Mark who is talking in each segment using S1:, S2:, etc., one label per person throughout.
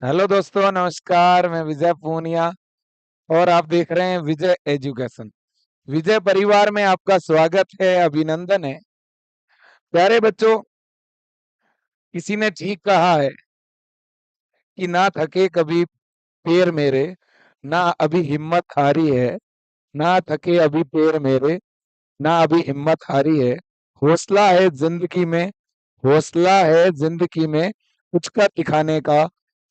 S1: Hello दोस्तों, नमस्कार। मैं विजय पूनिया और आप देख रहे हैं विजय एजुकेशन। विजय परिवार में आपका स्वागत है, अभिनंदन है। प्यारे बच्चों, किसी ने ठीक कहा है कि ना थके कभी पैर मेरे, ना अभी हिम्मत हारी है। ना थके अभी पैर मेरे, ना अभी हिम्मत हारी है। हौसला है जिंदगी में, हौसला है जिंदगी में कुछ का दिखाने का।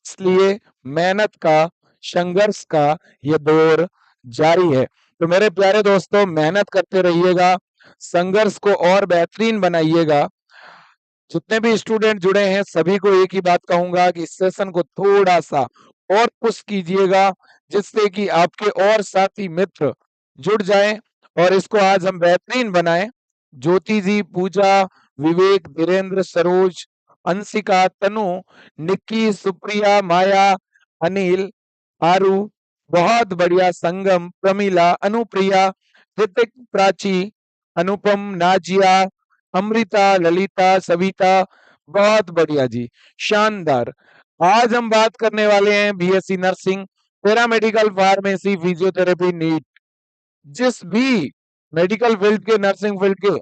S1: इसलिए मेहनत का, संघर्ष का ये दौर जारी है। तो मेरे प्यारे दोस्तों, मेहनत करते रहिएगा, संघर्ष को और बेहतरीन बनाइएगा। जितने भी स्टूडेंट जुड़े हैं सभी को एक ही बात कहूंगा कि इस सेशन को थोड़ा सा और पुश कीजिएगा, जिससे कि आपके और साथी मित्र जुड़ जाएं और इसको आज हम बेहतरीन बनाएं। ज्योति जी, पूजा, विवेक, धीरेन्द्र, सरोज, अंशिका, तनु, निक्की, सुप्रिया, माया, अनिल, आरू, बहुत बढ़िया, संगम, प्रमीला, अनुप्रिया, ऋतिक, प्राची, अनुपम, नाजिया, अमृता, ललिता, सविता, बहुत बढ़िया जी, शानदार। आज हम बात करने वाले हैं BSc nursing, paramedical, pharmacy, physiotherapy, NEET. जिस भी मेडिकल फील्ड के, नर्सिंग फील्ड के,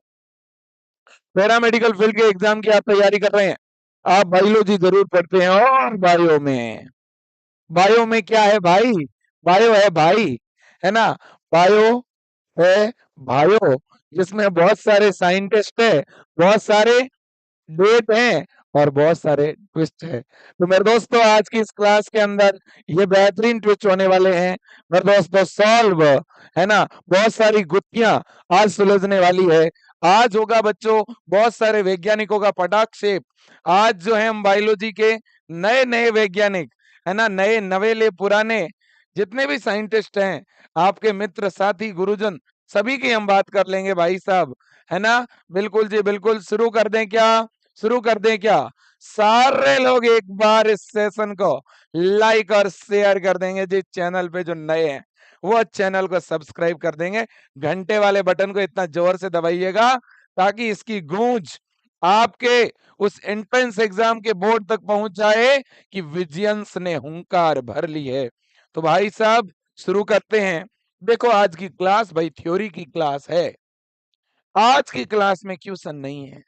S1: पैरामेडिकल फील्ड के एग्जाम की आप तैयारी कर रहे हैं, आप बायोलॉजी जरूर पढ़ते हैं। और बायो में क्या है भाई? बायो है भाई, है ना? बायो है बायो, जिसमें बहुत सारे साइंटिस्ट है, बहुत सारे डेट हैं और बहुत सारे ट्विस्ट है। तो मेरे दोस्तों, आज की इस क्लास के अंदर ये बेहतरीन ट्विस्ट होने वाले हैं मेरे दोस्तों। सॉल्व, है ना, बहुत सारी गुत्थियां आज सुलझने वाली है। आज होगा बच्चों बहुत सारे वैज्ञानिकों का पटाक्षेप। आज जो है हम बायोलॉजी के नए नए वैज्ञानिक, है ना, नए नवेले पुराने जितने भी साइंटिस्ट हैं, आपके मित्र, साथी, गुरुजन, सभी की हम बात कर लेंगे भाई साहब, है ना? बिल्कुल जी बिल्कुल। शुरू कर दें क्या? शुरू कर दें क्या? सारे लोग एक बार इस सेशन को लाइक और शेयर कर देंगे जी। चैनल पे जो नए हैं वो चैनल को सब्सक्राइब कर देंगे। घंटे वाले बटन को इतना जोर से दबाइएगा ताकि इसकी गूंज आपके उस एंट्रेंस एग्जाम के बोर्ड तक पहुंच जाए कि विजियंस ने हुंकार भर ली है। तो भाई साहब, शुरू करते हैं। देखो, आज की क्लास भाई थ्योरी की क्लास है। आज की क्लास में क्वेश्चन नहीं है,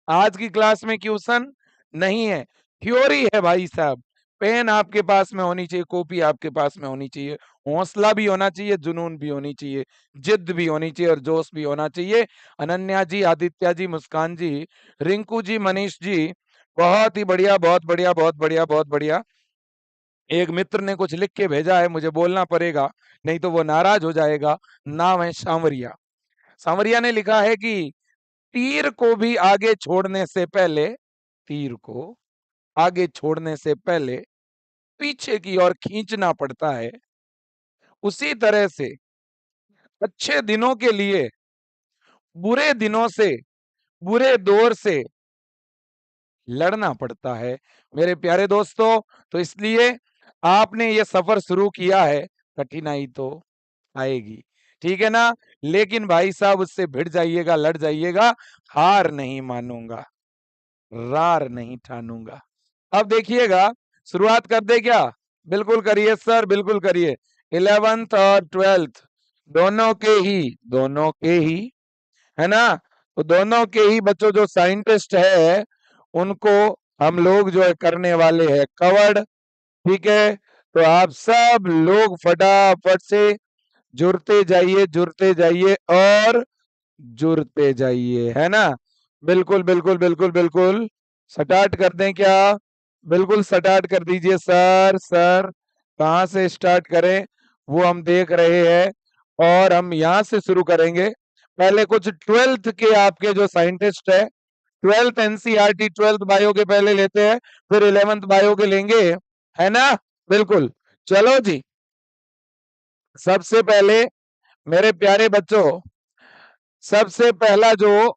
S1: आज की क्लास में क्वेश्चन नहीं है, थ्योरी है भाई साहब। पेन आपके पास में होनी चाहिए, कॉपी आपके पास में होनी चाहिए, हौसला भी होना चाहिए, जुनून भी होनी चाहिए, जिद भी होनी चाहिए और जोश भी होना चाहिए। अनन्या जी, आदित्य जी, मुस्कान जी, रिंकू जी, मनीष जी, बहुत ही बढ़िया, बहुत बढ़िया, बहुत बढ़िया, बहुत बढ़िया। एक मित्र ने कुछ लिख के भेजा है, मुझे बोलना पड़ेगा, नहीं तो वो नाराज हो जाएगा। नाम है सांवरिया। सांवरिया ने लिखा है कि तीर को भी आगे छोड़ने से पहले, तीर को आगे छोड़ने से पहले पीछे की ओर खींचना पड़ता है, उसी तरह से अच्छे दिनों के लिए बुरे दिनों से, बुरे दौर से लड़ना पड़ता है मेरे प्यारे दोस्तों। तो इसलिए आपने ये सफर शुरू किया है, कठिनाई तो आएगी, ठीक है ना? लेकिन भाई साहब, उससे भिड़ जाइएगा, लड़ जाइएगा। हार नहीं मानूंगा, रार नहीं ठानूंगा। अब देखिएगा, शुरुआत कर दे क्या? बिल्कुल करिए सर, बिल्कुल करिए। 11th और 12th दोनों के ही, है ना? तो दोनों के ही बच्चों जो साइंटिस्ट है उनको हम लोग जो है करने वाले हैं कवर्ड, ठीक है? तो आप सब लोग फटाफट से जुड़ते जाइए, जुड़ते जाइए और जुड़ते जाइए, है ना? बिल्कुल बिल्कुल बिल्कुल बिल्कुल। स्टार्ट कर दें क्या? बिल्कुल स्टार्ट कर दीजिए सर। सर, कहाँ से स्टार्ट करें वो हम देख रहे हैं और हम यहाँ से शुरू करेंगे। पहले कुछ 12th के आपके जो साइंटिस्ट है, 12th एनसीईआरटी, 12th बायो के पहले लेते हैं, फिर 11th बायो के लेंगे, है ना? बिल्कुल। चलो जी, सबसे पहले मेरे प्यारे बच्चों, सबसे पहला जो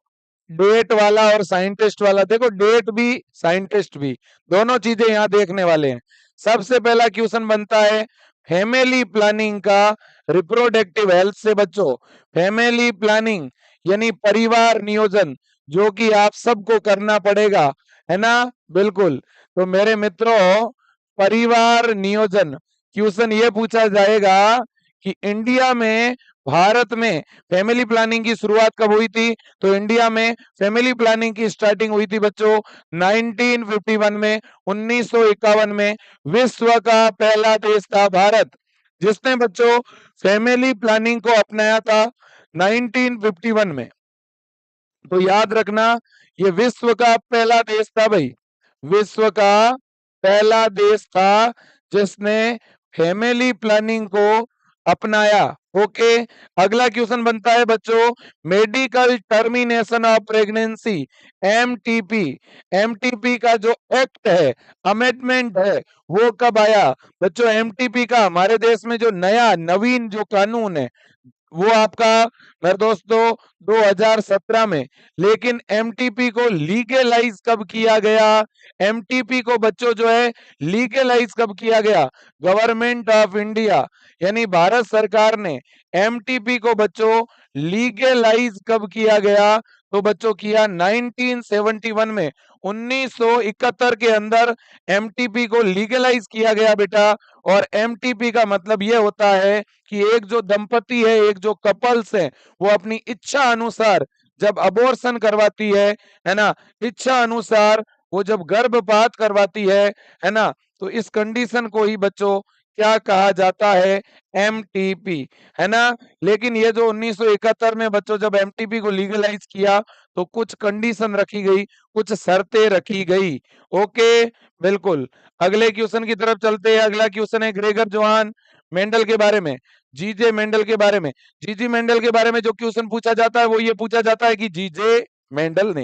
S1: डेट वाला और साइंटिस्ट वाला, देखो डेट भी साइंटिस्ट भी दोनों चीजें यहां देखने वाले हैं। सबसे पहला क्वेश्चन बनता है फैमिली प्लानिंग का, रिप्रोडक्टिव हेल्थ से बच्चों। फैमिली प्लानिंग यानी परिवार नियोजन, जो कि आप सबको करना पड़ेगा, है ना? बिल्कुल। तो मेरे मित्रों, परिवार नियोजन। क्वेश्चन ये पूछा जाएगा कि इंडिया में, भारत में फैमिली प्लानिंग की शुरुआत कब हुई थी? तो इंडिया में फैमिली प्लानिंग की स्टार्टिंग हुई थी बच्चों 1951 में, 1951 में। विश्व का पहला देश था भारत जिसने बच्चों फैमिली प्लानिंग को अपनाया था 1951 में। तो याद रखना, ये विश्व का पहला देश था भाई, विश्व का पहला देश था जिसने फैमिली प्लानिंग को अपनाया। ओके, अगला क्वेश्चन बनता है बच्चों, medical termination of pregnancy, MTP. MTP का जो एक्ट है, अमेंडमेंट है, वो कब आया बच्चों? एमटीपी का हमारे देश में जो नया नवीन जो कानून है वो आपका मेरे दोस्तों 2017 में। लेकिन एमटीपी को लीगलाइज कब किया गया? एमटीपी को बच्चों जो है लीगलाइज कब किया गया? गवर्नमेंट ऑफ इंडिया यानी भारत सरकार ने एमटीपी को बच्चों लीगलाइज कब किया गया? तो बच्चों किया 1971 में, 1971 के अंदर एमटीपी को लीगलाइज किया गया बेटा। और एमटीपी का मतलब यह होता है कि एक जो दंपति है, एक जो कपल्स है, वो अपनी इच्छा अनुसार जब अबॉर्शन करवाती है ना, इच्छा अनुसार वो जब गर्भपात करवाती है ना, तो इस कंडीशन को ही बच्चों क्या कहा जाता है? एमटीपी, है ना। लेकिन ये जो 1971 में बच्चों जब एमटीपी को लीगलाइज किया तो कुछ कंडीशन रखी गई, कुछ शर्तें रखी गई। ओके, बिल्कुल। अगले क्वेश्चन की तरफ चलते हैं। अगला क्वेश्चन है ग्रेगर जोहान मेंडल के बारे में, जीजे मेंडल के बारे में। जीजे मेंडल के बारे में जो क्वेश्चन पूछा जाता है वो ये पूछा जाता है कि जीजे मेंडल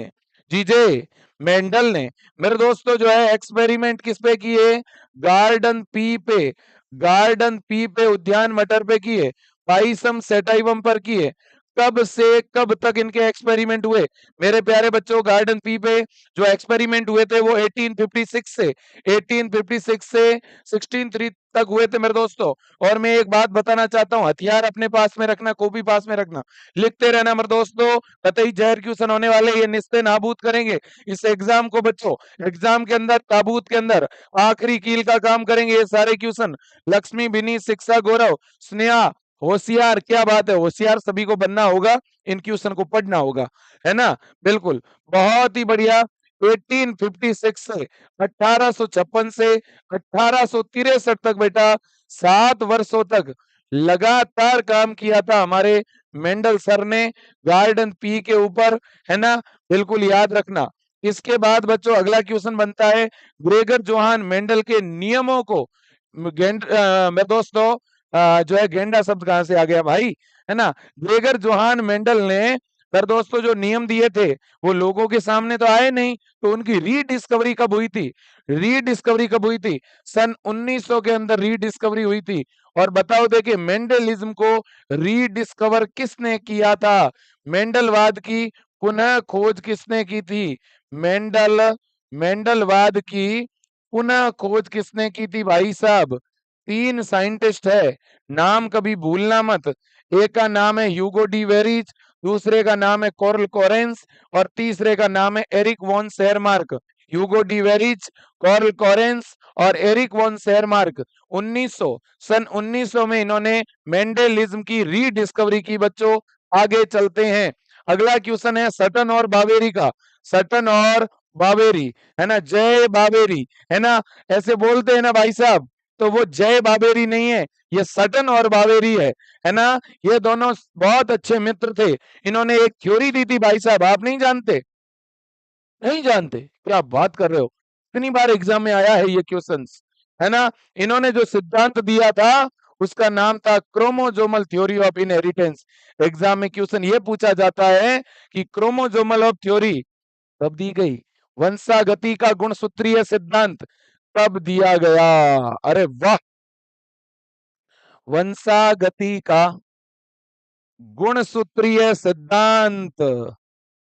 S1: ने मेरे दोस्तों जो है एक्सपेरिमेंट किस पे किए? गार्डन पी पे, गार्डन पी पे, उद्यान मटर पे किए, पाइसम सेटाइवम पर किए। कब से कब तक इनके एक्सपेरिमेंट हुए मेरे प्यारे बच्चों? गार्डन पी पे जो एक्सपेरिमेंट हुए थे वो 1856 से 16 तक हुए थे मेरे दोस्तों। और मैं एक बात बताना चाहता हूं, हथियार अपने पास में रखना, कॉपी पास में रखना, लिखते रहना मेरे दोस्तों, कतई जहर क्वेश्चन होने वाले, ये निस्ते नाबूद करेंगे इस एग्जाम को बच्चों। एग्जाम के अंदर, ताबूत के अंदर आखिरी कील का काम करेंगे ये सारे क्वेश्चन। लक्ष्मी, बिनी, शिक्षा, गौरव, स्नेहा, होशियार, क्या बात है, होशियार सभी को बनना होगा, इन क्वेश्चन को पढ़ना होगा, है ना। बिल्कुल, बहुत ही बढ़िया। 1856 से 1856 से 1863 तक बेटा 7 वर्षों तक लगातार काम किया था हमारे मेंडल सर ने गार्डन पी के ऊपर, है ना। बिल्कुल याद रखना। इसके बाद बच्चों अगला क्वेश्चन बनता है, ग्रेगर जोहान मेंडल के नियमों को मेरे दोस्तों जो है गेंडा शब्द कहां से आ गया भाई, है ना। ग्रेगर जोहान मेंडल ने पर दोस्तों जो नियम दिए थे वो लोगों के सामने तो आए नहीं, तो उनकी रीडिस्कवरी कब हुई थी? रीडिस्कवरी कब हुई थी? सन 1900 के अंदर रीडिस्कवरी हुई थी। और बताओ देखिए मेंडलिज्म को रीडिस्कवर किसने किया था? मेंडलवाद की पुनः खोज किसने की थी? मेंडलवाद की पुनः खोज किसने की थी भाई साहब? 3 साइंटिस्ट है, नाम कभी भूलना मत। एक का नाम है ह्यूगो डी वेरिज, दूसरे का नाम है कोरल कोरेंस और तीसरे का नाम है Erich von Tschermak. Hugo de Vries, Carl Correns और एरिक वॉन शेरमार्क 1900 सन 1900 में इन्होंने मेंडलिज्म की रीडिस्कवरी की बच्चों। आगे चलते हैं, अगला क्वेश्चन है सटन और बावेरी का। सटन और बावेरी, है ना, जय बावेरी, है ना, ऐसे बोलते हैं ना भाई साहब, तो वो जय बावेरी नहीं है, ये सटन और बावेरी है ना। ये दोनों बहुत अच्छे मित्र थे। इन्होंने एक थ्योरी दी थी भाई साहब, आप नहीं जानते? नहीं जानते? क्या बात कर रहे हो, इतनी बार एग्जाम में आया है ये क्वेश्चंस, है ना। इन्होंने जो सिद्धांत दिया था उसका नाम था chromosomal theory of inheritance. Exam में क्वेश्चन ये पूछा जाता है कि क्रोमोजोमल ऑफ थ्योरी कब दी गई? वंशागति का गुणसूत्रीय सिद्धांत कब दिया गया? अरे वाह, वंशागति का गुणसूत्रीय सिद्धांत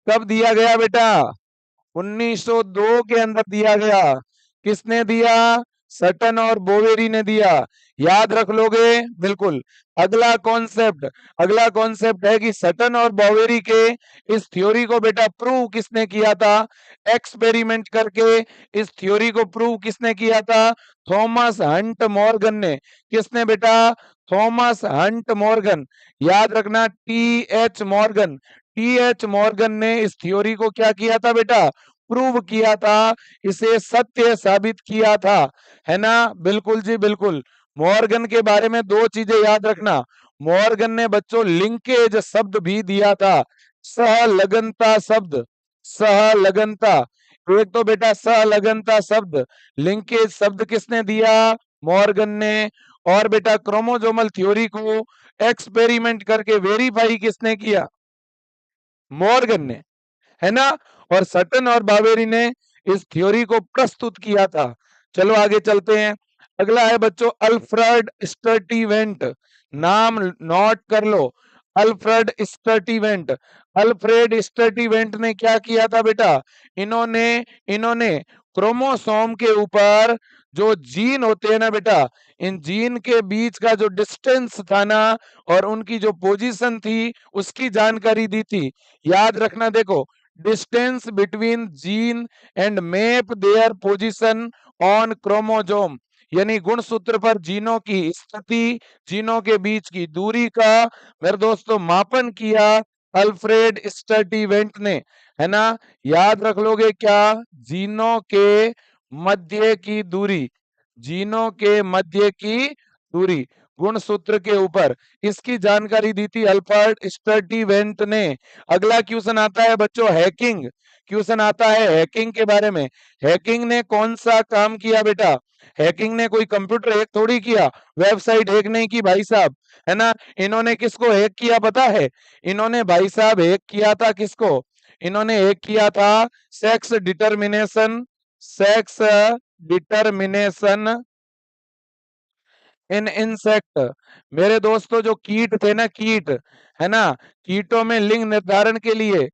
S1: कब दिया गया बेटा? 1902 के अंदर दिया गया। किसने दिया? सटन और बोवेरी ने दिया। याद रख लोगे? बिल्कुल। अगला कॉन्सेप्ट है कि सटन और बोवेरी के इस थ्योरी को बेटा प्रूव किसने किया था? एक्सपेरिमेंट करके इस थ्योरी को प्रूव किसने किया था? थॉमस हंट मॉर्गन ने। किसने बेटा? Thomas Hunt Morgan. याद रखना, टी एच मॉर्गन ने इस थ्योरी को क्या किया था बेटा? प्रूव किया था, इसे सत्य साबित किया था, है ना? बिल्कुल जी बिल्कुल। मॉर्गन के बारे में दो चीजें याद रखना। मॉर्गन ने बच्चों लिंकेज शब्द भी दिया था, सहलगनता शब्द, सहलगनता। एक तो बेटा सहलगनता शब्द, लिंकेज शब्द किसने दिया? मॉर्गन ने। और बेटा क्रोमोसोमल थ्योरी को एक्सपेरिमेंट करके वेरीफाई किसने किया? मॉर्गन ने, है ना? और सटन और बावेरी ने इस थ्योरी को प्रस्तुत किया था। चलो आगे चलते हैं। अगला है बच्चों अल्फ्रेड स्टर्टीवेंट। नाम नोट कर लो, अल्फ्रेड स्टर्टीवेंट। अल्फ्रेड स्टर्टीवेंट ने क्या किया था बेटा? इन्होंने इन्होंने क्रोमोसोम के ऊपर जो जीन होते हैं ना बेटा, इन जीन के बीच का जो डिस्टेंस था ना, और उनकी जो पोजीशन थी, उसकी जानकारी दी थी। याद रखना, देखो, distance between gene and map their position on chromosome, यानी गुणसूत्र पर जीनों की स्थिति, जीनों के बीच की दूरी का मेरे दोस्तों मापन किया अल्फ्रेड स्टर्टीवेंट ने, है ना? याद रख लोगे क्या? जीनों के मध्य की दूरी, जीनों के मध्य की दूरी गुणसूत्र के ऊपर, इसकी जानकारी दी थी अल्फ्रेड स्टर्टीवेंट ने। अगला क्वेश्चन आता है बच्चों हैकिंग। क्वेश्चन आता है हैकिंग के बारे में। हैकिंग ने कौन सा काम किया बेटा? हैकिंग ने कोई कंप्यूटर हैक थोड़ी किया, वेबसाइट हैक नहीं की भाई साहब, है ना? इन्होंने किसको हैक किया पता है? इन्होंने भाई साहब हैक किया था किसको? इन्होंने हैक किया था sex determination, sex determination in insect. मेरे दोस्तों जो कीट थे ना, कीट, है ना, कीटों में लिंग निर्धारण के लिए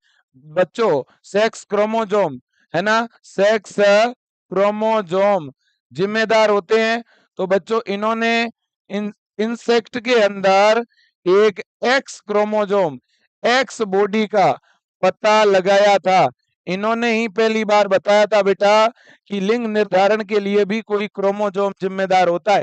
S1: बच्चों सेक्स क्रोमोजोम, है ना, सेक्स क्रोमोजोम जिम्मेदार होते हैं। तो बच्चों इन्होंने इन इंसेक्ट के अंदर एक एक्स क्रोमोजोम, एक्स बॉडी का पता लगाया था। इन्होंने ही पहली बार बताया था बेटा कि लिंग निर्धारण के लिए भी कोई क्रोमोजोम जिम्मेदार होता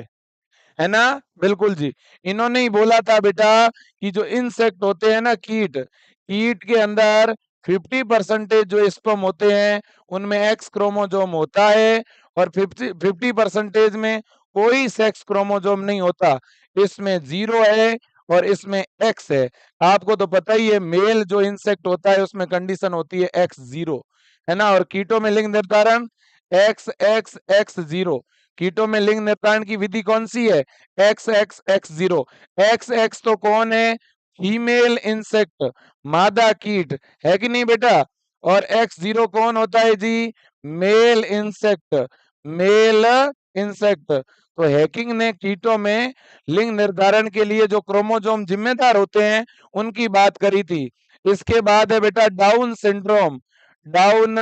S1: है ना? बिल्कुल जी। इन्होंने ही बोला था बेटा कि जो इंसेक्ट होते हैं ना, कीट, कीट के अंदर 50% जो स्पर्म होते हैं उनमें एक्स क्रोमोजोम होता है, और 50% में कोई सेक्स क्रोमोजोम नहीं होता। इसमें 0 है और इसमें एक्स है। आपको तो पता ही है, मेल जो इंसेक्ट होता है उसमें कंडीशन होती है X0, है ना? और कीटों में लिंग निर्धारण XX0। कीटों में लिंग निर्धारण की विधि कौन सी है? XX0। XX तो कौन है? फीमेल इंसेक्ट, मादा कीट, है कि नहीं बेटा? और X0 कौन होता है जी? Male insect, male insect. तो हैकिंग ने कीटों में लिंग निर्धारण के लिए जो क्रोमोसोम जिम्मेदार होते हैं उनकी बात करी थी। इसके बाद है बेटा डाउन सिंड्रोम। डाउन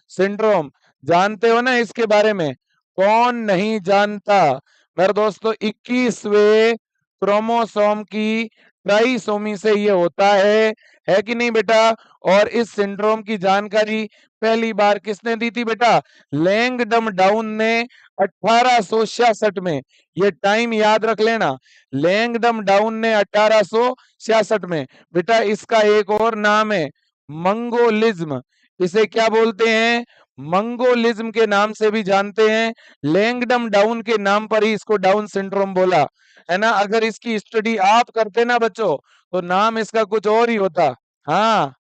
S1: सिंड्रोम जानते हो ना इसके बारे में? कौन नहीं जानता? मेरे दोस्तों 21वें क्रोमोसोम की ट्राइसोमी से ये होता है कि नहीं बेटा? और इस सिंड्रोम की जानकारी पहली बार किसने दी थी बेटा? लैंगडम डाउन ने 1866 में। ये टाइम याद रख लेना, लैंगडम डाउन ने 1866 में। बेटा इसका एक और नाम है मंगोलिज्म। इसे क्या बोलते हैं? मंगोलिज्म के नाम से भी जानते हैं। लैंगडम डाउन के नाम पर ही इसको डाउन सिंड्रोम बोला, है ना? अगर इसकी स्टडी आप करते ना बच्चों, तो नाम इसका कुछ और ही होता। हाँ,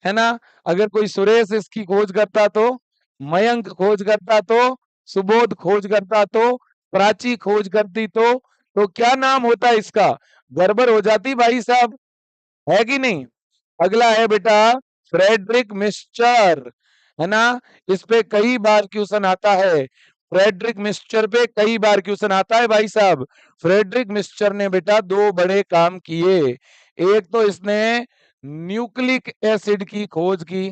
S1: है ना? अगर कोई सुरेश इसकी खोज करता तो, मयंक खोज करता तो, सुबोध खोज करता तो, प्राची खोज करती तो क्या नाम होता इसका? गड़बड़ हो जाती भाई साहब, है कि नहीं? अगला है बेटा फ्रेडरिक मिस्चर, है ना? इस पे कई बार क्वेश्चन आता है। फ्रेडरिक मिस्चर पे कई बार क्वेश्चन आता है भाई साहब। फ्रेडरिक मिस्चर ने बेटा दो बड़े काम किए। एक तो इसने न्यूक्लिक एसिड की खोज की।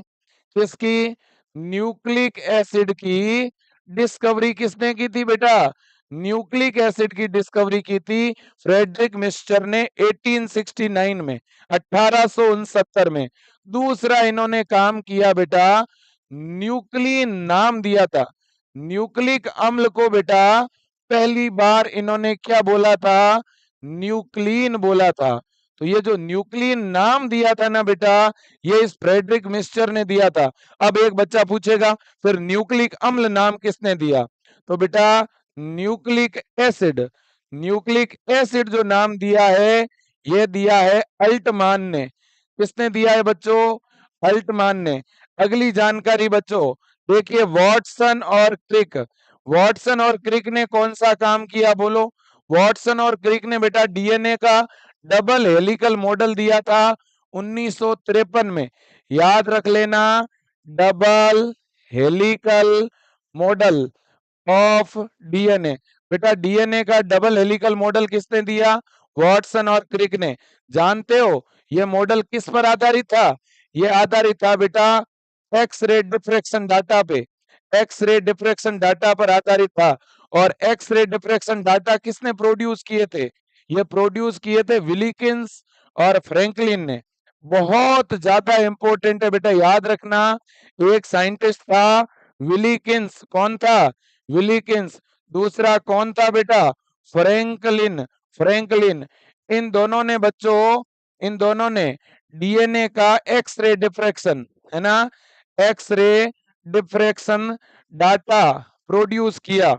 S1: किसकी? न्यूक्लिक एसिड की डिस्कवरी किसने की थी बेटा? न्यूक्लिक एसिड की डिस्कवरी की थी फ्रेडरिक मिस्चर ने 1869 में, 1869 में। दूसरा इन्होंने काम किया बेटा, न्यूक्लिन नाम दिया था। न्यूक्लिक अम्ल को बेटा पहली बार इन्होंने क्या बोला था? न्यूक्लिन बोला था। तो ये जो न्यूक्लिन नाम दिया था ना बेटा, ये इस फ्रेडरिक मिस्चर ने दिया था। अब एक बच्चा पूछेगा फिर न्यूक्लिक अम्ल नाम किसने दिया? तो बेटा न्यूक्लिक एसिड, न्यूक्लिक एसिड जो नाम दिया है ये दिया है अल्टमान ने। किसने दिया है बच्चों? अल्टमान ने। अगली जानकारी बच्चों देखिए, वॉटसन और क्रिक, वॉटसन और क्रिक ने कौन सा काम किया बोलो? वॉटसन और क्रिक ने बेटा डीएनए का डबल हेलिकल मॉडल दिया था 1953 में। याद रख लेना, double helical model of DNA. बेटा डीएनए का डबल हेलिकल मॉडल किसने दिया? वॉटसन और क्रिक ने। जानते हो ये मॉडल किस पर आधारित था? ये आधारित था बेटा एक्स-रे डिफ्रैक्शन डाटा पे। एक्स-रे डिफ्रैक्शन डाटा पर आधारित था। और एक्स-रे डिफ्रैक्शन डाटा किसने प्रोड्यूस किए थे? ये प्रोड्यूस किए थे विलिकिंस और फ्रैंकलिन ने। बहुत ज्यादा इंपॉर्टेंट है बेटा, याद रखना। एक साइंटिस्ट था विलिकिंस, कौन था? विलिकिंस। दूसरा कौन था बेटा? Franklin, Franklin. इन दोनों ने बच्चों, इन दोनों ने डीएनए का एक्स-रे डिफ्रैक्शन, है ना, एक्स-रे डिफ्रैक्शन डाटा प्रोड्यूस किया।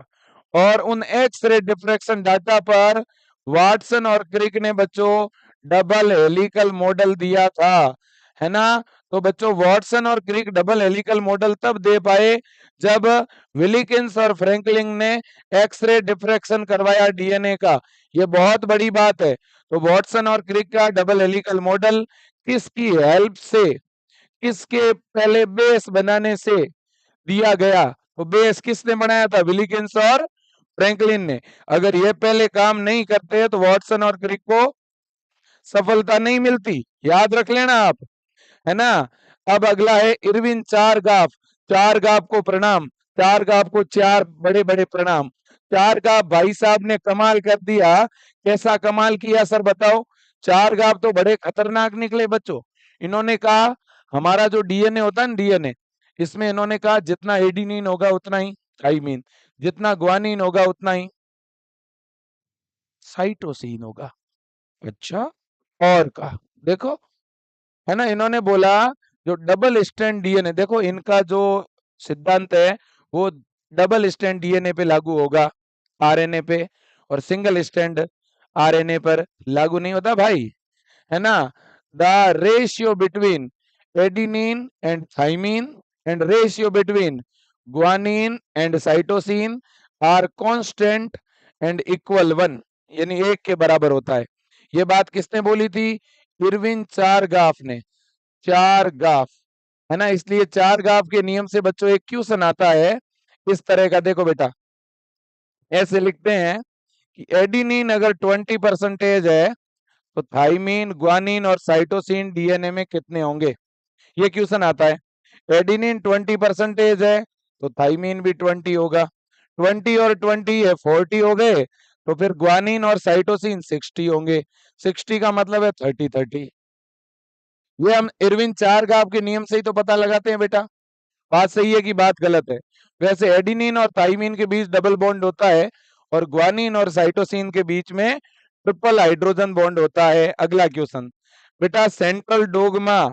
S1: और उन एक्स-रे डिफ्रैक्शन डाटा पर वाटसन और क्रिक ने बच्चों डबल हेलिकल मॉडल दिया था, है ना। तो बच्चों वाटसन और क्रिक डबल हेलिकल मॉडल तब दे पाए जब विलिकिंस और फ्रैंकलिन ने एक्स-रे डिफ्रैक्शन करवाया डीएनए का। ये बहुत बड़ी बात है। तो वाटसन और क्रिक का डबल हेलिकल मॉडल किसकी हेल्प से, किसके पहले बेस बनाने से दिया गया? तो बेस किसने बनाया था? विलिकिंस और फ्रैंकलिन ने। अगर ये पहले काम नहीं करते तो वाटसन और क्रिक को सफलता नहीं मिलती, याद रख लेना आप, है ना। अब अगला है इरविन चारगाफ। चारगाफ को प्रणाम, चारगाफ को चार बड़े बड़े प्रणाम। चारगाफ भाई साहब ने कमाल कर दिया। कैसा कमाल किया सर बताओ? चारगाफ तो बड़े खतरनाक निकले बच्चों। इन्होंने कहा हमारा जो डीएनए होता है ना, डीएनए, इसमें इन्होंने कहा जितना एडिनिन होगा उतना ही थाइमिन, जितना ग्वानिन होगा उतना ही साइटोसिन होगा। अच्छा, और कहा देखो, है ना, इन्होंने बोला जो डबल स्ट्रैंड डीएनए, देखो इनका जो सिद्धांत है वो डबल स्ट्रैंड डीएनए पे लागू होगा, आरएनए पे, और सिंगल स्ट्रैंड आरएनए पर लागू नहीं होता भाई, है ना। The ratio between adenine and thymine and ratio between guanine and cytosine are constant and equal 1, यानी 1 के बराबर होता है। ये बात किसने बोली थी? इरविन चारगाफ ने। चारगाफ, है ना। इसलिए चारगाफ के नियम से बच्चों एक क्वेश्चन आता है इस तरह का, देखो बेटा ऐसे लिखते हैं कि एडिनिन अगर 20% है तो थाइमिन, ग्वानिन और साइटोसिन डीएनए में कितने होंगे? ये क्वेश्चन आता है। एडिनिन 20% है तो थाइमिन भी 20 होगा, 20 और 20 है 40 हो गए, तो फिर ग्वानिन और साइटोसिन 60 होंगे, 60 का मतलब है 30-30। ये हम इरविन चारगाफ के नियम से ही तो पता लगाते हैं बेटा। बात सही है कि बात गलत है? वैसे एडिनिन और थाइमिन के बीच डबल बॉन्ड होता है और ग्वानिन और साइटोसिन के बीच में ट्रिपल हाइड्रोजन बॉन्ड होता है। अगला क्वेश्चन बेटा, सेंट्रल डोगमा,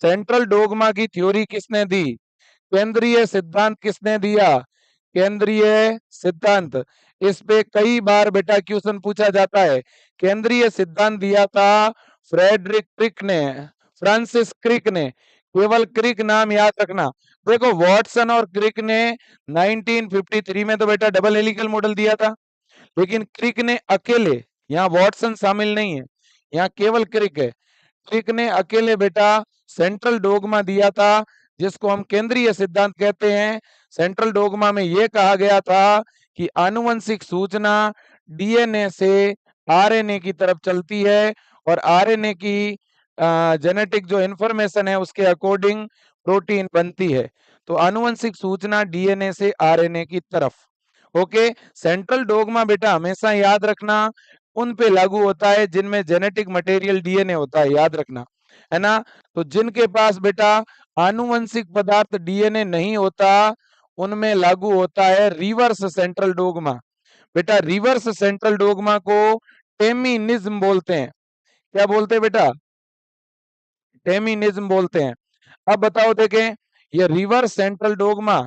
S1: सेंट्रल डोगमा की थ्योरी किसने दी? केंद्रीय सिद्धांत किसने दिया? केंद्रीय सिद्धांत। इस पे कई बार बेटा क्वेश्चन पूछा जाता है। केंद्रीय सिद्धांत दिया था फ्रेडरिक क्रिक ने, फ्रांसिस क्रिक ने। केवल क्रिक नाम याद रखना। देखो वाटसन और क्रिक ने 1953 में तो बेटा डबल हेलिकल मॉडल दिया था, लेकिन क्रिक ने अकेले, यहाँ वाटसन शामिल नहीं है, यहाँ केवल क्रिक है। क्रिक ने अकेले बेटा सेंट्रल डोगमा दिया था, जिसको हम केंद्रीय सिद्धांत कहते हैं। सेंट्रल डोगमा में यह कहा गया था कि आनुवंशिक सूचना डीएनए से आरएनए की तरफ चलती है और आरएनए की जेनेटिक जो इंफॉर्मेशन है उसके अकॉर्डिंग प्रोटीन बनती है। तो आनुवंशिक सूचना डीएनए से आरएनए की तरफ, ओके, सेंट्रल डोगमा बेटा हमेशा याद रखना उन पे लागू होता है जिनमें जेनेटिक मटेरियल डीएनए होता है, याद रखना, है ना। तो जिनके पास बेटा आनुवंशिक पदार्थ डीएनए नहीं होता उनमें लागू होता है रिवर्स सेंट्रल डोगमा। बेटा रिवर्स सेंट्रल डोगमा को टेमिनिज्म बोलते हैं। क्या बोलते हैं बेटा? टेमिनिज्म बोलते हैं। अब बताओ देखें, ये रिवर्स सेंट्रल डोगमा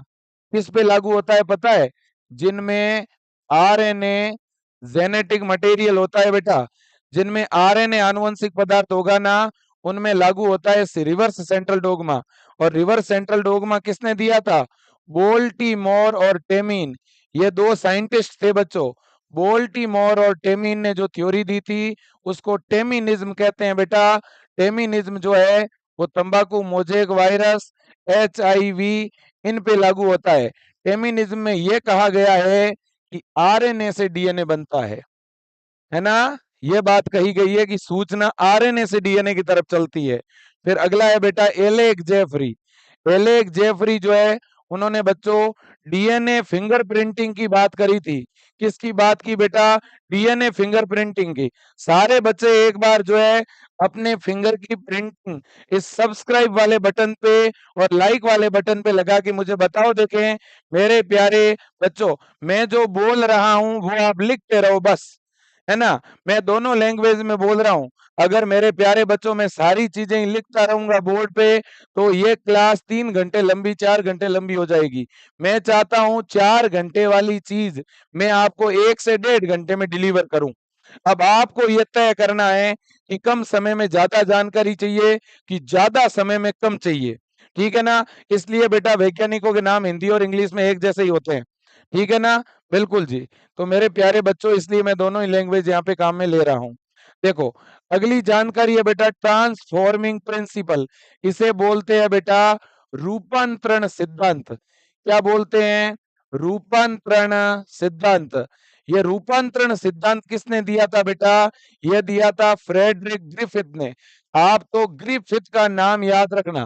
S1: किस पे लागू होता है पता है? जिनमें आरएनए जेनेटिक मटेरियल होता है बेटा, जिनमें आरएनए आनुवंशिक पदार्थ होगा ना, उनमें लागू होता है रिवर्स सेंट्रल डोगमा। और रिवर्स सेंट्रल डोगमा किसने दिया था? बोल्टीमोर और टेमिन, ये दो साइंटिस्ट थे बच्चों। बोल्टीमोर और टेमिन ने जो थ्योरी दी थी उसको टेमिनिज्म कहते हैं बेटा। टेमिनिज्म जो है वो तंबाकू, मोजेक वायरस, एचआईवी, इन पे लागू होता है। टेमिनिज्म में यह कहा गया है कि आरएनए से डीएनए बनता है ना। यह बात कही गई है कि सूचना आरएनए से डीएनए की तरफ चलती है। फिर अगला है बेटा एलेक जेफरी। एलेक जेफरी जो है उन्होंने बच्चों डीएनए फिंगरप्रिंटिंग की बात करी थी। किसकी बात की बेटा? डीएनए फिंगरप्रिंटिंग की। सारे बच्चे एक बार जो है अपने फिंगर की प्रिंटिंग इस सब्सक्राइब वाले बटन पे और लाइक वाले बटन पे लगा के मुझे बताओ देखें मेरे प्यारे बच्चों, मैं जो बोल रहा हूं वो आप लिखते रहो बस, है ना। मैं दोनों लैंग्वेज में बोल रहा हूं। अगर मेरे प्यारे बच्चों मैं सारी चीजें ही लिखता रहूंगा बोर्ड पे तो ये क्लास 3 घंटे लंबी, 4 घंटे लंबी हो जाएगी। मैं चाहता हूं 4 घंटे वाली चीज मैं आपको 1 से 1.5 घंटे में डिलीवर करूं। अब आपको यह तय करना है कि कम समय में ज्यादा जानकारी चाहिए कि ज्यादा समय में कम चाहिए, ठीक है ना। इसलिए बेटा वैज्ञानिकों के नाम हिंदी और इंग्लिश में एक जैसे ही होते हैं, ठीक है ना। बिल्कुल जी। तो मेरे प्यारे बच्चों इसलिए मैं दोनों ही लैंग्वेज यहाँ पे काम में ले रहा हूँ। देखो अगली जानकारी है बेटा ट्रांसफॉर्मिंग प्रिंसिपल। इसे बोलते हैं बेटा रूपांतरण सिद्धांत। क्या बोलते हैं? रूपांतरण सिद्धांत। ये रूपांतरण सिद्धांत किसने दिया था बेटा? यह दिया था फ्रेडरिक ग्रिफिथ ने। आप तो ग्रिफिथ का नाम याद रखना।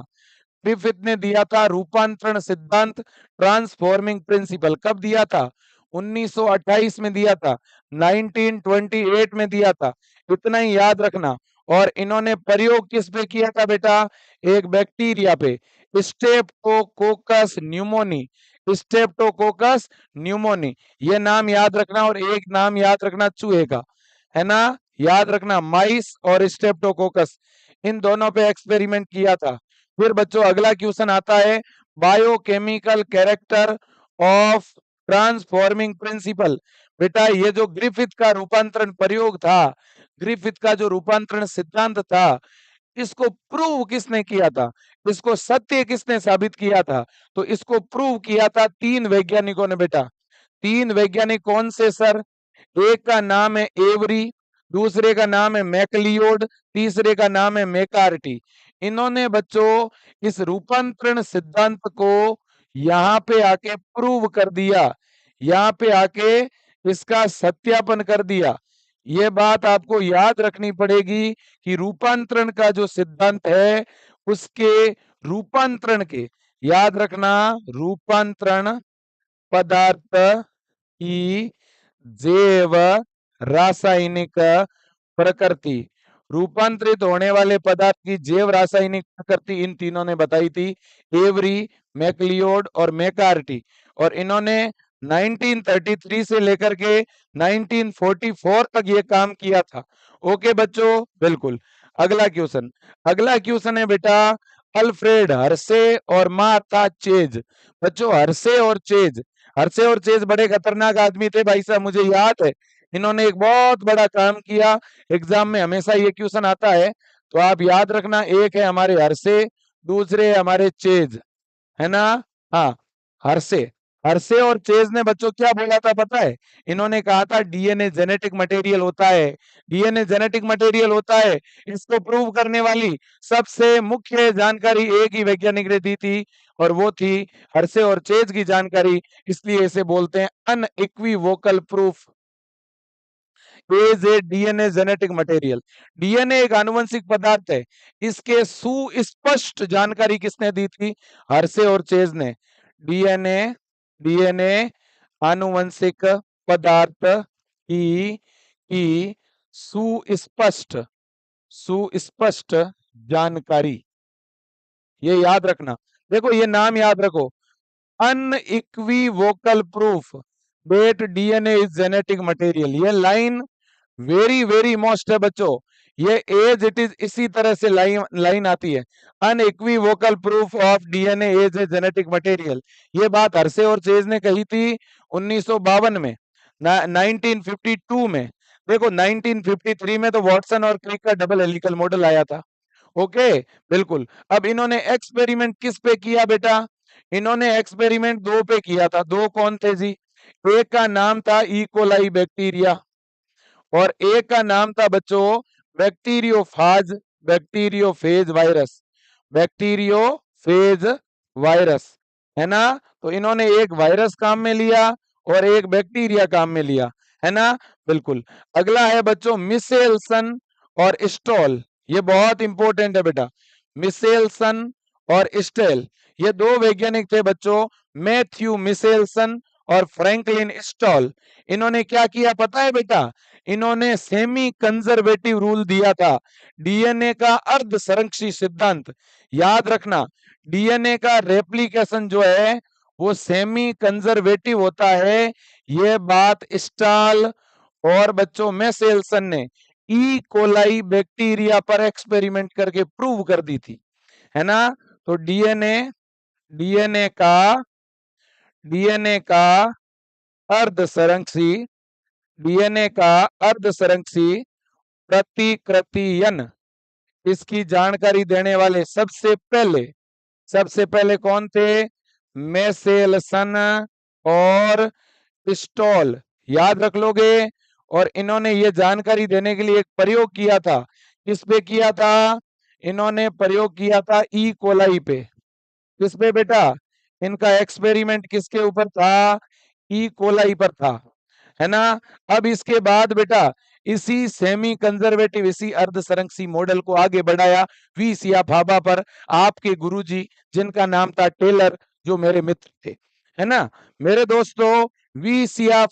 S1: ग्रिफिथ ने दिया था रूपांतरण सिद्धांत, ट्रांसफॉर्मिंग प्रिंसिपल। कब दिया था? 1928 में दिया था, 1928 में दिया था, इतना ही याद रखना। और इन्होंने प्रयोग किस पे किया था बेटा? एक बैक्टीरिया पे, स्ट्रेप्टोकोकस न्यूमोनी। स्ट्रेप्टोकोकस न्यूमोनी, ये नाम याद रखना। और एक नाम याद रखना चूहे का, है ना। याद रखना माइस और स्ट्रेप्टोकोकस, इन दोनों पे एक्सपेरिमेंट किया था। फिर बच्चों अगला क्वेश्चन आता है biochemical character of transforming principle. बेटा ये जो ग्रिफिथ का रूपांतरण प्रयोग था, ग्रिफिथ का जो रूपांतरण सिद्धांत था, इसको प्रूव किसने किया था? इसको सत्य किसने साबित किया था? तो इसको प्रूव किया था 3 वैज्ञानिकों ने बेटा। 3 वैज्ञानिक कौन से सर? एक का नाम है एवरी, दूसरे का नाम है मैकलियोड, तीसरे का नाम है मैकार्टी। इन्होंने बच्चों इस रूपांतरण सिद्धांत को यहाँ पे आके प्रूव कर दिया, यहाँ पे आके इसका सत्यापन कर दिया। ये बात आपको याद रखनी पड़ेगी कि रूपांतरण का जो सिद्धांत है उसके रूपांतरण के, याद रखना, रूपांतरण पदार्थ की जैव रासायनिक प्रकृति, रूपांतरित होने वाले पदार्थ की जैव रासायनिक प्रकृति इन तीनों ने बताई थी, एवरी, मैकलियोड और मैकार्टी। और इन्होंने 1933 से लेकर के 1944 तक ये काम किया था। ओके बच्चों, बिल्कुल। अगला क्वेश्चन है बेटा अल्फ्रेड हर्शे और मार्था चेज। बच्चों हर्शे और चेज बड़े खतरनाक आदमी थे भाई साहब, मुझे याद है। इन्होंने एक बहुत बड़ा काम किया, एग्जाम में हमेशा ये क्वेश्चन आता है, तो आप याद रखना। एक है हमारे हर्शे, दूसरे है हमारे चेज, है ना। हाँ, हर्शे हर्शे और चेज ने बच्चों क्या बोला था पता है? इन्होंने कहा था डीएनए जेनेटिक मटेरियल होता है, डीएनए जेनेटिक मटेरियल होता है। इसको प्रूव करने वाली सबसे मुख्य जानकारी एक ही वैज्ञानिक ने दी थी और वो थी हर्शे और चेज की जानकारी। इसलिए इसे बोलते हैं unequivocal proof is a DNA genetic material. DNA एक आनुवंशिक पदार्थ है, इसके सुस्पष्ट जानकारी किसने दी थी? हर्शे और चेज ने। डीएनए डीएनए आनुवंशिक पदार्थ की सुस्पष्ट सुस्पष्ट जानकारी। ये याद रखना, देखो ये नाम याद रखो, unequivocal proof that DNA is genetic material. ये लाइन वेरी वेरी मोस्ट है बच्चों, ये एज इट इज इसी तरह से लाइन आती है, unequivocal proof of DNA as a genetic material. ये बात हर्षे और चेज ने कही थी 1952 में, 1952 में। देखो 1953 में तो वॉटसन और क्रिक का डबल हेलिकल मॉडल आया था। ओके, बिल्कुल। अब इन्होंने एक्सपेरिमेंट किस पे किया बेटा? इन्होंने एक्सपेरिमेंट दो पे किया था। दो कौन थे जी? एक का नाम था इकोलाई बैक्टीरिया और एक का नाम था बच्चों bacteriophage bacteriophage virus, bacteriophage virus, है ना। तो इन्होंने एक वायरस काम में लिया और एक बैक्टीरिया काम में लिया, है ना, बिल्कुल। अगला है बच्चों मिशेलसन और स्टॉल। ये बहुत इंपॉर्टेंट है बेटा, मिशेलसन और स्टेल, ये दो वैज्ञानिक थे बच्चों, मैथ्यू मिशेलसन और फ्रैंकलिन स्टॉल। इन्होंने क्या किया पता है बेटा? इन्होंने सेमी कंजर्वेटिव रूल दिया था, डीएनए का अर्ध संरक्षी सिद्धांत। याद रखना, डीएनए का रेप्लिकेशन जो है वो सेमी कंजर्वेटिव होता है। ये बात स्टाल और बच्चों मेसेल्सन ने ई कोलाई बैक्टीरिया पर एक्सपेरिमेंट करके प्रूव कर दी थी, है ना। तो डीएनए डीएनए का डीएनए का अर्ध संरक्षी डीएनए का अर्ध संरक्षी प्रतिकृतियन, इसकी जानकारी देने वाले सबसे पहले कौन थे? मेसेल्सन और स्टॉल, याद रख लोगे। और इन्होंने ये जानकारी देने के लिए एक प्रयोग किया था। किस पे किया था? इन्होंने प्रयोग किया था ई कोलाई पे। किस पे बेटा? इनका एक्सपेरिमेंट किसके ऊपर था? ई कोलाई पर था, है ना। अब इसके बाद बेटा इसी सेमी कंजर्वेटिव इसी अर्ध संरक्षी मॉडल को आगे बढ़ाया वी सिया भाभा पर, आपके गुरुजी जिनका नाम था टेलर, जो मेरे मित्र थे, है ना। मेरे दोस्तों वी सिया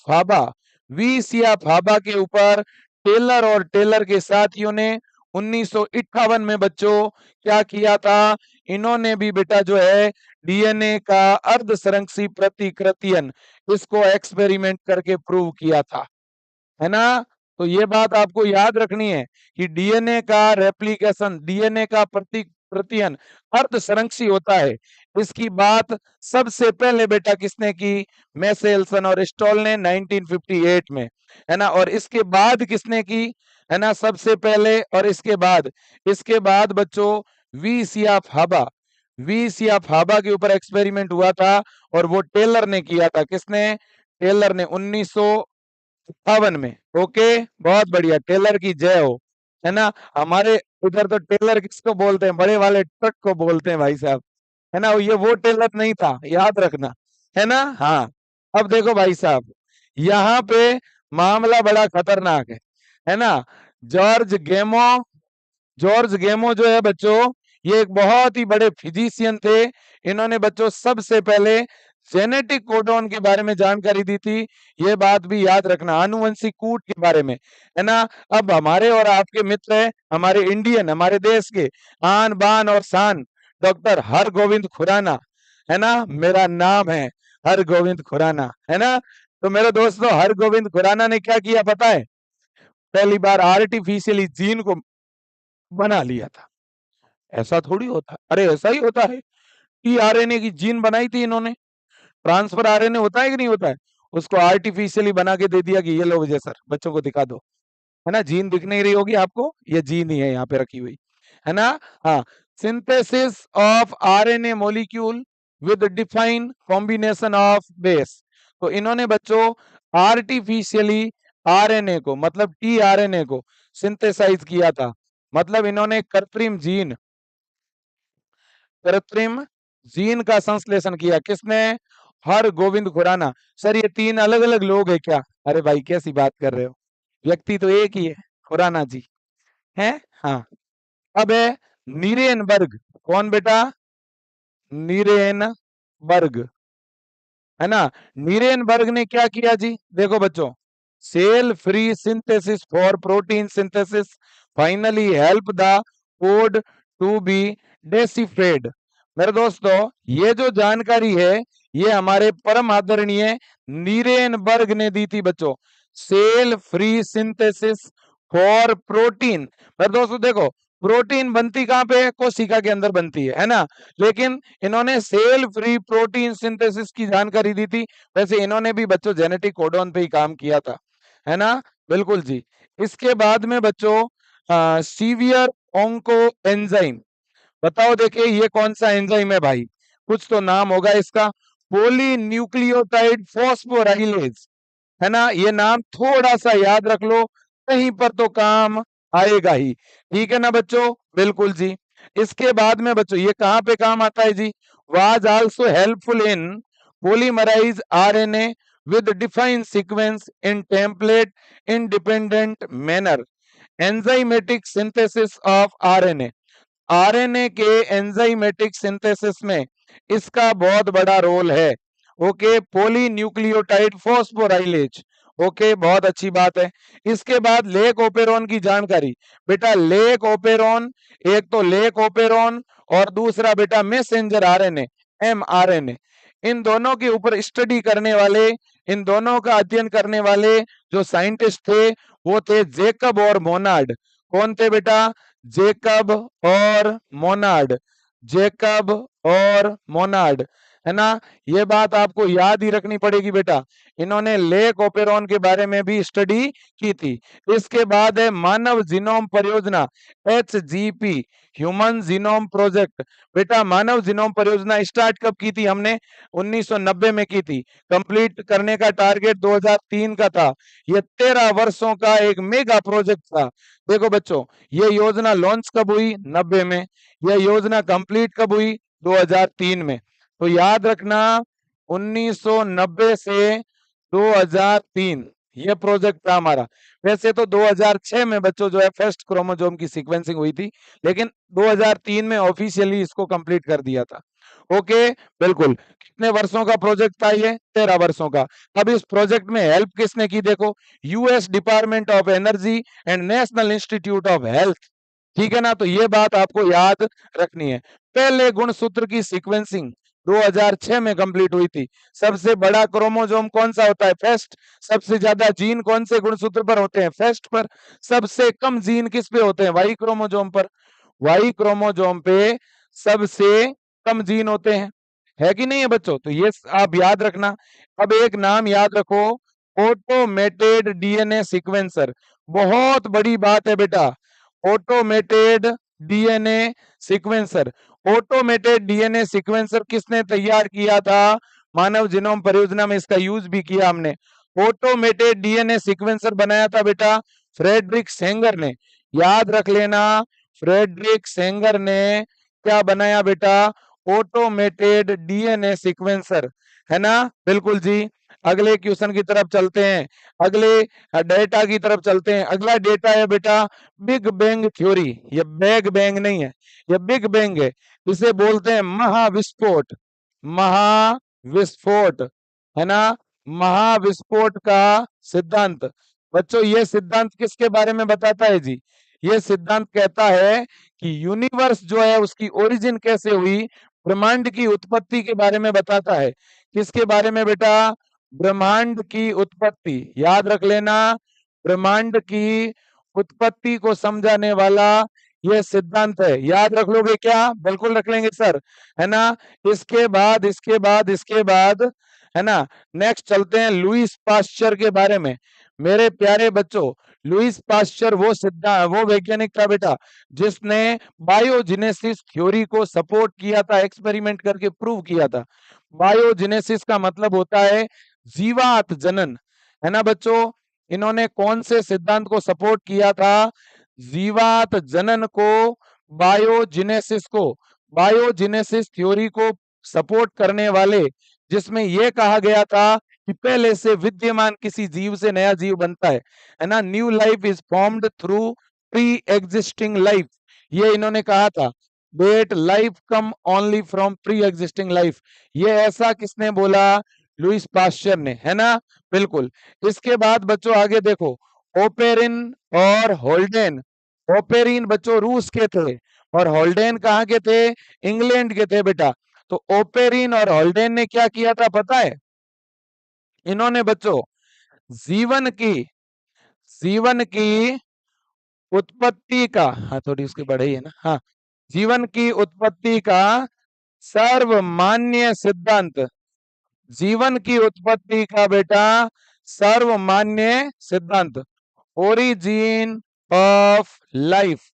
S1: भाभा के ऊपर टेलर और टेलर के साथियों ने 1958 में बच्चों क्या किया था? इन्होंने भी बेटा जो है डीएनए का अर्ध संरक्षी प्रतिकृतियन, इसको एक्सपेरिमेंट करके प्रूव किया था, है ना। तो ये बात आपको याद रखनी है कि डीएनए का रेप्लिकेशन, डीएनए का प्रतिकृतियन अर्ध संरक्षी होता है। इसकी बात सबसे पहले बेटा किसने की? मेसेल्सन और स्टॉल ने 1958 में, है ना। और इसके बाद किसने की, है ना, सबसे पहले? और इसके बाद बच्चों वी सिया फाबा के ऊपर एक्सपेरिमेंट हुआ था और वो टेलर ने किया था। किसने? टेलर ने 1958 में। ओके, बहुत बढ़िया, टेलर की जय हो, है ना। हमारे उधर तो टेलर किसको बोलते हैं? बड़े वाले ट्रक को बोलते हैं भाई साहब, है ना। ये वो टेलर नहीं था, याद रखना, है ना। हाँ, अब देखो भाई साहब, यहाँ पे मामला बड़ा खतरनाक है ना। जॉर्ज गेमो जॉर्ज गेमो जो है बच्चों, ये एक बहुत ही बड़े फिजिशियन थे। इन्होंने बच्चों सबसे पहले जेनेटिक कोडॉन के बारे में जानकारी दी थी। ये बात भी याद रखना, आनुवंशिक कूट के बारे में, है ना। अब हमारे और आपके मित्र है, हमारे इंडियन, हमारे देश के आन बान और शान, डॉक्टर हरगोविंद खुराना, है ना। मेरा नाम है हरगोविंद खुराना, है ना। तो मेरे दोस्तों हरगोविंद खुराना ने क्या किया पता है? पहली बार आर्टिफिशियली जीन को बना लिया था। ऐसा थोड़ी होता, अरे ऐसा ही होता है। टीआरएनए की जीन बनाई थी इन्होंने, ट्रांसफर आरएनए होता है कि नहीं होता है, उसको आर्टिफिशियली बना के दे दिया कि ये लो विजय सर, बच्चों को दिखा दो, है ना। जीन दिख नहीं रही होगी आपको, ये जीन ही है यहाँ पे रखी हुई, है ना। हाँ, synthesis of RNA molecule with define combination of base. तो इन्होंने बच्चों आर्टिफिशियली आरएनए को, मतलब टीआरएनए को सिंथेसाइज किया था। मतलब इन्होंने कृत्रिम जीन का संश्लेषण किया। किसने? हर गोविंद खुराना। सर ये तीन अलग अलग लोग है क्या? अरे भाई कैसी बात कर रहे हो, व्यक्ति तो एक ही है, खुराना जी है। हाँ, अब है नीरेनबर्ग। कौन बेटा? नीरेनबर्ग, है ना। नीरेनबर्ग ने क्या किया जी, देखो बच्चों, cell free synthesis for protein synthesis finally help the code to be deciphered. मेरे दोस्तों, ये जो जानकारी है ये हमारे परम आदरणीय नीरेनबर्ग ने दी थी बच्चों। Cell free synthesis for protein. मेरे दोस्तों देखो, प्रोटीन बनती कहाँ पे है, कोशिका के अंदर बनती है ना। लेकिन इन्होंने सेल फ्री प्रोटीन सिंथेसिस की जानकारी दी थी। वैसे इन्होंने भी बच्चों जेनेटिक कोडॉन पे ही काम किया था, है ना। बिल्कुल जी। इसके बाद में बच्चों सीवियर ओंको एंजाइम, बताओ देखिए ये कौन सा एंजाइम है भाई, कुछ तो नाम होगा इसका। पॉलीन्यूक्लियोटाइड फॉस्फोराइलेज, है ना। ये नाम थोड़ा सा याद रख लो, कहीं पर तो काम आएगा ही। ठीक है ना बच्चों, बिल्कुल जी। इसके बाद में बच्चों ये कहां पे काम आता है जी, was also helpful in polymerise RNA with defined sequence in template independent manner, enzymatic synthesis of RNA. RNA के एंजाइमेटिक सिंथेसिस में इसका बहुत बड़ा रोल है। Okay, polynucleotide phosphorylase. ओके, बहुत अच्छी बात है। इसके बाद लेक ओपेरॉन की जानकारी, बेटा लेक ओपेरॉन, एक तो लेक ओपेरॉन और दूसरा बेटा मैसेंजर आरएनए, एमआरएनए। इन दोनों के ऊपर स्टडी करने वाले, इन दोनों का अध्ययन करने वाले जो साइंटिस्ट थे वो थे जेकब और मोनार्ड। कौन थे बेटा, जेकब और मोनार्ड, जेकब और मोनार्ड, है ना। ये बात आपको याद ही रखनी पड़ेगी बेटा, इन्होंने लेक ओपेरॉन के बारे में भी स्टडी की थी। इसके बाद है मानव जीनोम परियोजना, HGP, ह्यूमन जीनोम प्रोजेक्ट। बेटा मानव जीनोम परियोजना स्टार्ट कब की थी हमने, 1990 में की थी। कंप्लीट करने का टारगेट 2003 का था। ये 13 वर्षों का एक मेगा प्रोजेक्ट था। देखो बच्चों, ये योजना लॉन्च कब हुई, 90 में। यह योजना कंप्लीट कब हुई, 2003 में। तो याद रखना 1990 से 2003 ये प्रोजेक्ट था हमारा। वैसे तो 2006 में बच्चों जो है फर्स्ट क्रोमोसोम की सीक्वेंसिंग हुई थी, लेकिन 2003 में ऑफिशियली इसको कंप्लीट कर दिया था। ओके, बिल्कुल। कितने वर्षों का प्रोजेक्ट था ये, 13 वर्षों का। अब इस प्रोजेक्ट में हेल्प किसने की, देखो US department of energy and national institute of health. ठीक है ना, तो ये बात आपको याद रखनी है। पहले गुणसूत्र की सीक्वेंसिंग 2006 में कंप्लीट हुई थी। सबसे बड़ा क्रोमोसोम कौन सा होता है, फर्स्ट। सबसे ज्यादा जीन कौन से गुणसूत्र पर होते हैं, फर्स्ट पर। सबसे कम जीन किस पे होते हैं, वाई क्रोमोसोम पर। वाई क्रोमोसोम पे सबसे कम जीन होते हैं, है कि नहीं है बच्चों। तो ये आप याद रखना। अब एक नाम याद रखो, ऑटोमेटेड डीएनए सीक्वेंसर। बहुत बड़ी बात है बेटा, automated DNA sequencer. Automated DNA sequencer किसने तैयार किया था, मानव जीनोम परियोजना में इसका यूज भी किया हमने। ऑटोमेटेड डीएनए सीक्वेंसर बनाया था बेटा फ्रेडरिक सेंगर ने, याद रख लेना। फ्रेडरिक सेंगर ने क्या बनाया बेटा, ऑटोमेटेड डीएनए सीक्वेंसर, है ना। बिल्कुल जी। अगले क्वेश्चन की तरफ चलते हैं, अगले डेटा की तरफ चलते हैं। अगला डेटा है बेटा बिग बैंग थ्योरी। ये बैग बैंग नहीं है, ये बिग बैंग है। इसे बोलते हैं महाविस्फोट, महाविस्फोट, है ना। महाविस्फोट का सिद्धांत। बच्चों ये सिद्धांत किसके बारे में बताता है जी, ये सिद्धांत कहता है कि यूनिवर्स जो है उसकी ओरिजिन कैसे हुई, ब्रह्मांड की उत्पत्ति के बारे में बताता है। किसके बारे में बेटा, ब्रह्मांड की उत्पत्ति, याद रख लेना। ब्रह्मांड की उत्पत्ति को समझाने वाला यह सिद्धांत है, याद रख लोगे क्या, बिल्कुल रख लेंगे सर, है ना। इसके बाद है ना, नेक्स्ट चलते हैं लुईस पास्चर के बारे में। मेरे प्यारे बच्चों, लुईस पास्चर वो वैज्ञानिक था बेटा जिसने बायोजेनेसिस थ्योरी को सपोर्ट किया था, एक्सपेरिमेंट करके प्रूव किया था। बायोजेनेसिस का मतलब होता है जीवात जनन, है ना बच्चों। इन्होंने कौन से सिद्धांत को सपोर्ट किया था, जीवात जनन को, बायोजेनेसिस को, बायोजेनेसिस थ्योरी को सपोर्ट करने वाले, जिसमें यह कहा गया था कि पहले से विद्यमान किसी जीव से नया जीव बनता है ना। New life is formed through pre existing life, ये इन्होंने कहा था। That life come only from pre existing life, ये ऐसा किसने बोला, लुईस पास्चर ने, है ना, बिल्कुल। इसके बाद बच्चों आगे देखो, ओपेरिन और होल्डेन। ओपेरिन बच्चों रूस के थे और होल्डेन कहाँ के थे? इंग्लैंड के थे बेटा। तो ओपेरिन और होल्डेन ने क्या किया था पता है? इन्होंने बच्चों जीवन की जीवन की उत्पत्ति का, हाँ थोड़ी उसकी बढ़ई है ना, हाँ, जीवन की उत्पत्ति का सर्वमान्य सिद्धांत, जीवन की उत्पत्ति का बेटा सर्वमान्य सिद्धांत, origin of life,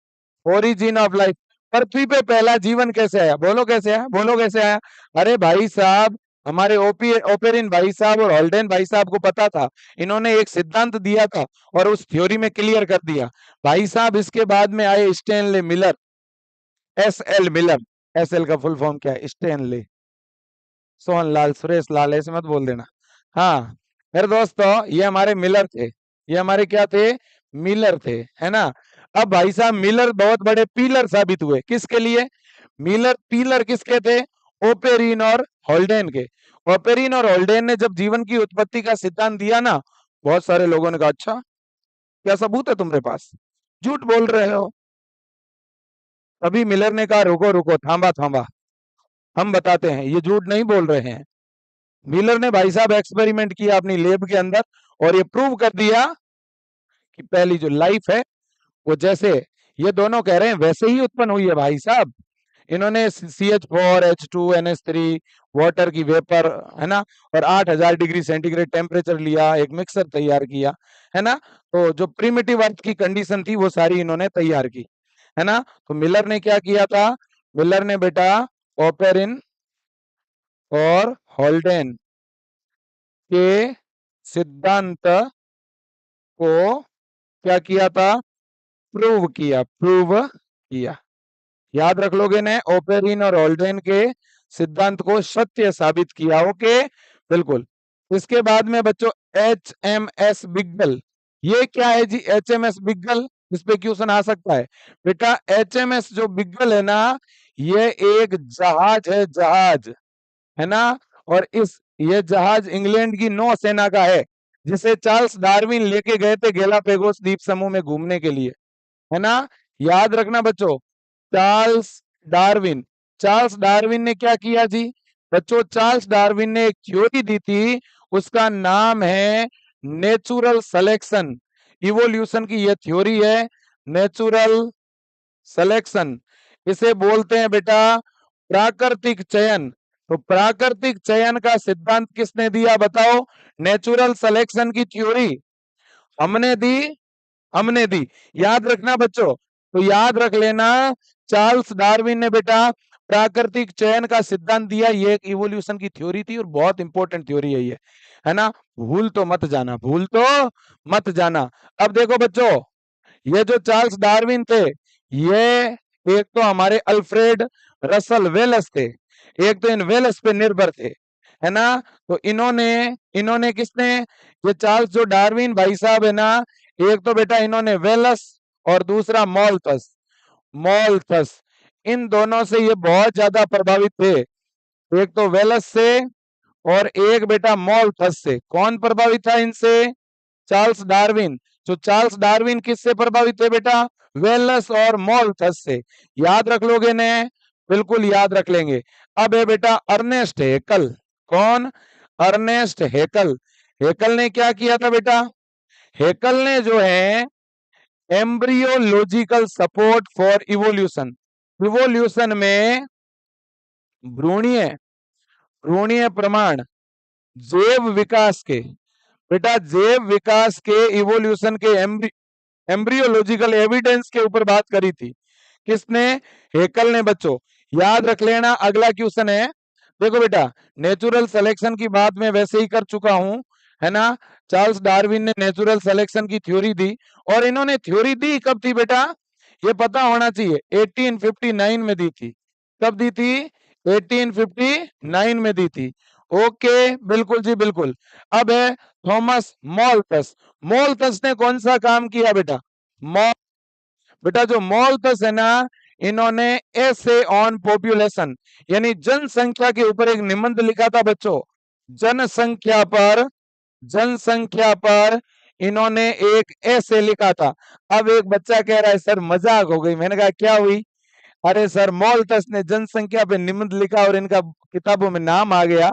S1: origin of life. पृथ्वी पे पहला जीवन कैसे आया? बोलो कैसे आया, बोलो कैसे आया? अरे भाई साहब, हमारे ओपेरिन भाई साहब और होल्डेन भाई साहब को पता था, इन्होंने एक सिद्धांत दिया था और उस थ्योरी में क्लियर कर दिया भाई साहब। इसके बाद में आए Stanley Miller, S L Miller. S L का फुल फॉर्म क्या है? स्टैनले, सोहन लाल, सुरेश लाल, ऐसे मत बोल देना। हाँ मेरे दोस्तों, ये हमारे मिलर थे, ये हमारे क्या थे? मिलर थे, है ना। अब भाई साहब मिलर बहुत बड़े पीलर साबित हुए, किसके लिए? मिलर पीलर किसके थे? ओपेरिन और होल्डेन के। ओपेरिन और होल्डेन ने जब जीवन की उत्पत्ति का सिद्धांत दिया ना, बहुत सारे लोगों ने कहा अच्छा, क्या सबूत है तुम्हारे पास? झूठ बोल रहे हो। तभी मिलर ने कहा रुको रुको, थांबा थांबा, हम बताते हैं, ये झूठ नहीं बोल रहे हैं। मिलर ने भाई साहब एक्सपेरिमेंट किया अपनी लैब के अंदर और ये प्रूव कर दिया कि पहली जो लाइफ है वो जैसे ये दोनों कह रहे हैं वैसे ही उत्पन्न हुई है भाई साहब। इन्होंने CH4H2NH3 वाटर की वेपर, है ना, और 8000 डिग्री सेंटीग्रेड टेम्परेचर लिया, एक मिक्सर तैयार किया, है ना। तो जो प्रिमिटिव अर्थ की कंडीशन थी वो सारी इन्होंने तैयार की, है ना। तो मिलर ने क्या किया था? मिलर ने बेटा ओपेरिन और होल्डेन के सिद्धांत को क्या किया था? प्रूव किया, प्रूव किया। याद रख लोगे ने, ओपेरिन और होल्डेन के सिद्धांत को सत्य साबित किया। ओके, बिल्कुल। इसके बाद में बच्चों HMS बिगल, ये क्या है जी? HMS बिगल, इस पे क्वेश्चन आ सकता है बेटा। HMS जो बिगल है ना, ये एक जहाज है, जहाज, है ना। और ये जहाज इंग्लैंड की नौसेना का है, जिसे चार्ल्स डार्विन लेके गए थे गैलापेगोस द्वीप समूह में घूमने के लिए, है ना। याद रखना बच्चों, चार्ल्स डार्विन, चार्ल्स डार्विन ने क्या किया जी? बच्चों चार्ल्स डार्विन ने एक थ्योरी दी थी, उसका नाम है नेचुरल सिलेक्शन, इवोल्यूशन की ये थ्योरी है, नेचुरल सिलेक्शन। इसे बोलते हैं बेटा प्राकृतिक चयन। तो प्राकृतिक चयन का सिद्धांत किसने दिया बताओ? नेचुरल सिलेक्शन की थ्योरी हमने दी, हमने दी। याद रखना बच्चों, तो याद रख लेना, चार्ल्स डार्विन ने बेटा प्राकृतिक चयन का सिद्धांत दिया, ये एक इवोल्यूशन की थ्योरी थी और बहुत इंपॉर्टेंट थ्योरी है ये, है ना। भूल तो मत जाना, भूल तो मत जाना। अब देखो बच्चों, ये जो चार्ल्स डार्विन थे, ये एक तो हमारे अल्फ्रेड रसल वेलस थे, एक तो इन वेलस पे निर्भर थे, है ना। तो इन्होंने इन्होंने किसने, ये चार्ल्स जो डार्विन भाई साहब है ना, एक तो बेटा इन्होंने वेलस और दूसरा मॉल्थस, मॉल्थस, इन दोनों से ये बहुत ज्यादा प्रभावित थे। एक तो वेलस से और एक बेटा मॉल्थस से। कौन प्रभावित था इनसे? Charles Darwin. तो चार्ल्स डार्विन किससे प्रभावित थे बेटा? वेलस और मॉल्थस से। याद रख लोगे ने? बिल्कुल याद रख लेंगे। अब है बेटा अर्नेस्ट हेकल। कौन? Ernest Haeckel. हेकल ने क्या किया था बेटा? हेकल ने जो है embryological support for evolution, evolution में भ्रूणीय भ्रूणीय प्रमाण, जैव विकास के, बेटा जैव विकास के, इवोल्यूशन के एम्ब्रियोलॉजिकल एविडेंस के ऊपर बात करी थी। किसने? हेकल ने बच्चों। याद रख लेना। अगला क्वेश्चन है, देखो बेटा, नेचुरल सिलेक्शन की बात मैं वैसे ही कर चुका हूं, है ना। चार्ल्स डार्विन ने नेचुरल सिलेक्शन की थ्योरी दी, और इन्होंने थ्योरी दी कब थी बेटा? ये पता होना चाहिए, 1859 में दी थी। कब दी थी? 1859 में दी थी। ओके, बिल्कुल जी बिल्कुल। अब है थॉमस मॉल्थस। मॉल्थस ने कौन सा काम किया बेटा? बेटा जो मॉल्थस है ना, इन्होंने एसे ऑन पॉपुलेशन, यानी जनसंख्या के ऊपर एक निबंध लिखा था बच्चों। जनसंख्या पर इन्होंने एक ऐसे लिखा था। अब एक बच्चा कह रहा है सर मजाक हो गई। मैंने कहा क्या हुई? अरे सर मॉलथस ने जनसंख्या पे निबंध लिखा और इनका किताबों में नाम आ गया,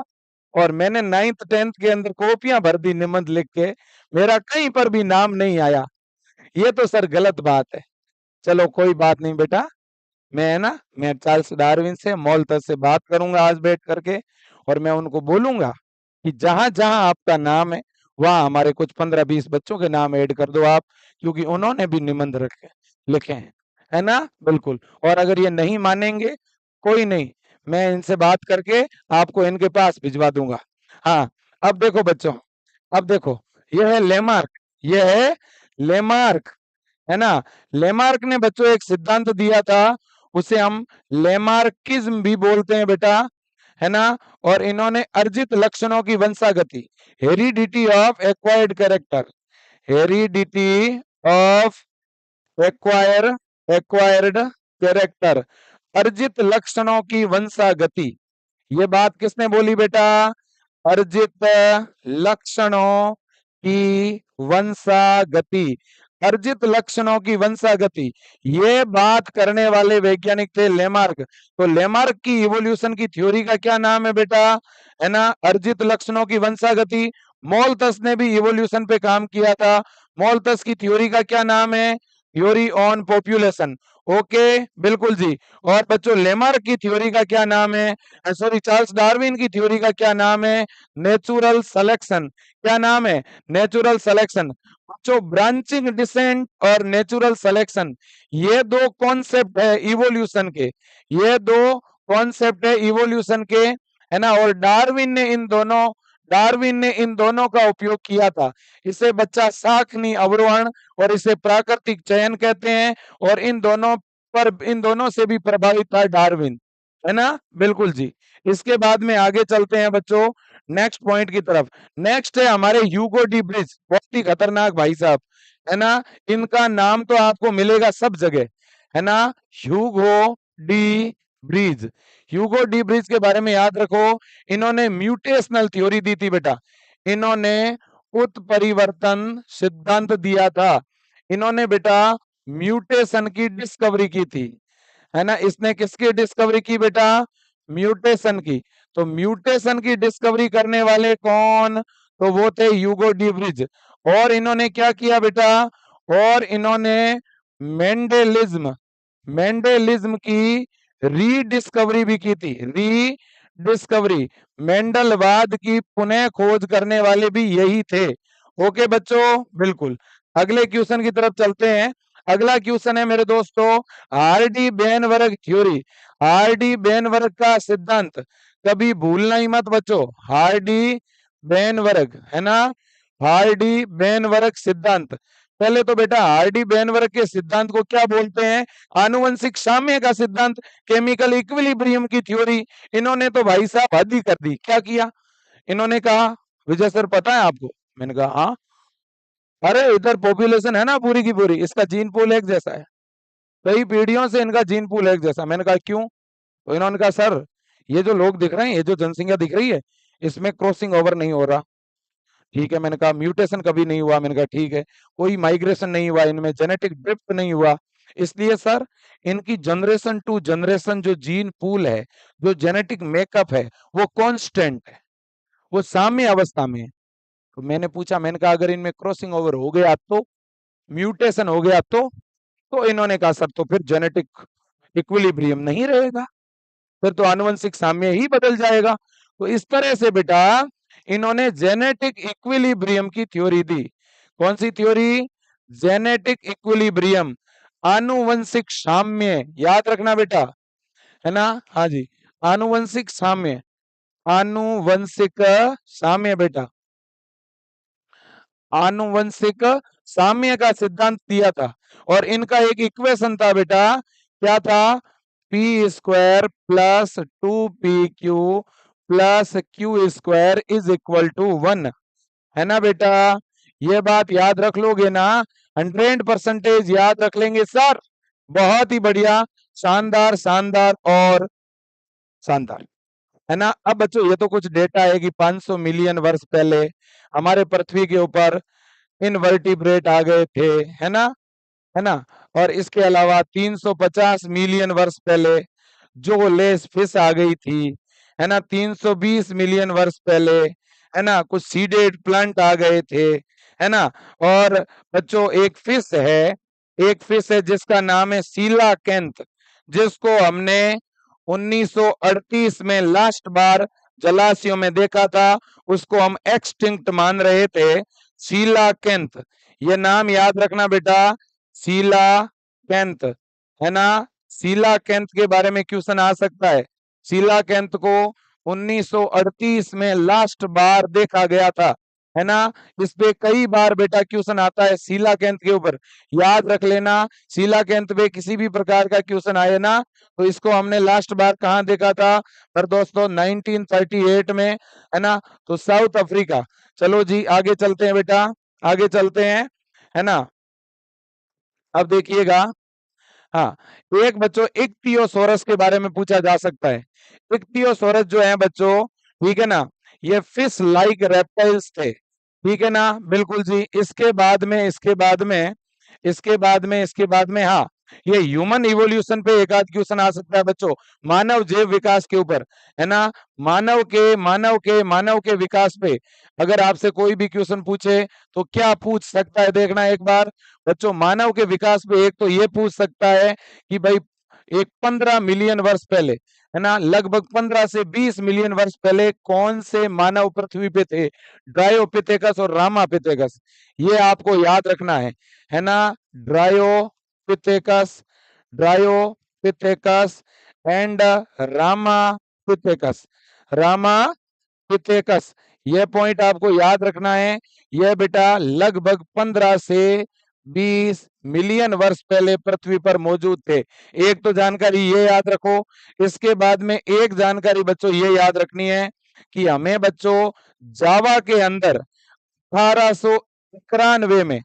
S1: और मैंने 9th 10th के अंदर कॉपियां भर दी निबंध लिख के, मेरा कहीं पर भी नाम नहीं आया। ये तो सर गलत बात है। चलो कोई बात नहीं बेटा, मैं चार्ल्स डार्विन से मॉलथस से बात करूंगा आज बैठ करके, और मैं उनको बोलूंगा कि जहां जहां आपका नाम है वहां हमारे कुछ 15-20 बच्चों के नाम ऐड कर दो आप, क्योंकि उन्होंने भी निबंध रखे लिखे हैं, है ना? बिल्कुल। और अगर ये नहीं मानेंगे, कोई नहीं, मैं इनसे बात करके आपको इनके पास भिजवा दूंगा। हाँ, अब देखो बच्चों, अब देखो, यह है लेमार्क, यह है लेमार्क, है ना? लेमार्क ने बच्चों एक सिद्धांत दिया था, उसे हम लेमार्किज्म भी बोलते हैं बेटा, है ना? और इन्होंने अर्जित लक्षणों की वंशागति, heredity of acquired character, heredity of acquired character, अर्जित लक्षणों की वंशागति, ये बात किसने बोली बेटा? अर्जित लक्षणों की वंशागति, अर्जित लक्षणों की वंशागति, ये बात करने वाले वैज्ञानिक थे लेमार्क। तो लेमार्क की इवोल्यूशन की थ्योरी का क्या नाम है बेटा? है ना, अर्जित लक्षणों की वंशागति। मोल्थस ने भी इवोल्यूशन पे काम किया था। मोल्थस की थ्योरी का क्या नाम है? Theory on population. ओके, बिल्कुल जी। और बच्चों लेमार्क की थ्योरी का क्या नाम है? सॉरी, चार्ल्स डार्विन की थ्योरी का क्या नाम है? Natural selection. क्या नाम है? Natural selection. बच्चों ब्रांचिंग डिसेंट और नेचुरल सिलेक्शन, ये दो कॉन्सेप्ट है इवोल्यूशन के, ये दो कॉन्सेप्ट है इवोल्यूशन के, है ना? और डार्विन ने इन दोनों का उपयोग किया था। इसे बच्चा शाखनी अवरोहण और इसे प्राकृतिक चयन कहते हैं, और इन दोनों से भी प्रभावित था डार्विन, है ना? बिल्कुल जी। इसके बाद में आगे चलते हैं बच्चों नेक्स्ट पॉइंट की तरफ। नेक्स्ट है हमारे ह्यूगो डी ब्रिज, बहुत ही खतरनाक भाई साहब, है ना? इनका नाम तो आपको मिलेगा सब जगह, है ना? Hugo de bridge, Hugo de bridge के बारे में याद रखो, इन्होंने म्यूटेशनल थ्योरी दी थी बेटा, इन्होंने उत्परिवर्तन सिद्धांत दिया था, इन्होंने बेटा म्यूटेशन की डिस्कवरी की थी, है ना? इसने किसकी डिस्कवरी की बेटा? म्यूटेशन की। तो म्यूटेशन की डिस्कवरी करने वाले कौन? तो वो थे ह्यूगो डी ब्रिज। और इन्होंने क्या किया बेटा? और इन्होंने मेंडेलिज्म, मेंडेलिज्म की रीडिस्कवरी भी की थी, रीडिस्कवरी, मेंडलवाद की पुनः खोज करने वाले भी यही थे। ओके बच्चों, बिल्कुल। अगले क्वेश्चन की तरफ चलते हैं। अगला क्वेश्चन है मेरे दोस्तों, आरडी बेनवर्ग थ्योरी, आरडी बेनवर्ग का सिद्धांत, कभी भूलना ही मत बच्चों, हार्डी बेनवर्ग, है ना? हार्डी बेनवर्ग सिद्धांत। पहले तो बेटा हार्डी बेनवर्ग के सिद्धांत को क्या बोलते हैं? आनुवंशिक साम्य का सिद्धांत, केमिकल इक्विलिब्रियम की थ्योरी। इन्होंने तो भाई साहब हद ही कर दी। क्या किया इन्होंने? कहा विजय सर पता है आपको? मैंने कहा हाँ। अरे इधर पॉपुलेशन है ना पूरी की पूरी, इसका जीन पूल एक जैसा है, कई पीढ़ियों से इनका जीन पूल एक जैसा। मैंने कहा क्यों? तो इन्होंने कहा सर ये जो लोग दिख रहे हैं, ये जो जनसंख्या दिख रही है, इसमें क्रॉसिंग ओवर नहीं हो रहा। ठीक है, मैंने कहा म्यूटेशन कभी नहीं हुआ, मैंने कहा ठीक है, कोई माइग्रेशन नहीं हुआ, इनमें जेनेटिक ड्रिफ्ट नहीं हुआ, इसलिए सर इनकी जनरेशन टू जनरेशन जो जीन पूल है, जो जेनेटिक मेकअप है, वो कांस्टेंट है, वो साम्य अवस्था में है। तो मैंने पूछा, मैंने कहा अगर इनमें क्रॉसिंग ओवर हो गया तो, म्यूटेशन हो गया तो इन्होंने कहा सर तो फिर जेनेटिक इक्विलिब्रियम नहीं रहेगा, फिर तो आनुवंशिक साम्य ही बदल जाएगा। तो इस तरह से बेटा इन्होंने जेनेटिक इक्विलिब्रियम की थ्योरी दी। कौन सी थ्योरी? जेनेटिक इक्विलिब्रियम, आनुवंशिक साम्य, याद रखना बेटा, है ना? हाँ जी, आनुवंशिक साम्य, आनुवंशिक साम्य बेटा, आनुवंशिक साम्य का सिद्धांत दिया था। और इनका एक इक्वेशन था बेटा, क्या था? P square plus 2pq plus Q square is equal to 1, है ना बेटा? ये बात याद रख लोगे ना? 100% याद रख लेंगे सर, बहुत ही बढ़िया, शानदार शानदार और शानदार। है ना। अब बच्चों ये तो कुछ डेटा है कि 500 मिलियन वर्ष पहले हमारे पृथ्वी के ऊपर इनवर्टिब्रेट आ गए थे, है ना, है ना। और इसके अलावा 350 मिलियन वर्ष पहले जो लेस फिश आ गई थी, है ना, 320 मिलियन वर्ष पहले, है ना, कुछ सीडेड प्लांट आ गए थे, है ना। और बच्चों एक फिश है जिसका नाम है सीलाकेंथ, जिसको हमने 1938 में लास्ट बार जलाशयों में देखा था। उसको हम एक्सटिंक्ट मान रहे थे, सीलाकेंथ। ये नाम याद रखना बेटा, सीलाकेंथ, है ना। सीलाकेंथ के बारे में क्वेश्चन आ सकता है। सीलाकेंथ को 1938 में लास्ट बार देखा गया था, है ना। इस पे कई बार बेटा क्वेश्चन आता है सीलाकेंथ के ऊपर, याद रख लेना। सीलाकेंथ पे किसी भी प्रकार का क्वेश्चन आए ना, तो इसको हमने लास्ट बार कहाँ देखा था पर दोस्तों 1938 में, है ना, तो साउथ अफ्रीका। चलो जी आगे चलते हैं बेटा, आगे चलते हैं, है ना। अब देखिएगा, हाँ, एक बच्चों इक्तियोसोरस के बारे में पूछा जा सकता है। इक्तियोसोरस जो है बच्चों, ठीक है ना, ये फिश लाइक रेप्टाइल्स थे, ठीक है ना, बिल्कुल जी। इसके बाद में हाँ, ये ह्यूमन इवोल्यूशन पे एक आध क्वेश्चन आ सकता है बच्चों, मानव जैव विकास के ऊपर, है ना। मानव के विकास पे अगर आपसे कोई भी क्वेश्चन पूछे तो क्या पूछ सकता है, देखना एक बार बच्चों। मानव के विकास पे एक तो ये पूछ सकता है कि भाई एक 15 मिलियन वर्ष पहले, है ना, लगभग 15 से 20 मिलियन वर्ष पहले कौन से मानव पृथ्वी पे थे, ड्रायोपिथेकस और रामापिथेकस। ये आपको याद रखना है ना। Dryopithecus, Dryopithecus and Ramapithecus, Ramapithecus, ये पॉइंट आपको याद रखना है। यह बेटा लगभग 15 से 20 मिलियन वर्ष पहले पृथ्वी पर मौजूद थे। एक तो जानकारी ये याद रखो। इसके बाद में एक जानकारी बच्चों ये याद रखनी है कि हमें बच्चों जावा के अंदर 1891 में,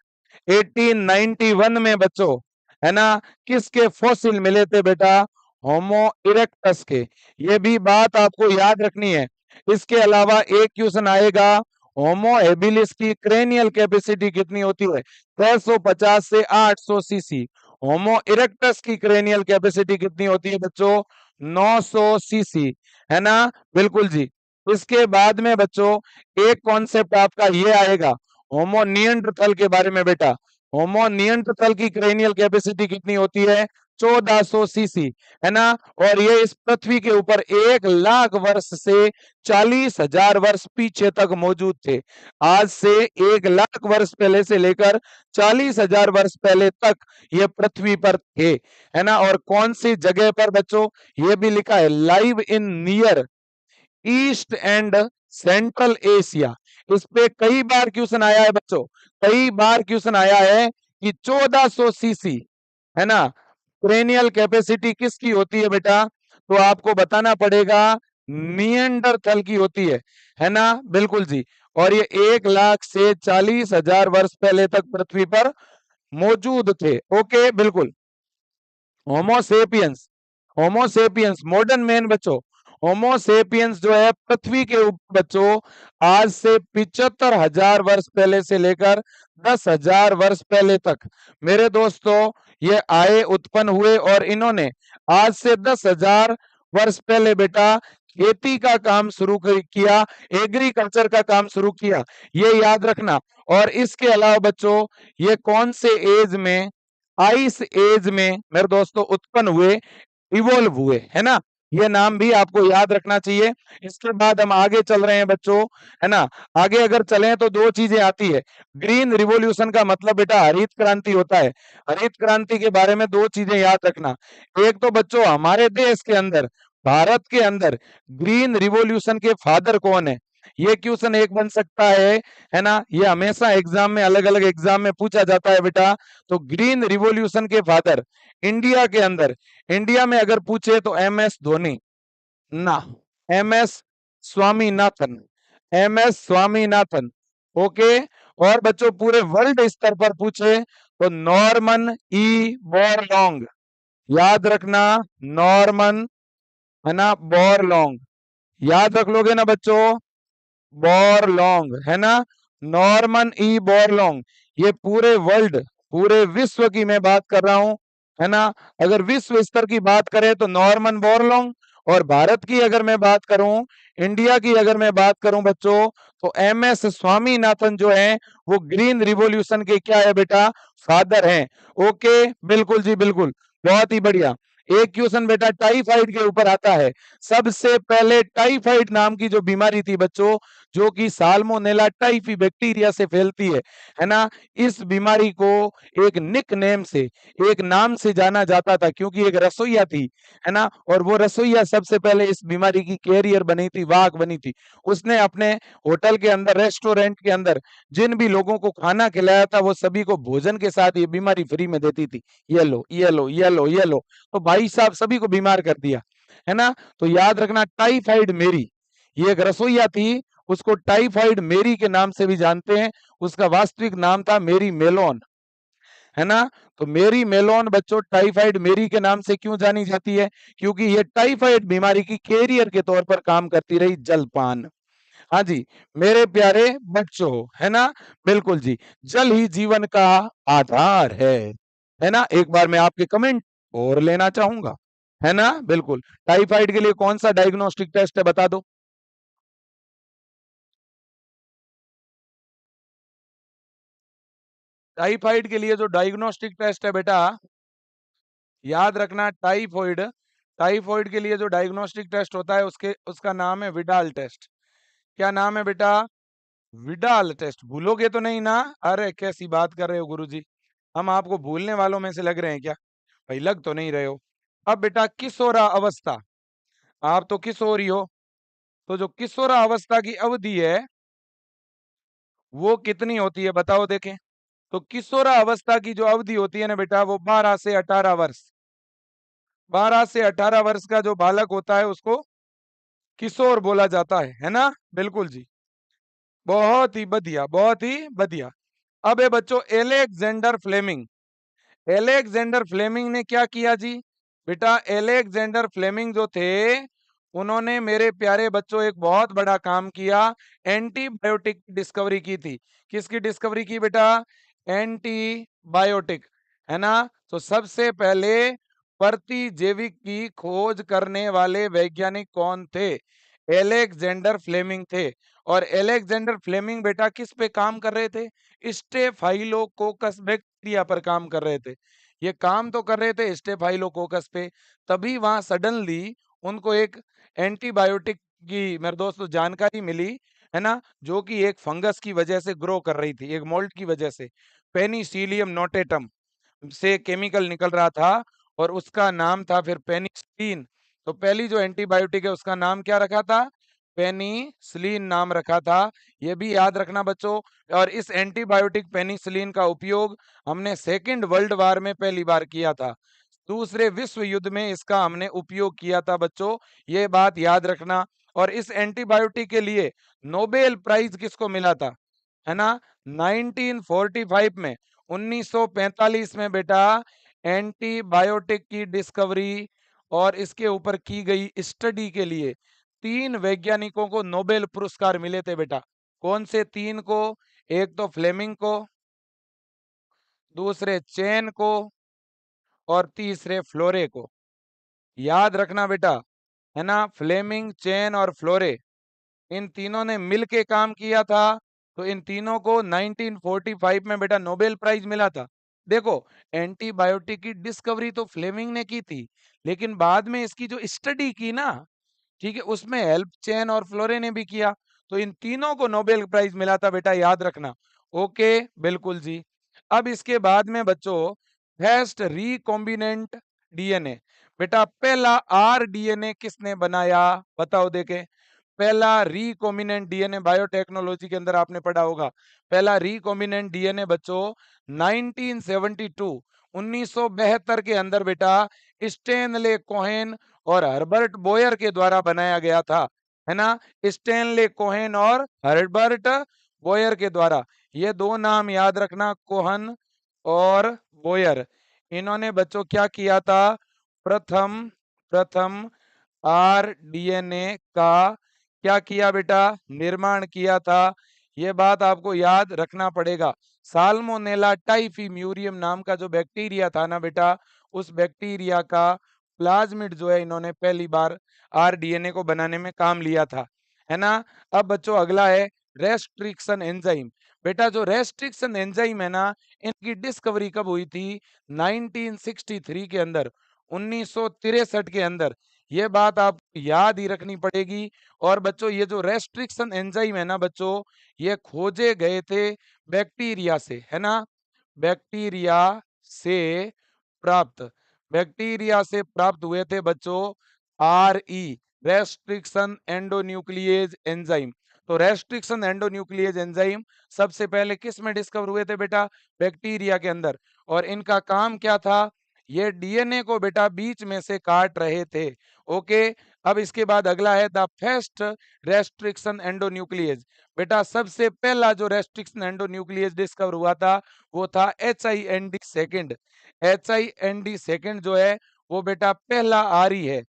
S1: 1891 में बच्चों, है ना, किसके फॉसिल मिले थे बेटा, होमो इरेक्टस के। ये भी बात आपको याद रखनी है। इसके अलावा एक क्वेश्चन आएगा, होमो हेबिलिस की क्रेनियल कैपेसिटी कितनी होती है, 650 से 800 सीसी। होमो इरेक्टस की क्रेनियल कैपेसिटी कितनी होती है बच्चों, 900 सीसी, है ना, बिल्कुल जी। इसके बाद में बच्चों एक कॉन्सेप्ट आपका ये आएगा होमो नियंत्रथल के बारे में बेटा। होमो नियंत्रथल की क्रेनियल कैपेसिटी कितनी होती है, 1400 सीसी, है ना। और ये इस पृथ्वी के ऊपर 1 लाख वर्ष से 40,000 वर्ष पीछे तक मौजूद थे। आज से 1 लाख वर्ष पहले से लेकर 40,000 वर्ष पहले तक ये पृथ्वी पर थे, है ना। और कौन सी जगह पर बच्चों, ये भी लिखा है live in near east and central Asia. इस पे कई बार क्वेश्चन आया है बच्चों, कई बार क्वेश्चन आया है कि 1400 सीसी, है ना, क्रेनियल कैपेसिटी किसकी होती है बेटा, तो आपको बताना पड़ेगा निएंडरथल की होती है ना, बिल्कुल जी। और ये 1 लाख से 40,000 वर्ष पहले तक पृथ्वी पर मौजूद थे। ओके बिल्कुल। होमोसेपियंस, होमोसेपियंस मॉडर्न मैन बच्चों, होमोसेपियंस जो है पृथ्वी के ऊपर बच्चों आज से 75,000 वर्ष पहले से लेकर 10,000 वर्ष पहले तक मेरे दोस्तों ये आए, उत्पन्न हुए, और इन्होंने आज से 10,000 वर्ष पहले बेटा खेती का काम शुरू किया, एग्रीकल्चर का काम शुरू किया, ये याद रखना। और इसके अलावा बच्चों ये कौन से एज में, आइस एज में मेरे दोस्तों उत्पन्न हुए, इवोल्व हुए, है ना। ये नाम भी आपको याद रखना चाहिए। इसके बाद हम आगे चल रहे हैं बच्चों, है ना। आगे अगर चलें तो दो चीजें आती है। ग्रीन रिवॉल्यूशन का मतलब बेटा हरित क्रांति होता है। हरित क्रांति के बारे में दो चीजें याद रखना। एक तो बच्चों हमारे देश के अंदर, भारत के अंदर ग्रीन रिवॉल्यूशन के फादर कौन है, ये क्वेश्चन एक बन सकता है ना। ये हमेशा एग्जाम में, अलग अलग एग्जाम में पूछा जाता है बेटा। तो ग्रीन रिवॉल्यूशन के फादर इंडिया के अंदर, इंडिया में अगर पूछे तो एम एस धोनी ना, M S Swaminathan, M S Swaminathan. Okay. और बच्चों पूरे वर्ल्ड स्तर पर पूछे तो नॉर्मन ई बोरलॉन्ग, याद रखना, नॉर्मन, है ना, बोरलॉन्ग, याद रख लोगे ना बच्चों, बोरलॉन्ग है ना, नॉर्मन ई बोरलॉन्ग। ये पूरे वर्ल्ड, पूरे विश्व की मैं बात कर रहा हूं, है ना। अगर विश्व स्तर की बात करें तो नॉर्मन बोरलॉन्ग, और भारत की अगर मैं बात करूं, इंडिया की अगर मैं बात करूं बच्चों, तो एम एस स्वामीनाथन जो है वो ग्रीन रिवॉल्यूशन के क्या है बेटा, फादर हैं। ओके, बिल्कुल जी बिल्कुल, बहुत ही बढ़िया। एक क्वेश्चन बेटा टाइफाइड के ऊपर आता है। सबसे पहले टाइफाइड नाम की जो बीमारी थी बच्चों, जो कि साल्मोनेला टाइफी बैक्टीरिया से फैलती है ना। इस बीमारी को एक निक नेम से, एक नाम से जाना जाता था, क्योंकि एक रसोईया थी, है ना, और वो रसोईया सबसे पहले इस बीमारी की कैरियर बनी थी, वाहक बनी थी। उसने अपने होटल के अंदर, रेस्टोरेंट के अंदर जिन भी लोगों को खाना खिलाया था, वो सभी को भोजन के साथ ये बीमारी फ्री में देती थी। ये लो ये लो ये लो ये लो, तो भाई साहब सभी को बीमार कर दिया, है ना। तो याद रखना, टाइफाइड मेरी, ये एक रसोईया थी, उसको टाइफाइड मेरी के नाम से भी जानते हैं। उसका वास्तविक नाम था मेरी मेलोन, है ना। तो मेरी मेलोन बच्चों टाइफाइड मेरी के नाम से क्यों जानी जाती है, क्योंकि ये टाइफाइड बीमारी की कैरियर के तौर पर काम करती रही, जलपान। हाँ जी, मेरे प्यारे बच्चों, है ना, बिल्कुल जी, जल ही जीवन का आधार है ना। एक बार मैं आपके कमेंट और लेना चाहूंगा, है ना, बिल्कुल। टाइफाइड के लिए कौन सा डायग्नोस्टिक टेस्ट है, बता दो। टाइफाइड के लिए जो डायग्नोस्टिक टेस्ट है बेटा, याद रखना, टाइफॉइड, टाइफॉइड के लिए जो डायग्नोस्टिक टेस्ट होता है उसके उसका नाम है विडाल टेस्ट। क्या नाम है बेटा, विडाल टेस्ट। भूलोगे तो नहीं ना? अरे कैसी बात कर रहे हो गुरुजी, हम आपको भूलने वालों में से लग रहे हैं क्या? भाई लग तो नहीं रहे हो। अब बेटा किशोरा अवस्था, आप तो किशोरी हो, तो जो किशोरा अवस्था की अवधि है वो कितनी होती है बताओ देखें। तो किशोरा अवस्था की जो अवधि होती है ना बेटा, वो 12 से 18 वर्ष। 12 से 18 वर्ष का जो बालक होता है उसको किशोर बोला जाता है ना, बिल्कुल जी। बहुत ही बढ़िया, बहुत ही बढ़िया। अब है बच्चों एलेक्जेंडर फ्लेमिंग। एलेक्जेंडर फ्लेमिंग ने क्या किया जी? बेटा एलेक्जेंडर फ्लेमिंग जो थे, उन्होंने मेरे प्यारे बच्चों एक बहुत बड़ा काम किया, एंटीबायोटिक डिस्कवरी की थी। किसकी डिस्कवरी की बेटा? एंटीबायोटिक, है ना। तो सबसे पहले प्रतिजैविक की खोज करने वाले वैज्ञानिक कौन थे? एलेक्जेंडर फ्लेमिंग थे। और एलेक्जेंडर फ्लेमिंग बेटा किस पे काम कर रहे थे? स्टेफाइलोकोकस बैक्टीरिया पर काम कर रहे थे। ये काम तो कर रहे थे स्टेफाइलोकोकस पे, तभी वहां सडनली उनको एक एंटीबायोटिक की, मेरे दोस्तों, जानकारी मिली, है ना, जो कि एक फंगस की वजह से ग्रो कर रही थी, एक मोल्ड की वजह से। पेनिसिलियम नोटेटम से केमिकल निकल रहा था, और उसका नाम था फिर पेनिसिलिन। तो पहली जो एंटीबायोटिक है उसका नाम क्या रखा था? पेनिसिलिन नाम रखा था। ये भी याद रखना बच्चों। और इस एंटीबायोटिक पेनिसिलिन का उपयोग हमने सेकेंड वर्ल्ड वार में पहली बार किया था। दूसरे विश्व युद्ध में इसका हमने उपयोग किया था बच्चों, ये बात याद रखना। और इस एंटीबायोटिक के लिए नोबेल प्राइज किसको मिला था? है ना, 1945 में, 1945 में बेटा, एंटीबायोटिक की डिस्कवरी और इसके ऊपर की गई स्टडी के लिए 3 वैज्ञानिकों को नोबेल पुरस्कार मिले थे बेटा। कौन से 3 को? एक तो फ्लेमिंग को, दूसरे चेन को, और तीसरे फ्लोरे को। याद रखना बेटा, है ना, फ्लेमिंग, चेन और फ्लोरे, इन तीनों ने मिलके काम किया था। तो इन तीनों को 1945 में बेटा नोबेल प्राइज मिला था। देखो, एंटीबायोटिक की डिस्कवरी तो फ्लेमिंग ने की थी, लेकिन बाद में इसकी जो स्टडी की ना, ठीक है, उसमें हेल्प चेन और फ्लोरे ने भी किया। तो इन तीनों को नोबेल प्राइज मिला था बेटा, याद रखना। ओके, बिल्कुल जी। अब इसके बाद में बच्चों, फेस्ट रिकॉम्बिनेंट डीएनए, बेटा पहला आरडीएनए किसने बनाया? बताओ देखे। पहला रिकॉम्बिनेंट डीएनए, बायोटेक्नोलॉजी के अंदर आपने पढ़ा होगा, पहला रिकॉम्बिनेंट डीएनए बच्चों 1972, 1972 के अंदर बेटा स्टेनले कोहेन और हर्बर्ट बोयर के द्वारा बनाया गया था, है ना। स्टेनले कोहेन और हर्बर्ट बोयर के द्वारा, ये दो नाम याद रखना, कोहन और बोयर। इन्होंने बच्चों क्या किया था? प्रथम प्रथम आरडीएनए का क्या किया बेटा? निर्माण किया था। ये बात आपको याद रखना पड़ेगा। साल्मोनेला टाइफीम्यूरियम नाम का जो बैक्टीरिया था ना बेटा, उस बैक्टीरिया का प्लाज्मिड जो है इन्होंने पहली बार आरडीएनए को बनाने में काम लिया था, है ना? अब बच्चों अगला है रेस्ट्रिक्शन एंजाइम। बेटा जो रेस्ट्रिक्शन एंजाइम है ना, इनकी डिस्कवरी कब हुई थी? 1963 के अंदर, 1963 के अंदर। ये बात आप याद ही रखनी पड़ेगी। और बच्चों ये जो रेस्ट्रिक्शन एंजाइम है ना बच्चों, ये खोजे गए थे बैक्टीरिया से, है ना? बैक्टीरिया से प्राप्त, बैक्टीरिया से प्राप्त हुए थे बच्चों आरई, रेस्ट्रिक्शन एंडोन्यूक्लिएज एंजाइम। तो रेस्ट्रिक्शन एंडोन्यूक्लिएज एंजाइम सबसे पहले किस में डिस्कवर हुए थे बेटा? बैक्टीरिया के अंदर। और इनका काम क्या था? ये डीएनए को बेटा बीच में से काट रहे थे। ओके। अब इसके बाद अगला है द फर्स्ट रेस्ट्रिक्शन एंडोन्यूक्लिएज। बेटा सबसे पहला जो रेस्ट्रिक्शन एंडोन्यूक्लिएज डिस्कवर हुआ था वो था HIND सेकंड। HIND सेकंड जो है वो बेटा पहला आरी है,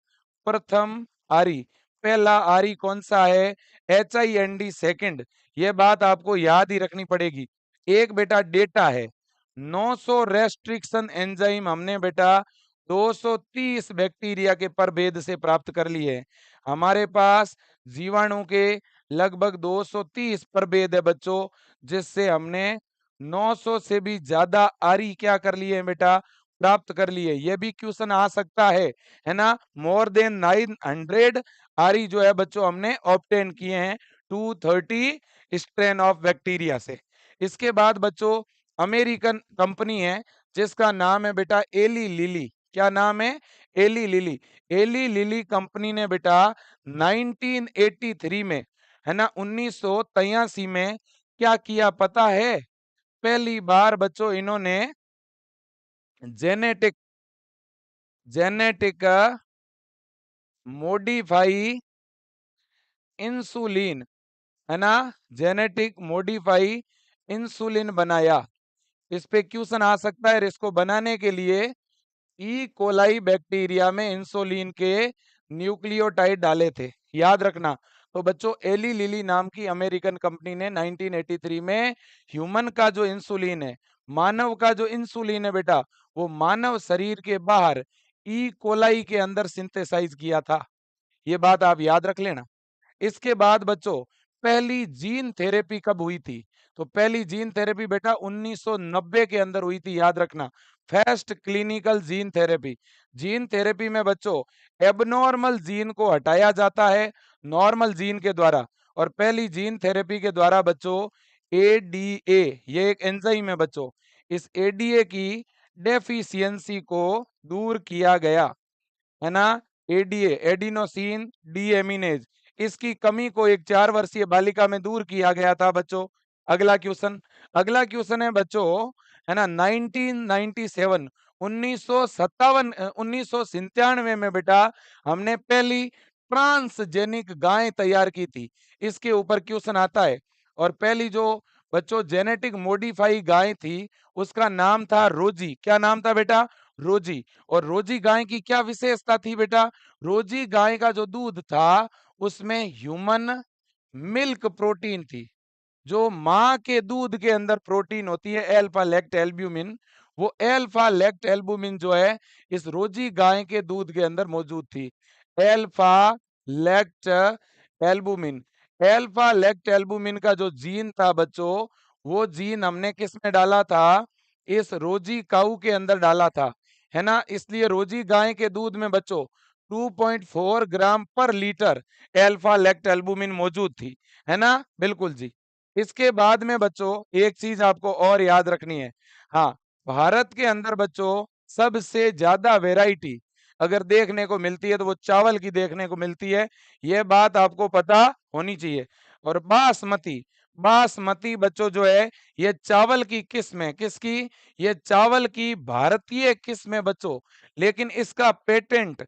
S1: प्रथम आरी। पहला आरी कौन सा है? HIND second. ये बात आपको याद ही रखनी पड़ेगी। एक बेटा डेटा है 900 रेस्ट्रिक्शन एंजाइम हमने बेटा 230 बैक्टीरिया के प्रभेद से प्राप्त कर लिए। हमारे पास जीवाणु के लगभग 230 प्रभेद है बच्चों, जिससे हमने 900 से भी ज्यादा आरी क्या कर लिए हैं बेटा? प्राप्त कर लिए। ये भी क्वेश्चन आ सकता है ना? मोर देन 900 आरी जो है बच्चों हमने ऑब्टेन किए हैं 230 स्ट्रेन ऑफ बैक्टीरिया से। इसके बाद बच्चों अमेरिकन कंपनी है जिसका नाम है बेटा एली लिली। क्या नाम है? Eli Lilly. Eli Lilly company ने बेटा 1983 में, है ना, 1983 में क्या किया पता है? पहली बार बच्चों इन्होंने जेनेटिक जेनेटिक मॉडिफाई इंसुलिन, है ना, जेनेटिक मॉडिफाई इंसुलिन बनाया। इस पे क्वेश्चन आ सकता है। इसको बनाने के लिए ई कोलाई बैक्टीरिया में इंसुलिन के न्यूक्लियोटाइड डाले थे, याद रखना। तो बच्चों एली लिली नाम की अमेरिकन कंपनी ने 1983 में ह्यूमन का जो इंसुलिन है, मानव का जो इंसुलिन है बेटा, वो मानव शरीर के बाहर ई कोलाई के अंदर सिंथेसाइज किया था। ये बात आप याद रख लेना। इसके बाद बच्चों पहली जीन थेरेपी कब हुई थी? तो पहली जीन थेरेपी बेटा 1990 के अंदर हुई थी, याद रखना। First clinical gene therapy. Gene therapy में बच्चों एबनॉर्मल जीन को हटाया जाता है नॉर्मल जीन के द्वारा। और पहली जीन थेरेपी के द्वारा बच्चों एडीए, ये एक एंजाइम है बच्चों, इस एडीए की डेफिशिएंसी को दूर किया गया, है ना? एडीए, एडिनोसिन डीएमिनेज, इसकी कमी को एक 4 वर्षीय बालिका में दूर किया गया था बच्चों। अगला क्वेश्चन, अगला क्वेश्चन है बच्चों, है ना, 1997, 1997 में बेटा हमने पहली ट्रांसजेनिक गाय तैयार की थी। इसके ऊपर क्वेश्चन आता है। और पहली जो बच्चों जेनेटिक मॉडिफाई गाय थी उसका नाम था रोजी। क्या नाम था बेटा? रोजी। और रोजी गाय की क्या विशेषता थी बेटा? रोजी गाय का जो दूध था उसमें ह्यूमन मिल्क प्रोटीन थी। जो माँ के दूध के अंदर प्रोटीन होती है एल्फा लेक्ट एल्ब्यूमिन, वो एल्फा लेक्ट एल्ब्यूमिन जो है इस रोजी गाय के दूध के अंदर मौजूद थी। एल्फा लेक्ट एल्ब्यूमिन, एल्फा लेक्ट एल्ब्यूमिन का जो जीन था बच्चों, वो जीन हमने किस में डाला था? इस रोजी काऊ के अंदर डाला था, है ना? इसलिए रोजी गाय के दूध में बच्चों 2.4 ग्राम पर लीटर एल्फा लेक्ट एल्ब्यूमिन मौजूद थी, है ना? बिल्कुल जी। इसके बाद में बच्चों एक चीज आपको और याद रखनी है। हाँ, भारत के अंदर बच्चों सबसे ज्यादा वैरायटी अगर देखने को मिलती है तो वो चावल की देखने को मिलती है। ये बात आपको पता होनी चाहिए। और बासमती, बासमती बच्चों जो है ये चावल की किस्म है। किसकी? ये चावल की भारतीय किस्म है बच्चों। लेकिन इसका पेटेंट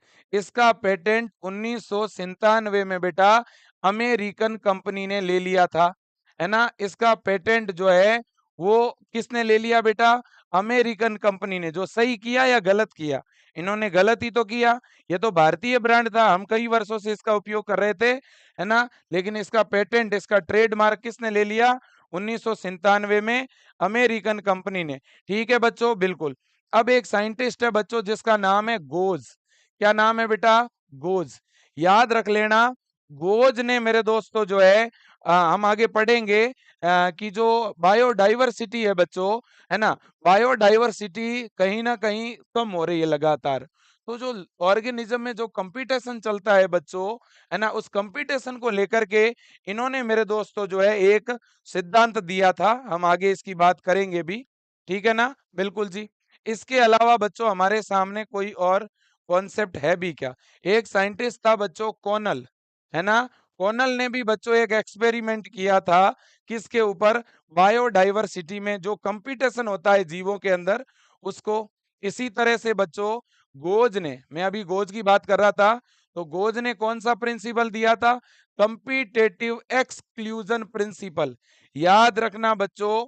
S1: 1997 में बेटा अमेरिकन कंपनी ने ले लिया था, है ना? इसका पेटेंट जो है वो किसने ले लिया बेटा? अमेरिकन कंपनी ने। जो सही किया या गलत किया? इन्होंने गलत ही तो किया। ये तो भारतीय ब्रांड था, हम कई वर्षों से इसका उपयोग कर रहे थे, है ना। लेकिन इसका पेटेंट, इसका ट्रेडमार्क किसने ले लिया? 1997 में अमेरिकन कंपनी ने। ठीक है बच्चों, बिल्कुल। अब एक साइंटिस्ट है बच्चों जिसका नाम है गोज। क्या नाम है बेटा? गोज। याद रख लेना, गोज ने मेरे दोस्तों जो है हम आगे पढ़ेंगे कि जो बायोडाइवर्सिटी है बच्चों, है ना, बायोडाइवर्सिटी कहीं ना कहीं कम हो रही है लगातार। तो जो ऑर्गेनिज्म में जो कंपटीशन चलता है बच्चों, है ना, उस कंपटीशन को लेकर के इन्होंने मेरे दोस्तों जो है एक सिद्धांत दिया था। हम आगे इसकी बात करेंगे भी, ठीक है ना, बिल्कुल जी। इसके अलावा बच्चों हमारे सामने कोई और कॉन्सेप्ट है भी क्या? एक साइंटिस्ट था बच्चों कॉनल, है ना। कॉनल ने भी बच्चों एक एक्सपेरिमेंट किया था, किसके ऊपर? बायोडाइवर्सिटी में जो कंपटीशन होता है जीवों के अंदर, उसको। इसी तरह से बच्चों गोज ने, मैं अभी गोज की बात कर रहा था, तो गोज ने कौन सा प्रिंसिपल दिया था? Competitive exclusion principle. याद रखना बच्चों,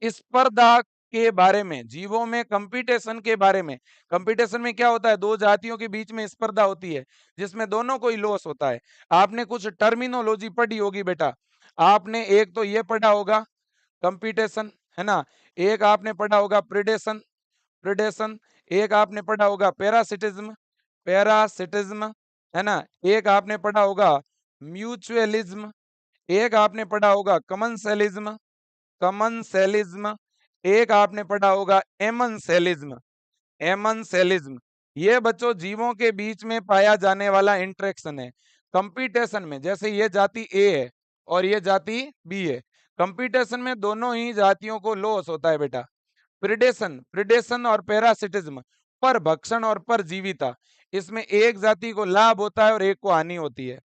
S1: स्पर्धा के बारे में, जीवों में कंपटीशन के बारे में। कंपटीशन में क्या होता है? दो जातियों के बीच में स्पर्धा होती है जिसमें दोनों को ही लॉस होता है। आपने कुछ टर्मिनोलॉजी पढ़ी होगी बेटा। आपने एक तो ये पढ़ा होगा कंपटीशन, है ना। एक आपने पढ़ा होगा प्रिडेशन, प्रिडेशन। एक आपने पढ़ा होगा पैरासिटिज्म, पैरासिटिज्म, है ना। एक आपने पढ़ा होगा म्यूचुअलिज्म। एक आपने पढ़ा होगा कमनसेलिज्म, कमनसेलिज्म। एक आपने पढ़ा होगा एमनसेलिज्म, एमनसेलिज्म। ये बच्चों जीवों के बीच में पाया जाने वाला इंटरेक्शन है कंपटीशन में। जैसे ये जाति ए है और ये जाति बी है, कंपटीशन में दोनों ही जातियों को लॉस होता है बेटा। प्रिडेशन, प्रिडेशन और पैरासिटिज्म, पर भक्षण और परजीविता, इसमें एक जाति को लाभ होता है और एक को हानि होती है।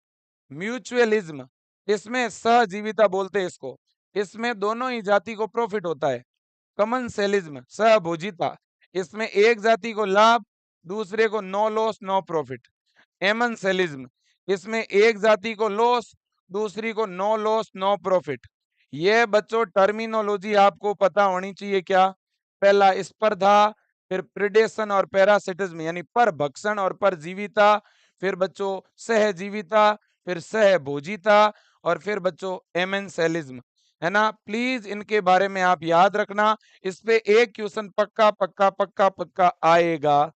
S1: म्यूचुअलिज्म, इसमें सहजीविता बोलते हैं इसको, इसमें दोनों ही जाति को प्रॉफिट होता है। कमनसेलिज्म, सहभोजिता, इसमें एक जाति को लाभ, दूसरे को नो लॉस नो प्रॉफिट। एमनसेलिज्म, इसमें एक जाति को लॉस, दूसरी को नो लॉस नो प्रॉफिट। ये बच्चों टर्मिनोलॉजी आपको पता होनी चाहिए। क्या? पहला स्पर्धा, फिर प्रिडेशन और पैरासिटिज्म यानी परभक्षण और परजीविता, फिर बच्चों सहजीविता, फिर सहभोजिता, और फिर बच्चों एमेंसेलिज्म, है ना। प्लीज इनके बारे में आप याद रखना, इस पे एक क्वेश्चन पक्का पक्का पक्का पक्का आएगा,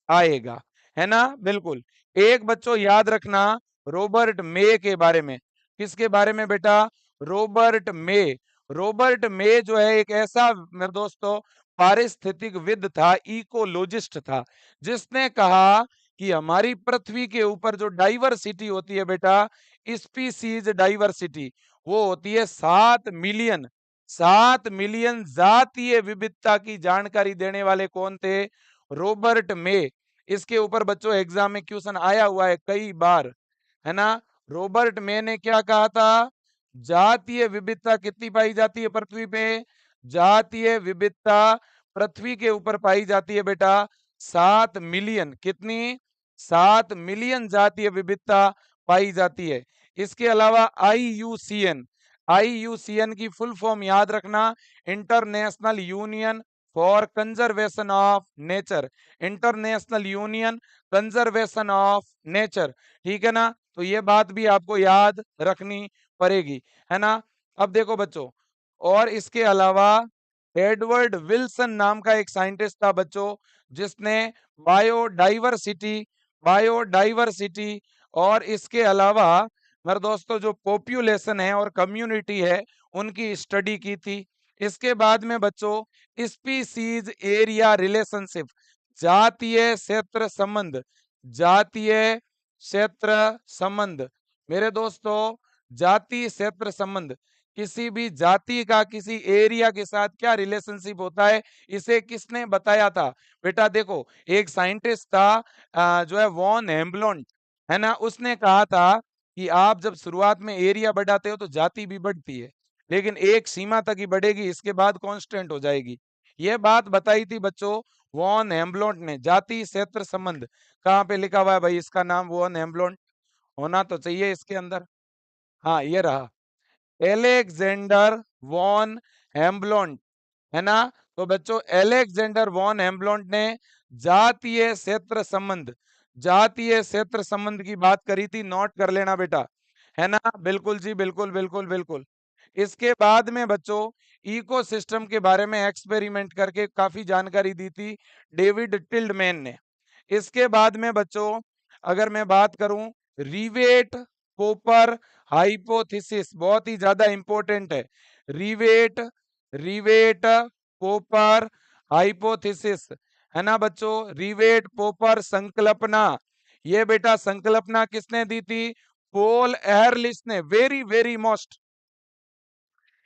S1: आएगा, है ना, बिल्कुल। एक बच्चों याद रखना रॉबर्ट मे के बारे में। किसके बारे में बेटा? रॉबर्ट मे। रॉबर्ट मे जो है एक ऐसा मेरे दोस्तों पारिस्थितिकविद था, इकोलॉजिस्ट था, जिसने कहा कि हमारी पृथ्वी के ऊपर जो डाइवर्सिटी होती है बेटा, स्पीसीज डाइवर्सिटी, वो होती है 7 मिलियन। 7 मिलियन जातीय विविधता की जानकारी देने वाले कौन थे? रॉबर्ट मे। इसके ऊपर बच्चों एग्जाम में क्वेश्चन आया हुआ है कई बार, है ना। रॉबर्ट मे ने क्या कहा था? जातीय विविधता कितनी पाई जाती है पृथ्वी पे? जातीय विविधता पृथ्वी के ऊपर पाई जाती है बेटा 7 मिलियन। कितनी? 7 मिलियन जातीय विविधता पाई जाती है। इसके अलावा IUCN, IUCN की फुल फॉर्म याद रखना, international union for conservation of nature, international union conservation of nature, ठीक है ना। तो ये बात भी आपको याद रखनी पड़ेगी, है ना। अब देखो बच्चों, और इसके अलावा एडवर्ड विल्सन नाम का एक साइंटिस्ट था बच्चों, जिसने बायोडाइवर्सिटी, बायोडाइवर्सिटी और इसके अलावा मेरे दोस्तों जो पॉपुलेशन है और कम्युनिटी है उनकी स्टडी की थी। इसके बाद में बच्चों स्पीसीज एरिया रिलेशनशिप, जातीय क्षेत्र संबंध, जातीय क्षेत्र संबंध, मेरे दोस्तों जाति क्षेत्र संबंध, किसी भी जाति का किसी एरिया के साथ क्या रिलेशनशिप होता है, इसे किसने बताया था? बेटा देखो, एक साइंटिस्ट था जो है वॉन हेम्ब्लॉन्ट, है ना। उसने कहा था कि आप जब शुरुआत में एरिया बढ़ाते हो तो जाति भी बढ़ती है, लेकिन एक सीमा तक ही बढ़ेगी, इसके बाद कांस्टेंट हो जाएगी। यह बात बताई थी बच्चों वॉन हेम्ब्लॉन्ट ने। जाति क्षेत्र संबंध कहाँ पे लिखा हुआ है भाई? इसका नाम वॉन हेम्ब्लॉन्ट होना तो चाहिए इसके अंदर। हाँ, ये रहा, एलेक्जेंडर वॉन हेम्ब्लॉन्ट, है ना। तो बच्चों एलेक्जेंडर वॉन हेम्ब्लॉन्ट ने जातीय क्षेत्र संबंध, जातीय क्षेत्र संबंध की बात करी थी, नोट कर लेना बेटा, है ना? बिल्कुल जी, बिल्कुल बिल्कुल बिल्कुल। इसके बाद में बच्चों इकोसिस्टम के बारे में एक्सपेरिमेंट करके काफी जानकारी दी थी डेविड टिल्डमैन ने। इसके बाद में बच्चों अगर मैं बात करूं, रिवेट पोपर हाइपोथेसिस बहुत ही ज्यादा इंपॉर्टेंट है। रिवेट रिवेट पोपर हाइपोथेसिस, है ना बच्चों? रिवेट पोपर संकल्पना, ये बेटा संकल्पना किसने दी थी? पोल एहरलिच ने। वेरी वेरी मोस्ट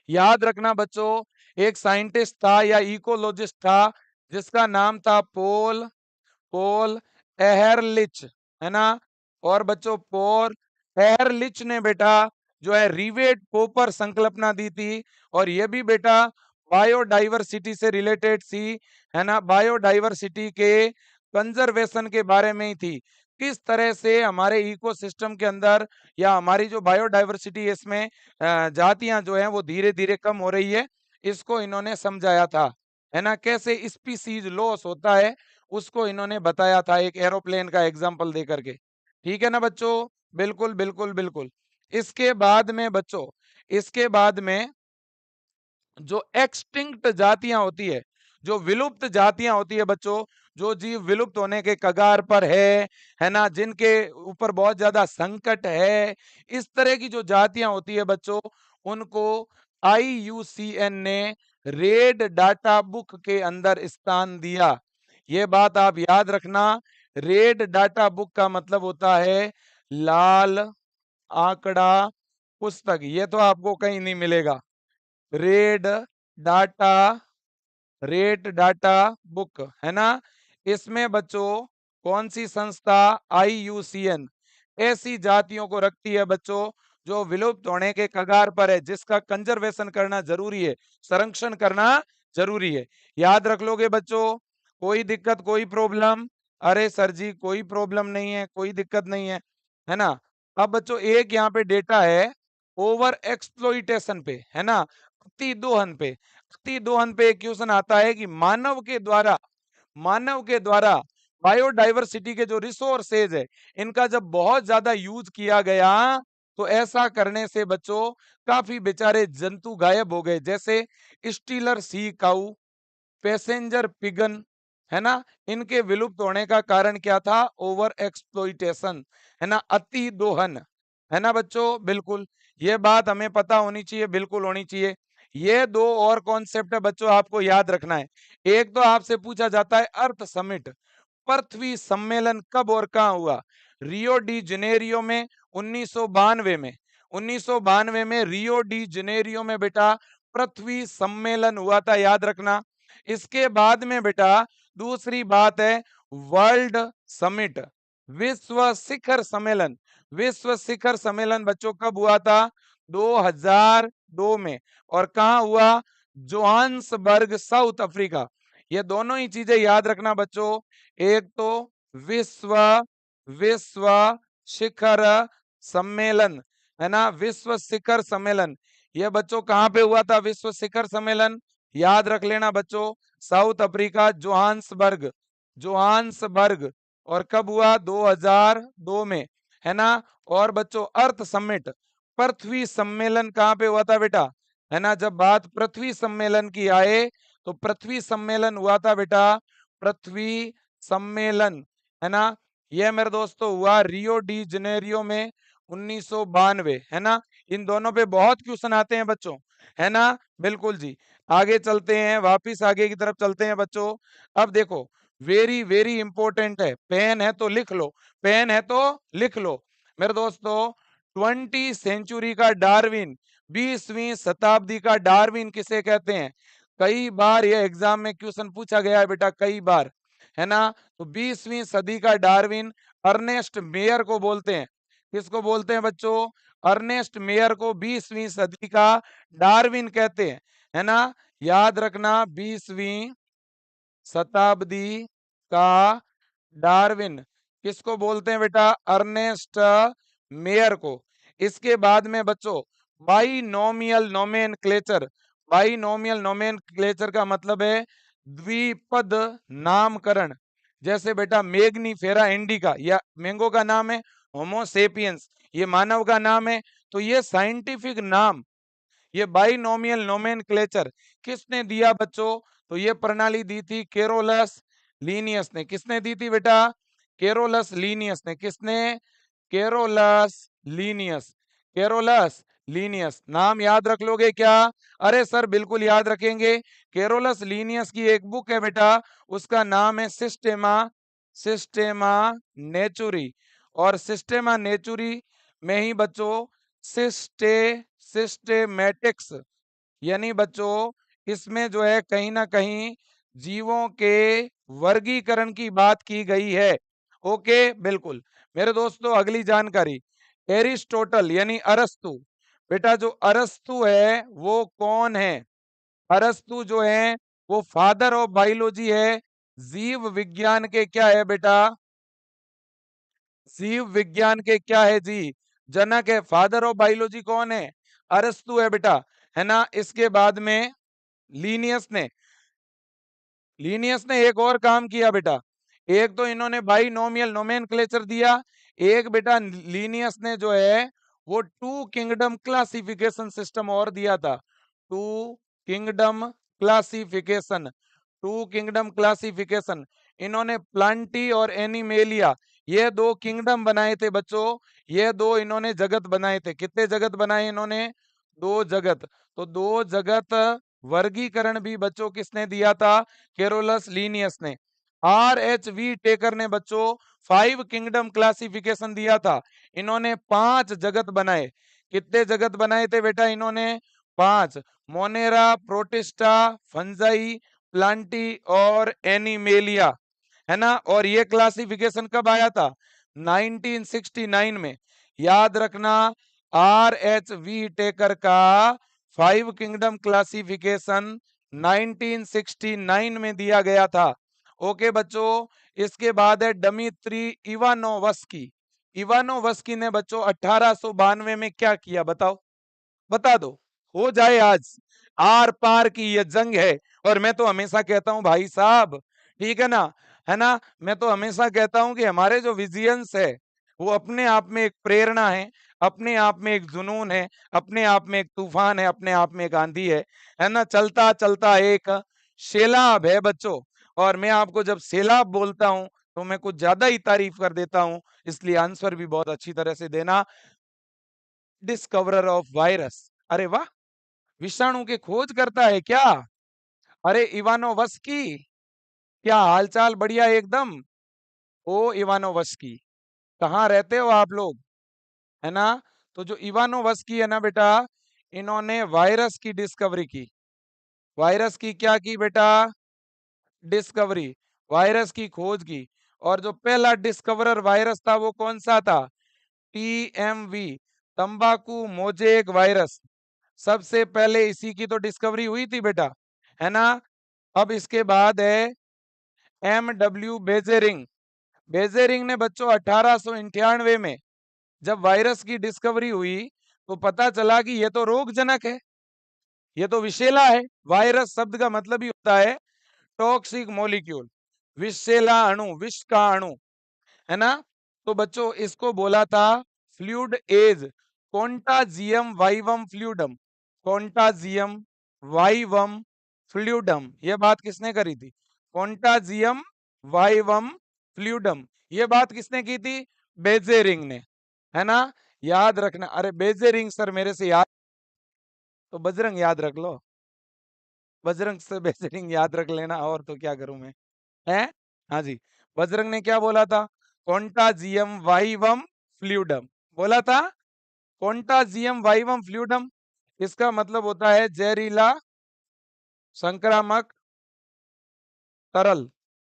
S1: याद रखना बच्चों, एक साइंटिस्ट था या इकोलॉजिस्ट था जिसका नाम था पोल पोल एहरलिच, है ना? और बच्चों पोल एहरलिच ने बेटा जो है रिवेट पोपर संकल्पना दी थी, और ये भी बेटा बायोडाइवर्सिटी से रिलेटेड सी, है ना? बायोडाइवर्सिटी के कंजर्वेशन के बारे में ही थी, किस तरह से हमारे इकोसिस्टम के अंदर या हमारी जो बायोडाइवर्सिटी इसमें जातियां जो हैं वो धीरे धीरे कम हो रही है, इसको इन्होंने समझाया था, है ना? कैसे स्पीसीज लॉस होता है उसको इन्होंने बताया था एक एरोप्लेन का एग्जाम्पल दे करके। ठीक है ना बच्चों? बिल्कुल बिल्कुल बिल्कुल। इसके बाद में बच्चों, इसके बाद में जो एक्सटिंक्ट जातियां होती है, जो विलुप्त जातियां होती है बच्चों, जो जीव विलुप्त होने के कगार पर है ना? जिनके ऊपर बहुत ज्यादा संकट है, इस तरह की जो जातियां होती है बच्चों, उनको IUCN ने रेड डाटा बुक के अंदर स्थान दिया। ये बात आप याद रखना, रेड डाटा बुक का मतलब होता है लाल आंकड़ा पुस्तक। ये तो आपको कहीं नहीं मिलेगा। Red data rate data book, है ना? इसमें बच्चों कौन सी संस्था? IUCN ऐसी जातियों को रखती है बच्चों जो विलुप्त होने के कगार पर है, जिसका कंजर्वेशन करना जरूरी है, संरक्षण करना जरूरी है। याद रख लोगे बच्चों? कोई दिक्कत, कोई प्रॉब्लम? अरे सर जी कोई प्रॉब्लम नहीं है, कोई दिक्कत नहीं है ना? अब बच्चों एक यहाँ पे डेटा है ओवर एक्सप्लॉइटेशन पे, है ना? अति दोहन पे। अति दोहन पे एक क्वेश्चन आता है कि मानव के द्वारा बायोडाइवर्सिटी के जो रिसोर्सेज है इनका जब बहुत ज्यादा यूज किया गया, तो ऐसा करने से बच्चों काफी बेचारे जंतु गायब हो गए, जैसे स्टीलर सी काऊ, पैसेंजर पिगन, है ना? इनके विलुप्त होने का कारण क्या था? ओवर एक्सप्लॉइटेशन, है ना? अति दोहन, है ना बच्चों? बिल्कुल, ये बात हमें पता होनी चाहिए, बिल्कुल होनी चाहिए। ये दो और कॉन्सेप्ट है बच्चों आपको याद रखना है। एक तो आपसे पूछा जाता है अर्थ समिट, पृथ्वी सम्मेलन कब और कहां हुआ? रियो डी जनेरियो में 1992 में। 1992 में रियो डी जनेरियो में बेटा पृथ्वी सम्मेलन हुआ था, याद रखना। इसके बाद में बेटा दूसरी बात है वर्ल्ड समिट, विश्व शिखर सम्मेलन। विश्व शिखर सम्मेलन बच्चों कब हुआ था? 2002 में। और कहां हुआ? Johannesburg, south Africa. ये दोनों ही चीजें याद रखना बच्चों। एक तो विश्व विश्व शिखर सम्मेलन, है ना? विश्व शिखर सम्मेलन, ये बच्चों कहां पे हुआ था? विश्व शिखर सम्मेलन याद रख लेना बच्चों, साउथ अफ्रीका, जोहान्सबर्ग। जोहान्सबर्ग। और कब हुआ? 2002 में, है ना? और बच्चों अर्थ समिट, पृथ्वी सम्मेलन कहां पे हुआ था बेटा? है ना? जब बात पृथ्वी सम्मेलन की आए तो पृथ्वी सम्मेलन हुआ था बेटा, पृथ्वी सम्मेलन, है ना? ये मेरे दोस्तों हुआ रियो डी जनेरियो में 1992, है ना? इन दोनों पे बहुत क्वेश्चन आते हैं बच्चों, है ना? बिल्कुल जी। आगे चलते हैं, वापिस आगे की तरफ चलते हैं बच्चों। अब देखो वेरी वेरी इंपॉर्टेंट है, पेन है तो लिख लो, पेन है तो लिख लो मेरे दोस्तों। 20 सेंचुरी का डार्विन, 20वीं शताब्दी का डार्विन किसे कहते हैं? कई बार ये एग्जाम में क्वेश्चन पूछा गया है बेटा, कई बार, है ना? तो 20वीं सदी का डार्विन अर्नेस्ट मेयर को बोलते हैं। किसको बोलते हैं बच्चों? अर्नेस्ट मेयर को 20वीं सदी का डार्विन कहते हैं, है ना? याद रखना 20वीं शताब्दी का डार्विन किसको बोलते हैं बेटा? अर्नेस्ट मेयर को। इसके बाद में बच्चों बाइनोमियल नोमेनक्लेचर, बाइनोमियल नोमेनक्लेचर का मतलब है द्विपद नामकरण, जैसे बेटा मैग्नीफेरा इंडिका, या मैंगो का नाम है होमो सेपियंस, ये मानव का नाम है। तो ये साइंटिफिक नाम, ये बाइनोमियल नोमेनक्लेचर किसने दिया बच्चों? तो ये प्रणाली दी थी केरोलस लीनियस ने। किसने दी थी बेटा? केरोलस लीनियस ने। किसने? Carolus Linnaeus. केरोलस लीनियस, नाम याद रख लोगे क्या? अरे सर बिल्कुल याद रखेंगे। केरोलस लीनियस की एक बुक है बेटा, उसका नाम है सिस्टेमा, सिस्टेमा नेचुरी। और सिस्टेमा नेचुरी में ही बच्चों सिस्टेमेटिक्स, यानी बच्चों इसमें जो है कहीं ना कहीं जीवों के वर्गीकरण की बात की गई है। ओके बिल्कुल। मेरे दोस्तों अगली जानकारी, एरिस्टोटल यानी अरस्तु। बेटा जो अरस्तु है वो कौन है? अरस्तु जो है वो फादर ऑफ बायोलॉजी है। जीव विज्ञान के क्या है बेटा? जीव विज्ञान के क्या है जी? जनक है। फादर ऑफ बायोलॉजी कौन है? अरस्तु है बेटा, है ना। इसके बाद में लीनियस ने, लीनियस ने एक और काम किया बेटा। एक तो इन्होंने बाइनोमियल नोमेनक्लेचर दिया, एक बेटा लीनियस ने जो है वो टू किंगडम क्लासिफिकेशन सिस्टम और दिया था। Two kingdom classification, two kingdom classification. इन्होंने प्लांटी और एनिमेलिया, ये दो किंगडम बनाए थे बच्चों। ये दो इन्होंने जगत बनाए थे। कितने जगत बनाए इन्होंने? दो जगत। तो दो जगत वर्गीकरण भी बच्चों किसने दिया था? केरोलस लीनियस ने। आर एच वी टेकर ने बच्चों फाइव किंगडम क्लासिफिकेशन दिया था। इन्होंने 5 जगत बनाए। कितने जगत बनाए थे बेटा इन्होंने? 5। मोनेरा, प्रोटिस्टा, फंजाई, प्लांटी और एनिमेलिया, है ना। और ये क्लासिफिकेशन कब आया था? 1969 में। याद रखना, आर एच वी टेकर का 5 किंगडम क्लासिफिकेशन 1969 में दिया गया था। ओके बच्चों। इसके बाद है डमित्री इवानोवस्की। इवानोवस्की ने बच्चों 1892 में क्या किया बताओ? बता दो, हो जाए आज। आर पार की ये जंग है। और मैं तो हमेशा कहता हूं भाई साहब, ठीक है ना, है ना। मैं तो हमेशा कहता हूं कि हमारे जो विजियंस है वो अपने आप में एक प्रेरणा है, अपने आप में एक जुनून है, अपने आप में एक तूफान है, अपने आप में एक आंधी है ना। चलता चलता एक सैलाब है बच्चों। और मैं आपको जब सैलाब बोलता हूं तो मैं कुछ ज्यादा ही तारीफ कर देता हूं, इसलिए आंसर भी बहुत अच्छी तरह से देना। डिस्कवरर ऑफ वायरस, अरे वाह, विषाणु की खोज करता है क्या? अरे इवानोवस्की, क्या हालचाल? बढ़िया एकदम। ओ इवानोवस्की, कहाँ रहते हो आप लोग, है ना। तो जो इवानोवस्की है ना बेटा, इन्होंने वायरस की डिस्कवरी की। वायरस की क्या की बेटा? डिस्कवरी, वायरस की खोज की। और जो पहला डिस्कवरर वायरस था वो कौन सा था? टीएमवी, तंबाकू मोजेक वायरस। सबसे पहले इसी की तो डिस्कवरी हुई थी बेटा, है ना। अब इसके बाद है एमडब्ल्यू बेजेरिंग। बेजेरिंग ने बच्चों 1898 में जब वायरस की डिस्कवरी हुई तो पता चला कि ये तो रोगजनक है, ये तो विषैला है। वायरस शब्द का मतलब ही होता है टॉक्सिक मॉलिक्यूल, विषैला अणु, विष का अणु, है ना। तो बच्चों इसको बोला था fluid as, कॉन्टाजियम vivum fluidum. कॉन्टाजियम vivum fluidum, ये बात किसने करी थी? कॉन्टाजियम वाइवम फ्लूइडम, ये बात किसने की थी? बेजेरिंग ने, है ना। याद रखना। अरे बेजेरिंग सर मेरे से याद, तो बजरंग याद रख लो, बजरंग से बेजेरिंग याद रख लेना, और तो क्या करूं मैं, है। हाँ जी, बजरंग ने क्या बोला था? कॉन्टाजियम वाइवम फ्लूइडम बोला था। कॉन्टाजियम वाइवम फ्लूइडम, इसका मतलब होता है जहरीला संक्रामक तरल,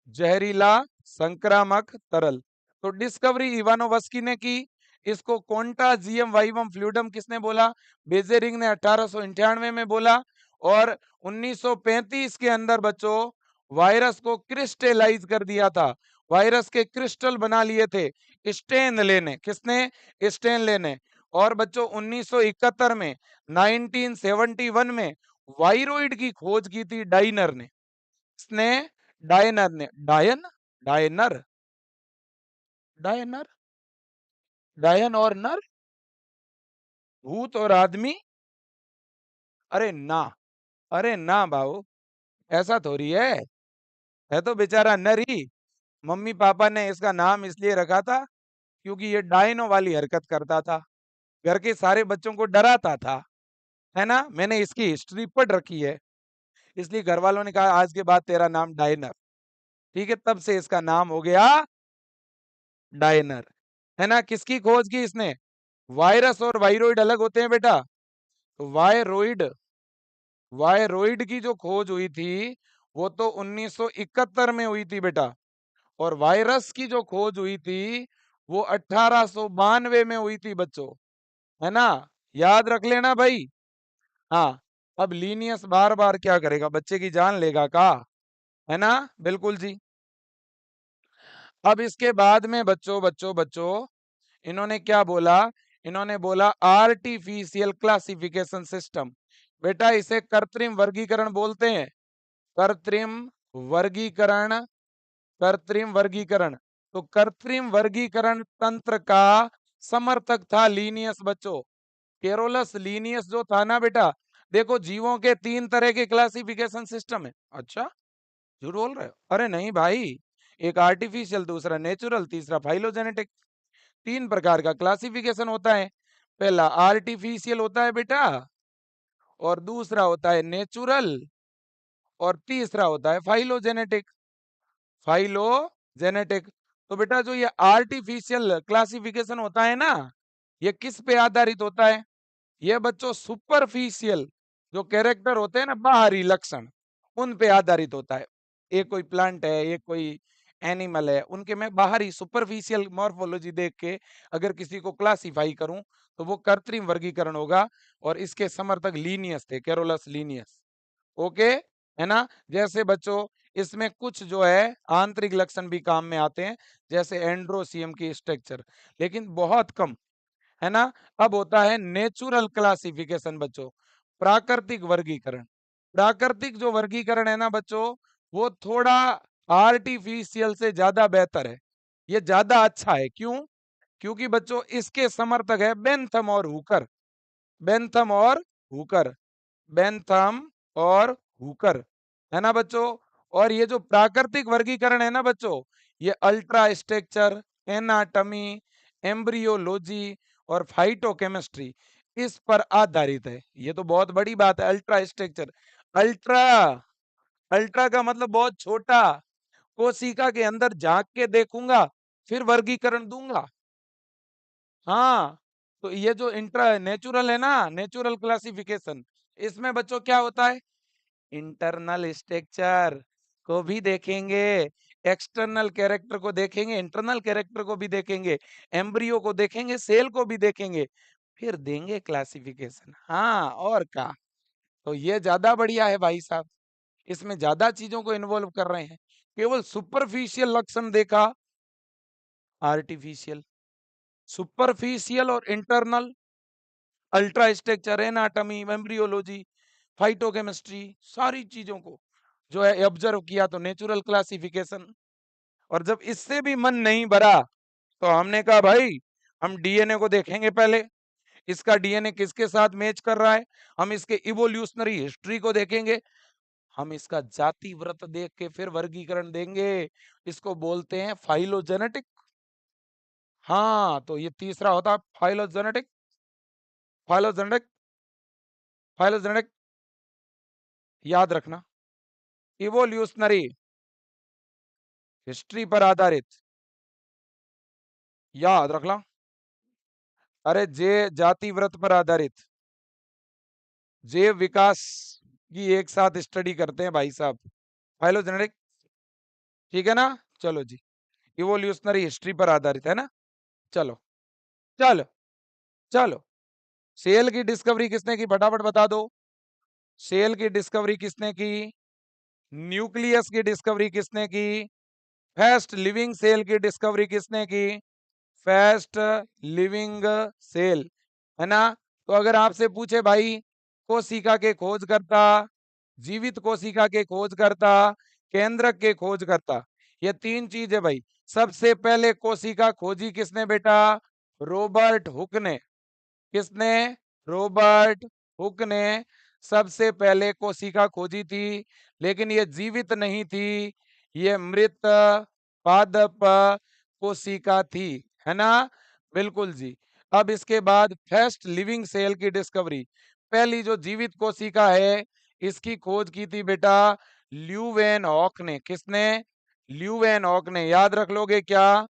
S1: जहरीला संक्रामक तरल। तो डिस्कवरी इवानोवस्की ने की। इसको कॉन्टाजियम वाइवम फ्लूइडम किसने बोला? बेजेरिंग ने 1898 में बोला। और 1935 के अंदर बच्चों वायरस को क्रिस्टलाइज कर दिया था। वायरस के क्रिस्टल बना लिए थे स्टेनले ने। किसने? स्टेनले ने। और बच्चों 1971 में, 1971 में वायरोइड की खोज की थी डाइनर ने। किसने? डायनर ने। डायन, डायनर, डायनर, डायन और नर, भूत और आदमी। अरे ना, अरे ना बाबू, ऐसा थोड़ी है तो बेचारा नर ही। मम्मी पापा ने इसका नाम इसलिए रखा था क्योंकि ये डायनो वाली हरकत करता था, घर के सारे बच्चों को डराता था, है ना। मैंने इसकी हिस्ट्री पढ़ रखी है, इसलिए घर वालों ने कहा आज के बाद तेरा नाम डायनर। ठीक है, तब से इसका नाम हो गया डायनर, है ना। किसकी खोज की इसने? वायरस और वायरोइड अलग होते हैं बेटा। तो वायरोइड, वायरोइड की जो खोज हुई थी वो तो 1971 में हुई थी बेटा, और वायरस की जो खोज हुई थी वो 1892 में हुई थी बच्चों, है ना। याद रख लेना भाई। हाँ, अब लीनियस बार बार क्या करेगा, बच्चे की जान लेगा का, है ना। बिल्कुल जी। अब इसके बाद में बच्चों बच्चों बच्चों इन्होंने क्या बोला? इन्होंने बोला आर्टिफिशियल क्लासिफिकेशन सिस्टम। बेटा इसे कृत्रिम वर्गीकरण बोलते हैं, कृत्रिम वर्गीकरण, कृत्रिम वर्गीकरण। तो कृत्रिम वर्गीकरण तंत्र का समर्थक था लीनियस बच्चों, केरोलस लीनियस जो था ना बेटा। देखो जीवों के 3 तरह के क्लासिफिकेशन सिस्टम है। अच्छा, झूठ बोल रहे हो? अरे नहीं भाई, एक आर्टिफिशियल, दूसरा नेचुरल, तीसरा फाइलोजेनेटिक। 3 प्रकार का क्लासिफिकेशन होता है। पहला आर्टिफिशियल होता है बेटा, और दूसरा होता है नेचुरल, और तीसरा होता है फाइलोजेनेटिक, फाइलोजेनेटिक। तो बेटा जो ये आर्टिफिशियल क्लासिफिकेशन होता है ना, ये किस पे आधारित होता है? ये बच्चों सुपरफिशियल जो कैरेक्टर होते हैं ना, बाहरी लक्षण, उन पे आधारित होता है। एक कोई प्लांट है, एक कोई एनिमल है, उनके मैं बाहरी सुपरफिशियल मॉर्फोलॉजी देख के अगर किसी को क्लासिफाई करूं तो वो कृत्रिम वर्गीकरण होगा। और इसके समर्थक लीनियस थे, कैरोलस लीनियस। ओके, है ना। जैसे बच्चों इसमें कुछ जो है आंतरिक लक्षण भी काम में आते हैं, जैसे एंड्रोसियम की स्ट्रक्चर, लेकिन बहुत कम, है ना। अब होता है नेचुरल क्लासिफिकेशन बच्चों, प्राकृतिक वर्गीकरण। प्राकृतिक जो वर्गीकरण है ना बच्चों, वो थोड़ा आर्टिफिशियल से ज्यादा बेहतर है, ये ज्यादा अच्छा है। क्यों? क्योंकि बच्चों इसके समर्थक है बेंथम और हुकर, बेंथम और हुकर, बेंथम और हुकर, है ना बच्चों। और ये जो प्राकृतिक वर्गीकरण है ना बच्चों, ये अल्ट्रा स्ट्रक्चर, एनाटमी, एम्ब्रियोलॉजी और फाइटोकेमिस्ट्री, इस पर आधारित है। ये तो बहुत बड़ी बात है, अल्ट्रा स्ट्रक्चर। अल्ट्रा, अल्ट्रा का मतलब बहुत छोटा, कोशिका के अंदर झांक के देखूंगा फिर वर्गीकरण दूंगा। हाँ, तो ये जो इंट्रा नेचुरल है ना, नेचुरल क्लासिफिकेशन, इसमें बच्चों क्या होता है? इंटरनल स्ट्रक्चर को भी देखेंगे, एक्सटर्नल कैरेक्टर को देखेंगे, इंटरनल कैरेक्टर को भी देखेंगे, एम्ब्रियो को देखेंगे, सेल को भी देखेंगे, फिर देंगे क्लासिफिकेशन। हाँ और क्या। तो ये ज्यादा बढ़िया है भाई साहब, इसमें ज्यादा चीजों को इन्वॉल्व कर रहे हैं। केवल सुपरफिशियल लक्षण देखा आर्टिफिशियल, सुपरफिशियल और internal, ultra structure, anatomy, embryology, phytochemistry, सारी चीजों को जो है ऑब्जर्व किया तो नेचुरल क्लासिफिकेशन। और जब इससे भी मन नहीं भरा तो हमने कहा भाई हम डीएनए को देखेंगे पहले, इसका डीएनए किसके साथ मैच कर रहा है, हम इसके इवोल्यूशनरी हिस्ट्री को देखेंगे, हम इसका जाति व्रत देख के फिर वर्गीकरण देंगे। इसको बोलते हैं फाइलोजेनेटिक। हाँ, तो ये तीसरा होता है फाइलोजेनेटिक, फाइलोजेनेटिक, फाइलोजेनेटिक, याद रखना। इवोल्यूशनरी हिस्ट्री पर आधारित, याद रखना। अरे जे जाति व्रत पर आधारित, जैव विकास की एक साथ स्टडी करते हैं भाई साहब, फाइलोजेनेटिक। ठीक है ना। चलो जी, इवोल्यूशनरी हिस्ट्री पर आधारित है ना। चलो, चलो, चलो। सेल की डिस्कवरी किसने की, फटाफट बता दो। सेल की डिस्कवरी किसने की? न्यूक्लियस की डिस्कवरी किसने की? फर्स्ट लिविंग सेल की डिस्कवरी किसने की? फर्स्ट लिविंग सेल, है ना। तो अगर आपसे पूछे भाई कोशिका के खोजकर्ता, जीवित कोशिका के खोजकर्ता, केंद्रक के खोजकर्ता, ये तीन चीज है भाई। सबसे पहले कोशिका खोजी किसने बेटा? रॉबर्ट हुक ने। किसने? रॉबर्ट हुक ने सबसे पहले कोशिका खोजी थी, लेकिन ये जीवित नहीं थी, ये मृत पादप कोशिका थी, है ना? बिल्कुल जी। अब इसके बाद फर्स्ट लिविंग सेल की डिस्कवरी, पहली जो जीवित कोशिका है, इसकी खोज की थी बेटा ल्यूवेन हॉक ने। किसने? ल्यूवेन हॉक ने। याद रख लोगे क्या?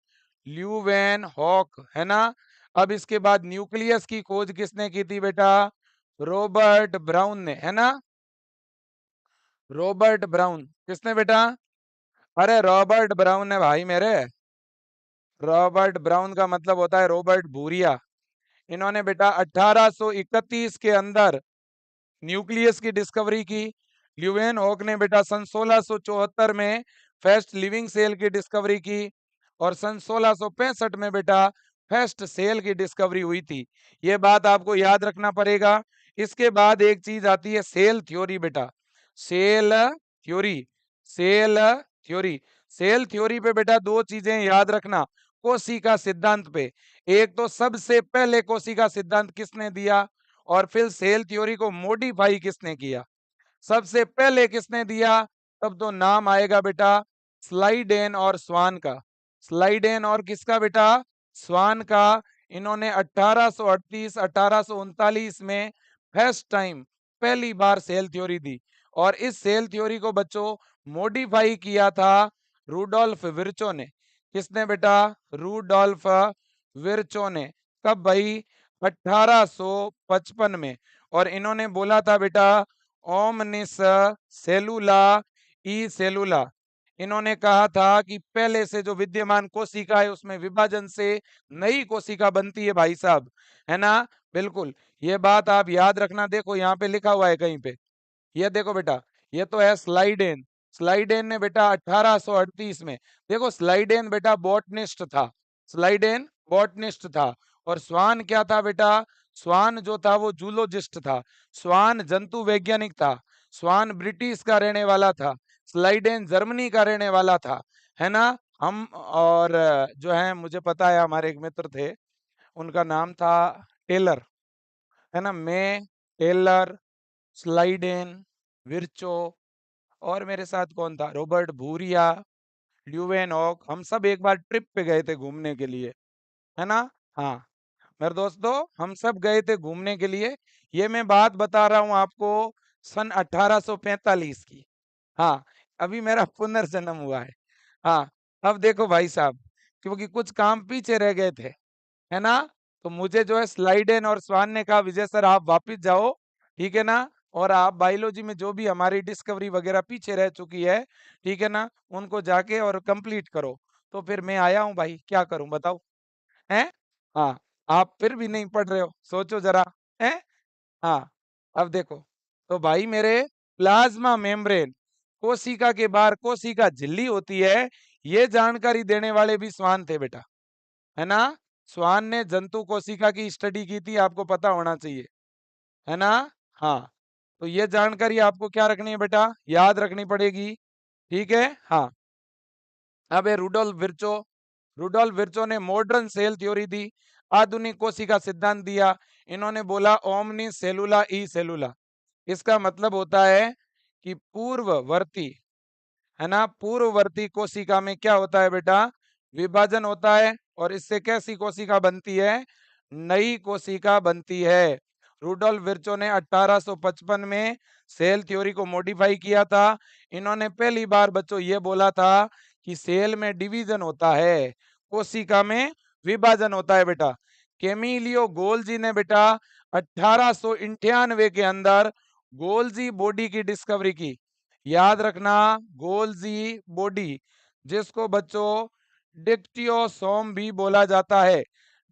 S1: ल्यूवेन हॉक, है ना? अब इसके बाद न्यूक्लियस की खोज किसने की थी बेटा? रॉबर्ट ब्राउन ने, है ना? Robert brown. किसने बेटा? अरे रॉबर्ट ब्राउन ने भाई मेरे। रॉबर्ट ब्राउन का मतलब होता है रॉबर्ट भूरिया। इन्होंने बेटा 1831 के अंदर न्यूक्लियस की डिस्कवरी की। ल्यूवेन हॉक ने बेटा सन 1674 में फर्स्ट लिविंग सेल की डिस्कवरी की, और सन 1665 में बेटा फर्स्ट सेल की डिस्कवरी हुई थी। ये बात आपको याद रखना पड़ेगा। इसके बाद एक चीज आती है सेल थ्योरी बेटा। Cell theory. Cell theory. Cell theory पे बेटा दो चीजें याद रखना। कोशिका सिद्धांत पे, एक तो सबसे पहले कोशिका सिद्धांत किसने दिया, और फिर सेल थ्योरी को मॉडिफाई किसने किया। सबसे पहले किसने दिया? तब तो नाम आएगा बेटा स्लाइडेन और स्वान का। स्लाइडेन और किसका बेटा? स्वान का। इन्होंने 1838 1839 में फर्स्ट टाइम पहली बार सेल थ्योरी दी, और इस सेल थ्योरी को बच्चों मॉडिफाई किया था रूडोल्फ विर्चो ने। किसने बेटा? रूडोल्फ विर्चो ने। कब भाई? 1855 में। और इन्होंने बोला था बेटा ओमनिस सेलुला ई सेलुला। इन्होंने कहा था कि पहले से जो विद्यमान कोशिका है उसमें विभाजन से नई कोशिका बनती है भाई साहब, है ना? बिल्कुल। ये बात आप याद रखना। देखो यहाँ पे लिखा हुआ है कहीं पे, ये देखो बेटा, ये तो है स्लाइडेन। स्लाइडेन ने बेटा 1838 में, देखो स्लाइडेन बेटा बॉटनिस्ट था। स्लाइडेन बॉटनिस्ट था। और स्वान क्या था बेटा? स्वान जो था वो जूलोजिस्ट था। स्वान जंतु वैज्ञानिक था। स्वान ब्रिटिश का रहने वाला था। स्लाइडेन जर्मनी का रहने वाला था, है ना? हम और जो है मुझे पता है हमारे एक मित्र थे, उनका नाम था टेलर, है ना? मैं, टेलर, स्लाइडेन, विर्चो, और मेरे साथ कौन था? रॉबर्ट भूरिया, ल्यूवेनॉक। हम सब एक बार ट्रिप पे गए थे घूमने के लिए, है ना? हाँ मेरे दोस्तों, हम सब गए थे घूमने के लिए। ये मैं बात बता रहा हूँ आपको सन 1845 की। हाँ, अभी मेरा पुनर्जन्म हुआ है। हाँ, अब देखो भाई साहब, क्योंकि कुछ काम पीछे रह गए थे, है ना? तो मुझे जो है स्लाइडेन और स्वान ने कहा विजय सर आप वापिस जाओ, ठीक है ना? और आप बायोलॉजी में जो भी हमारी डिस्कवरी वगैरह पीछे रह चुकी है, ठीक है ना, उनको जाके और कंप्लीट करो। तो फिर मैं आया हूँ भाई, क्या करूं बताओ? हैं? हाँ, आप फिर भी नहीं पढ़ रहे हो, सोचो जरा। हैं? हाँ, अब देखो, तो भाई मेरे प्लाज्मा मेम्ब्रेन, कोशिका के बाहर कोशिका झिल्ली होती है, ये जानकारी देने वाले भी स्वान थे बेटा, है ना? स्वान ने जंतु कोशिका की स्टडी की थी, आपको पता होना चाहिए, है ना? हाँ, तो ये जानकारी आपको क्या रखनी है बेटा? याद रखनी पड़ेगी, ठीक है? हाँ। अब है रुडोल्फ विर्चो। रुडोल्फ विर्चो ने मॉडर्न सेल थ्योरी दी, आधुनिक कोशिका सिद्धांत दिया। इन्होंने बोला ओमनी सेलुला ई सेलुला। इसका मतलब होता है कि पूर्ववर्ती, है ना? पूर्ववर्ती कोशिका में क्या होता है बेटा? विभाजन होता है, और इससे कैसी कोशिका बनती है? नई कोशिका बनती है। रूडोल्फ विर्चो ने 1855 में सेल थ्योरी को मॉडिफाई किया था। इन्होंने पहली बार बच्चों ये बोला था कि सेल में डिवीजन होता है, कोशिका में विभाजन होता है बेटा। केमिलियो गोल्जी ने बेटा 1898 के अंदर गोल्जी बॉडी की डिस्कवरी की। याद रखना, गोल्जी बॉडी, जिसको बच्चों डिक्टियोसोम भी बोला जाता है।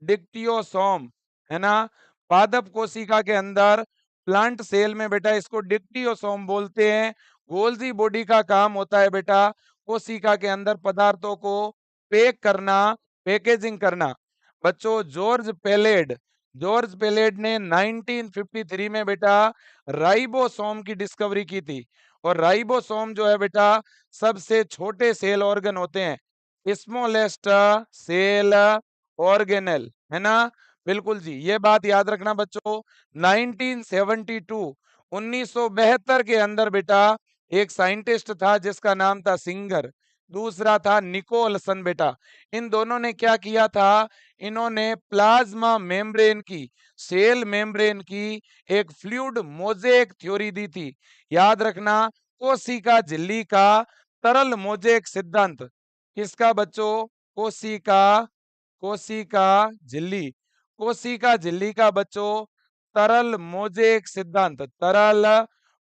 S1: डिक्टियोसोम, है ना? पादप कोशिका के अंदर प्लांट सेल में बेटा इसको डिक्टियोसोम बोलते हैं। गोल्जी बॉडी का काम होता है बेटा कोशिका के अंदर पदार्थों को पैक करना, पैकेजिंग करना। बच्चों जॉर्ज पेलेड, जॉर्ज पेलेट ने 1953 में बेटा राइबोसोम की डिस्कवरी की थी। और राइबोसोम जो है बेटा सबसे छोटे सेल ऑर्गन होते हैं, स्मॉलेस्ट सेल ऑर्गेनेल, है ना। बिल्कुल जी, ये बात याद रखना बच्चों। 1972 1972 के अंदर बेटा एक साइंटिस्ट था जिसका नाम था सिंगर, दूसरा था निकोलसन बेटा। इन दोनों ने क्या किया था, इन्होंने प्लाज्मा मेम्ब्रेन की, सेल मेम्ब्रेन की एक फ्लूइड मोजेक थ्योरी दी थी। याद रखना, कोशिका झिल्ली का तरल मोजेक सिद्धांत। किसका बच्चों? कोशिका, कोशिका झिल्ली, कोशिका झिल्ली का बच्चों तरल मोजेक सिद्धांत, तरल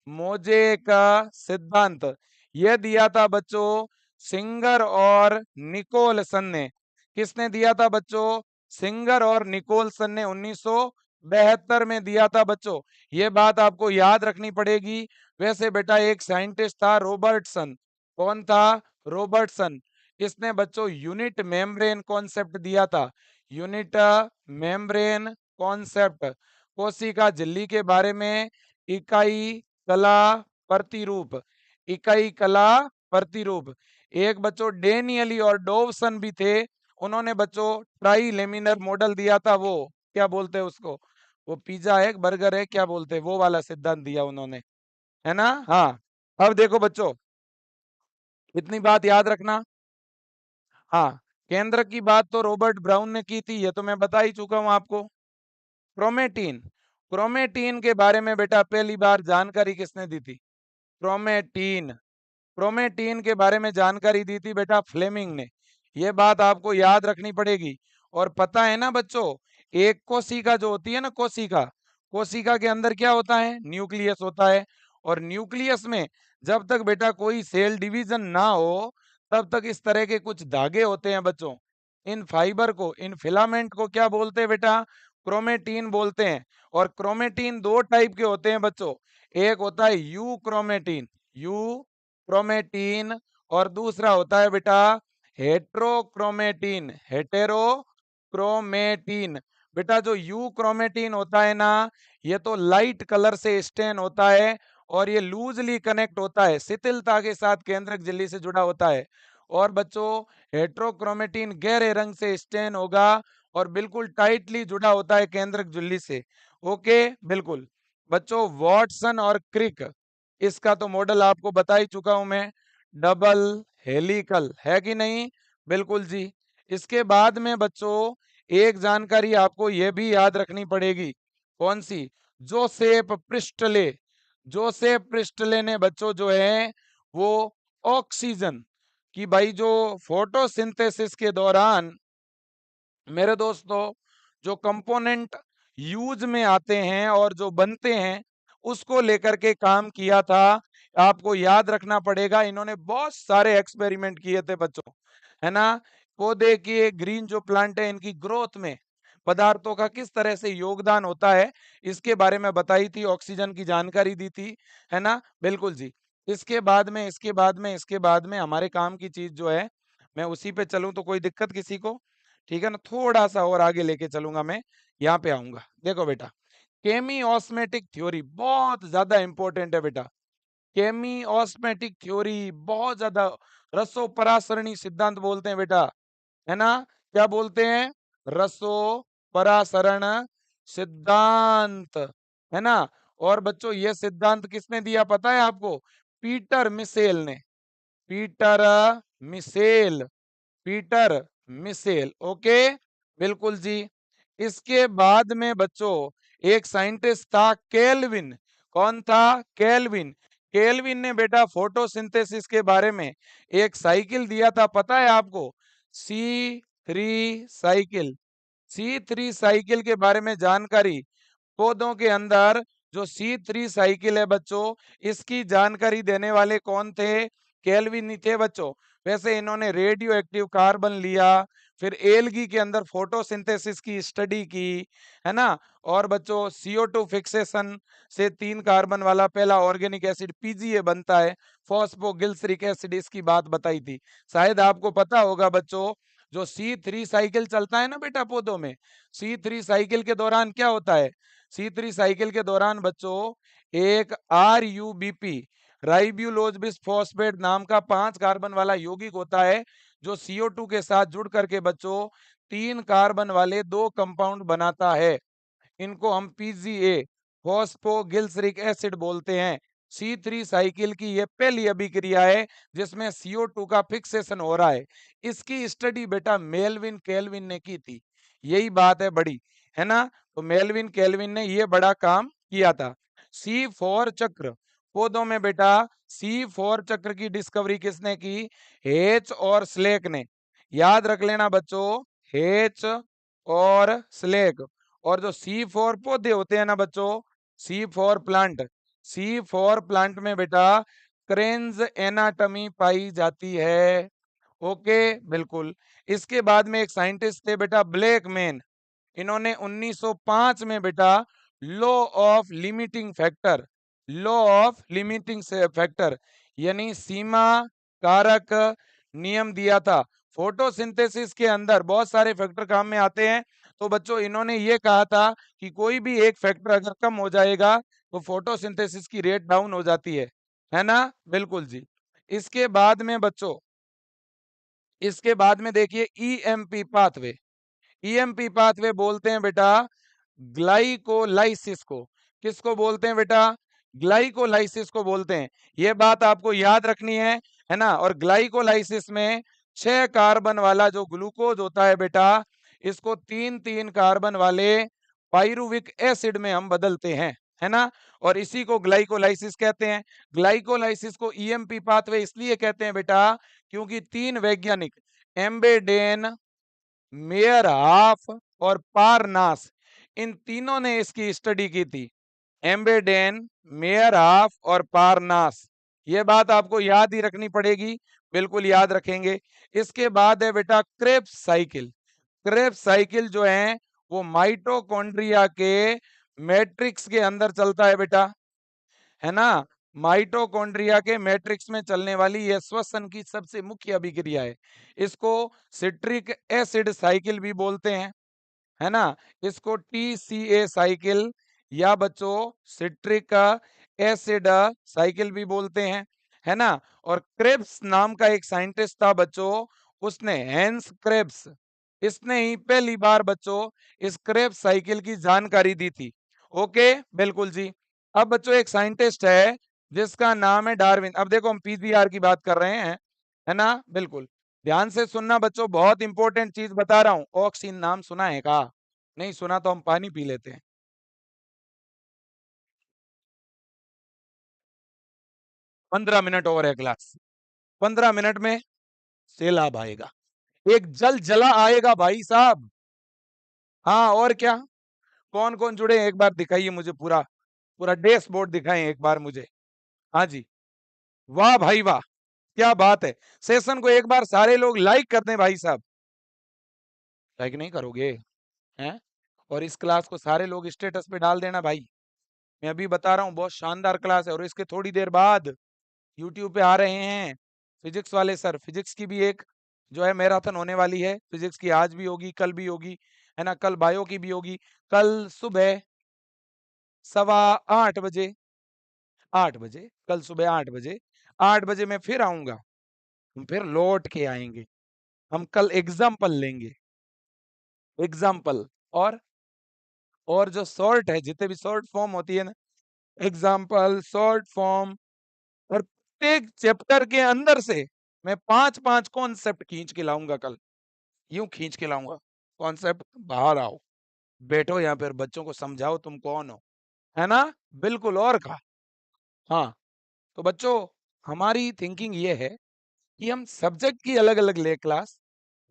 S1: मोजेक सिद्धांत यह दिया था बच्चों सिंगर और निकोलसन ने। किसने दिया था बच्चों? सिंगर और निकोलसन ने 1972 में दिया था बच्चों। ये बात आपको याद रखनी पड़ेगी। वैसे बेटा एक साइंटिस्ट था रॉबर्टसन। कौन था? रॉबर्टसन। इसने बच्चों यूनिट मेम्ब्रेन कॉन्सेप्ट दिया था, यूनिट मेम्ब्रेन कॉन्सेप्ट, कोशिका झिल्ली के बारे में, इकाई कला प्रतिरूप, इकाई कला प्रतिरूप। एक बच्चों डेनियली और डोवसन भी थे, उन्होंने बच्चों ट्राई लेमिनर मॉडल दिया था। वो क्या बोलते हैं उसको, वो पिज्जा है बर्गर है क्या बोलते हैं, वो वाला सिद्धांत दिया उन्होंने, है ना। हाँ, अब देखो बच्चों, इतनी बात याद रखना। हाँ, केंद्र की बात तो रॉबर्ट ब्राउन ने की थी, ये तो मैं बता ही चुका हूं आपको। क्रोमेटीन, क्रोमेटीन के बारे में बेटा पहली बार जानकारी किसने दी थी? क्रोमेटीन, क्रोमेटीन के बारे में जानकारी दी थी बेटा फ्लेमिंग ने। यह बात आपको याद रखनी पड़ेगी। और पता है ना बच्चों, एक कोशिका जो होती है ना, कोशिका, कोशिका के अंदर क्या होता है? न्यूक्लियस होता है। और न्यूक्लियस में जब तक बेटा कोई सेल डिवीजन ना हो तब तक इस तरह के कुछ धागे होते हैं बच्चों। इन फाइबर को, इन फिलामेंट को क्या बोलते हैं बेटा? क्रोमेटीन बोलते हैं। और क्रोमेटीन दो टाइप के होते हैं बच्चों, एक होता है यू क्रोमेटीन, यू क्रोमेटीन, और दूसरा होता है बेटा हेट्रोक्रोमेटीन, हेटेरोक्रोमेटीन। बेटा जो यू क्रोमेटीन होता है ना, ये तो लाइट कलर से स्टेन होता है और ये लूजली कनेक्ट होता है, शिथिलता के साथ केंद्रक झिल्ली से जुड़ा होता है। और बच्चों हेट्रोक्रोमेटीन गहरे रंग से स्टेन होगा और बिल्कुल टाइटली जुड़ा होता है केंद्रक झिल्ली से। ओके, बिल्कुल बच्चों। वॉटसन और क्रिक, इसका तो मॉडल आपको बता ही चुका हूं मैं, डबल हेलिकल है कि नहीं? बिल्कुल जी। इसके बाद में बच्चों एक जानकारी आपको यह भी याद रखनी पड़ेगी। कौन सी? जोसेफ प्रिस्टले, जोसेफ प्रिस्टले ने बच्चों जो है वो ऑक्सीजन की, भाई जो फोटोसिंथेसिस के दौरान मेरे दोस्तों जो कंपोनेंट यूज में आते हैं और जो बनते हैं उसको लेकर के काम किया था। आपको याद रखना पड़ेगा, इन्होंने बहुत सारे एक्सपेरिमेंट किए थे बच्चों, है ना। पौधे की ग्रीन जो प्लांट है इनकी ग्रोथ में पदार्थों का किस तरह से योगदान होता है इसके बारे में बताई थी, ऑक्सीजन की जानकारी दी थी, है ना। बिल्कुल जी। इसके बाद में हमारे काम की चीज जो है, मैं उसी पे चलूं तो कोई दिक्कत किसी को? ठीक है ना, थोड़ा सा और आगे लेके चलूंगा मैं, यहाँ पे आऊंगा। देखो बेटा, केमी ऑस्मेटिक थ्योरी बहुत ज्यादा इंपॉर्टेंट है बेटा। केमी ऑस्मेटिक थ्योरी बहुत ज्यादा, रसो परासरणी सिद्धांत बोलते हैं बेटा, है ना। क्या बोलते हैं? रसो परासरण सिद्धांत, है ना। और बच्चों ये सिद्धांत किसने दिया पता है आपको? पीटर मिसेल ने, Peter Mitchell, Peter Mitchell. Okay, बिल्कुल जी। इसके बाद में बच्चों एक साइंटिस्ट था केल्विन। कौन था? केल्विन। केल्विन ने बेटा फोटोसिंथेसिस के बारे में एक साइकिल दिया था, पता है आपको? C3 साइकिल, C3 साइकिल के बारे में जानकारी। पौधों के अंदर जो C3 साइकिल है बच्चों, इसकी जानकारी देने वाले कौन थे? केल्विन ही थे बच्चों। वैसे इन्होंने रेडियो एक्टिव कार्बन लिया, फिर एलगी के अंदर फोटोसिंथेसिस की स्टडी की, है ना। और बच्चों CO2 फिक्सेशन से 3 कार्बन वाला पहला ऑर्गेनिक एसिड PGA बनता है, फॉस्फोगिल्सरिक एसिड, इसकी बात बताई थी। शायद आपको पता होगा बच्चों, जो C3 साइकिल चलता है ना बेटा पौधों में, C3 साइकिल के दौरान क्या होता है? C3 साइकिल के दौरान बच्चों एक RUBP राइब्यूलोज बिस फॉस्फेट नाम का 5 कार्बन वाला यौगिक होता है, जो CO2 के साथ जुड़ करके बच्चों 3 कार्बन वाले 2 कंपाउंड बनाता है। इनको हम PGA फॉस्फोगिल्सरिक एसिड बोलते हैं। C3 साइकिल की ये पहली अभिक्रिया है जिसमें CO2 का फिक्सेशन हो रहा है। इसकी स्टडी बेटा मेलविन केल्विन ने की थी। यही बात है बड़ी, है ना? तो मेलविन केल्विन ने ये बड़ा काम किया था। C4 चक्र पौधों में बेटा C4 चक्र की डिस्कवरी किसने की? हेच और स्लेक ने। याद रख लेना बच्चों, हेच और स्लेक। और जो C4 पौधे होते हैं ना बच्चों, C4 प्लांट, C4 प्लांट में बेटा क्रेन्स एनाटमी पाई जाती है। ओके, बिल्कुल। इसके बाद में एक साइंटिस्ट थे बेटा ब्लैकमैन। इन्होंने 1905 में बेटा law of limiting factor, law of limiting factor यानी सीमा कारक नियम दिया था। फोटोसिंथेसिस के अंदर बहुत सारे फैक्टर काम में आते हैं, तो बच्चों इन्होंने ये कहा था कि कोई भी एक फैक्टर अगर कम हो जाएगा तो फोटोसिंथेसिस की रेट डाउन हो जाती है ना? बिल्कुल जी। इसके बाद में बच्चों, इसके बाद में देखिए ईएमपी पाथवे। ईएमपी पाथवे बोलते हैं बेटा ग्लाइकोलाइसिस को। किसको बोलते हैं बेटा? ग्लाइकोलाइसिस को बोलते हैं। ये बात आपको याद रखनी है ना? और ग्लाइकोलाइसिस में 6 कार्बन वाला जो ग्लूकोज होता है बेटा, इसको 3-3 कार्बन वाले पाइरुविक एसिड में हम बदलते हैं, है ना? और इसी को ग्लाइकोलाइसिस कहते हैं। ग्लाइकोलाइसिस को ईएमपी पाथवे इसलिए कहते हैं बेटा क्योंकि 3 वैज्ञानिक एम्बेडेन, मेयर हाफ और पारनास, इन तीनों ने इसकी स्टडी की थी। एम्बेडेन, मेयर हाफ और पारनास। ये बात आपको याद ही रखनी पड़ेगी, बिल्कुल याद रखेंगे। इसके बाद है बेटा क्रेब्स साइकिल। क्रेब्स साइकिल जो है वो माइटोकॉन्ड्रिया के मैट्रिक्स के अंदर चलता है बेटा, है ना? माइटोकॉन्ड्रिया के मैट्रिक्स में चलने वाली यह श्वसन की सबसे मुख्य अभिक्रिया है। इसको सिट्रिक एसिड साइकिल भी बोलते हैं, है ना? इसको TCA साइकिल या बच्चों सिट्रिक एसिड साइकिल भी बोलते हैं, है ना? और क्रेब्स नाम का एक साइंटिस्ट था बच्चों, उसने हैंस क्रेब्स, इसने ही पहली बार बच्चों इस क्रेब्स साइकिल की जानकारी दी थी। ओके, बिल्कुल जी। अब बच्चों एक साइंटिस्ट है जिसका नाम है डार्विन। अब देखो हम पीजीआर की बात कर रहे हैं, है ना? बिल्कुल ध्यान से सुनना बच्चों, बहुत इंपॉर्टेंट चीज बता रहा हूं। ऑक्सीन नाम सुना है का? नहीं सुना तो हम पानी पी लेते हैं। 15 मिनट और है क्लास, 15 मिनट में सैलाब आएगा, एक जल जला आएगा भाई साहब। हाँ और क्या, कौन कौन जुड़े हैं एक बार दिखाइए मुझे, पूरा पूरा डैशबोर्ड दिखाएं एक बार मुझे। हाँ जी, वाह भाई वाह, क्या बात है। सेशन को एक बार सारे लोग लाइक कर दें भाई साहब। लाइक नहीं करोगे हैं? और इस क्लास को सारे लोग स्टेटस पे डाल देना भाई। मैं अभी बता रहा हूँ बहुत शानदार क्लास है। और इसके थोड़ी देर बाद यूट्यूब पे आ रहे हैं फिजिक्स वाले सर। फिजिक्स की भी एक जो है मैराथन होने वाली है। फिजिक्स की आज भी होगी, कल भी होगी, है ना? कल बायो की भी होगी। कल सुबह 8:15 बजे, 8 बजे, कल सुबह 8 बजे, 8 बजे मैं फिर आऊंगा। हम फिर लौट के आएंगे। हम कल एग्जाम्पल लेंगे, एग्जाम्पल। और जो शॉर्ट है, जितने भी शॉर्ट फॉर्म होती है ना, एग्जाम्पल, शॉर्ट फॉर्म, और प्रत्येक चैप्टर के अंदर से मैं 5-5 कॉन्सेप्ट खींच के लाऊंगा कल। यूं खींच के लाऊंगा कॉन्सेप्ट। बाहर आओ, बैठो यहाँ पर, बच्चों को समझाओ तुम कौन हो, है ना? बिल्कुल। और कहा, हाँ। तो बच्चों हमारी थिंकिंग ये है कि हम सब्जेक्ट की अलग अलग ले क्लास,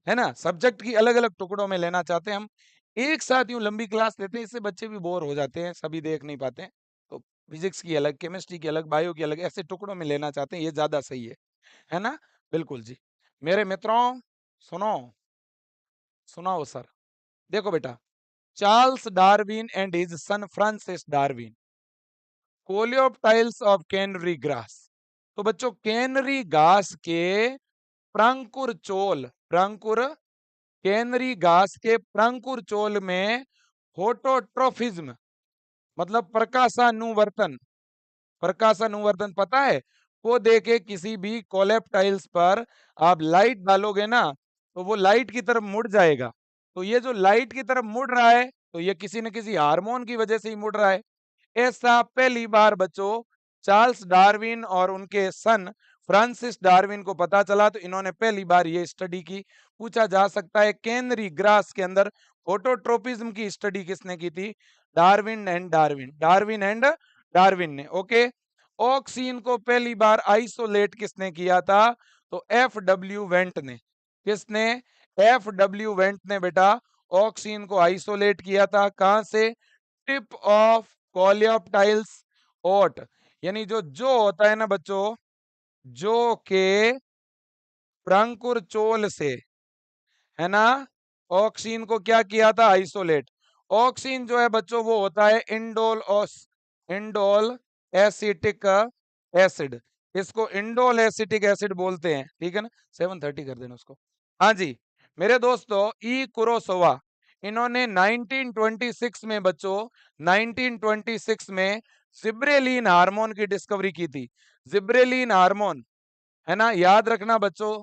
S1: है ना? सब्जेक्ट की अलग अलग टुकड़ों में लेना चाहते हैं हम। एक साथ यूं लंबी क्लास लेते हैं, इससे बच्चे भी बोर हो जाते हैं, सभी देख नहीं पाते हैं। तो फिजिक्स की अलग, केमिस्ट्री की अलग, बायो की अलग, ऐसे टुकड़ों में लेना चाहते हैं, ये ज्यादा सही है ना? बिल्कुल जी। मेरे मित्रों सुनो, सुनाओ सर। देखो बेटा, Charles Darwin and his son Francis Darwin, coleoptiles of canary grass. तो बच्चों कैनरी घास के प्रांकुर चोल, प्रांकुर केंद्रीय घास के प्रंकुर चोल में फोटोट्रोफिज्म मतलब प्रकाशानुवर्तन। प्रकाशानुवर्तन पता है? पौधे के किसी भी कोलेप्टाइल्स पर आप लाइट डालोगे ना, तो वो लाइट की तरफ मुड़ जाएगा। तो ये जो लाइट की तरफ मुड़ रहा है, तो ये किसी न किसी हार्मोन की वजह से ही मुड़ रहा है। ऐसा पहली बार बच्चों चार्ल्स डार्विन और उनके सन फ्रांसिस डार्विन को पता चला, तो इन्होंने पहली बार ये स्टडी की। पूछा जा सकता है केंद्रीय ग्रास के अंदर फोटोट्रोपिज्म की स्टडी किसने की थी? Darwin and Darwin, Darwin and Darwin ने। ओके, ऑक्सीन को पहली बार आइसोलेट किसने किया था? तो एफ डब्ल्यू वेंट ने। किसने? एफ डब्ल्यू वेंट ने बेटा ऑक्सीन को आइसोलेट किया था। कहां से? टिप ऑफ कोलियोप्टाइल्स ओट, यानी जो होता है ना बच्चों, जो के प्रंकुर चोल से, है ना, ऑक्सीन को क्या किया था? आइसोलेट। ऑक्सीन जो है बच्चों वो होता है इंडोल एसिटिक एसिड। इसको इंडोल एसिटिक एसिड बोलते हैं, ठीक है ना? 7:30 कर देना उसको। हाँ जी मेरे दोस्तों, ई कुरोसोवा, इन्होंने 1926 में बच्चों 1926 में जिब्रेलिन हार्मोन की डिस्कवरी की थी। जिब्रेलिन हार्मोन, है ना, याद रखना बच्चों,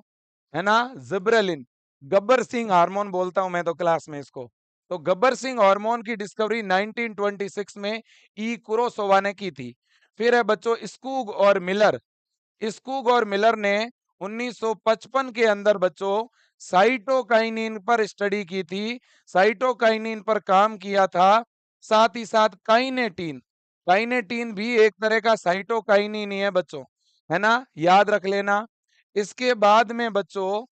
S1: है ना, जिब्रेलिन। गब्बर सिंह हार्मोन बोलता हूं मैं तो क्लास में इसको। तो गब्बर सिंह हार्मोन की डिस्कवरी 1926 में ई कुरोसोवा ने की थी। फिर है बच्चों स्कूग और मिलर। स्कूग और मिलर ने 1955 के अंदर बच्चों साइटोकाइनिन पर स्टडी की थी, साइटोकाइनिन पर काम किया था। साथ ही साथ काइनेटिन, काइनेटिन भी एक तरह का साइटोकाइनिन ही है बच्चों, है ना, याद रख लेना। इसके बाद में बच्चों,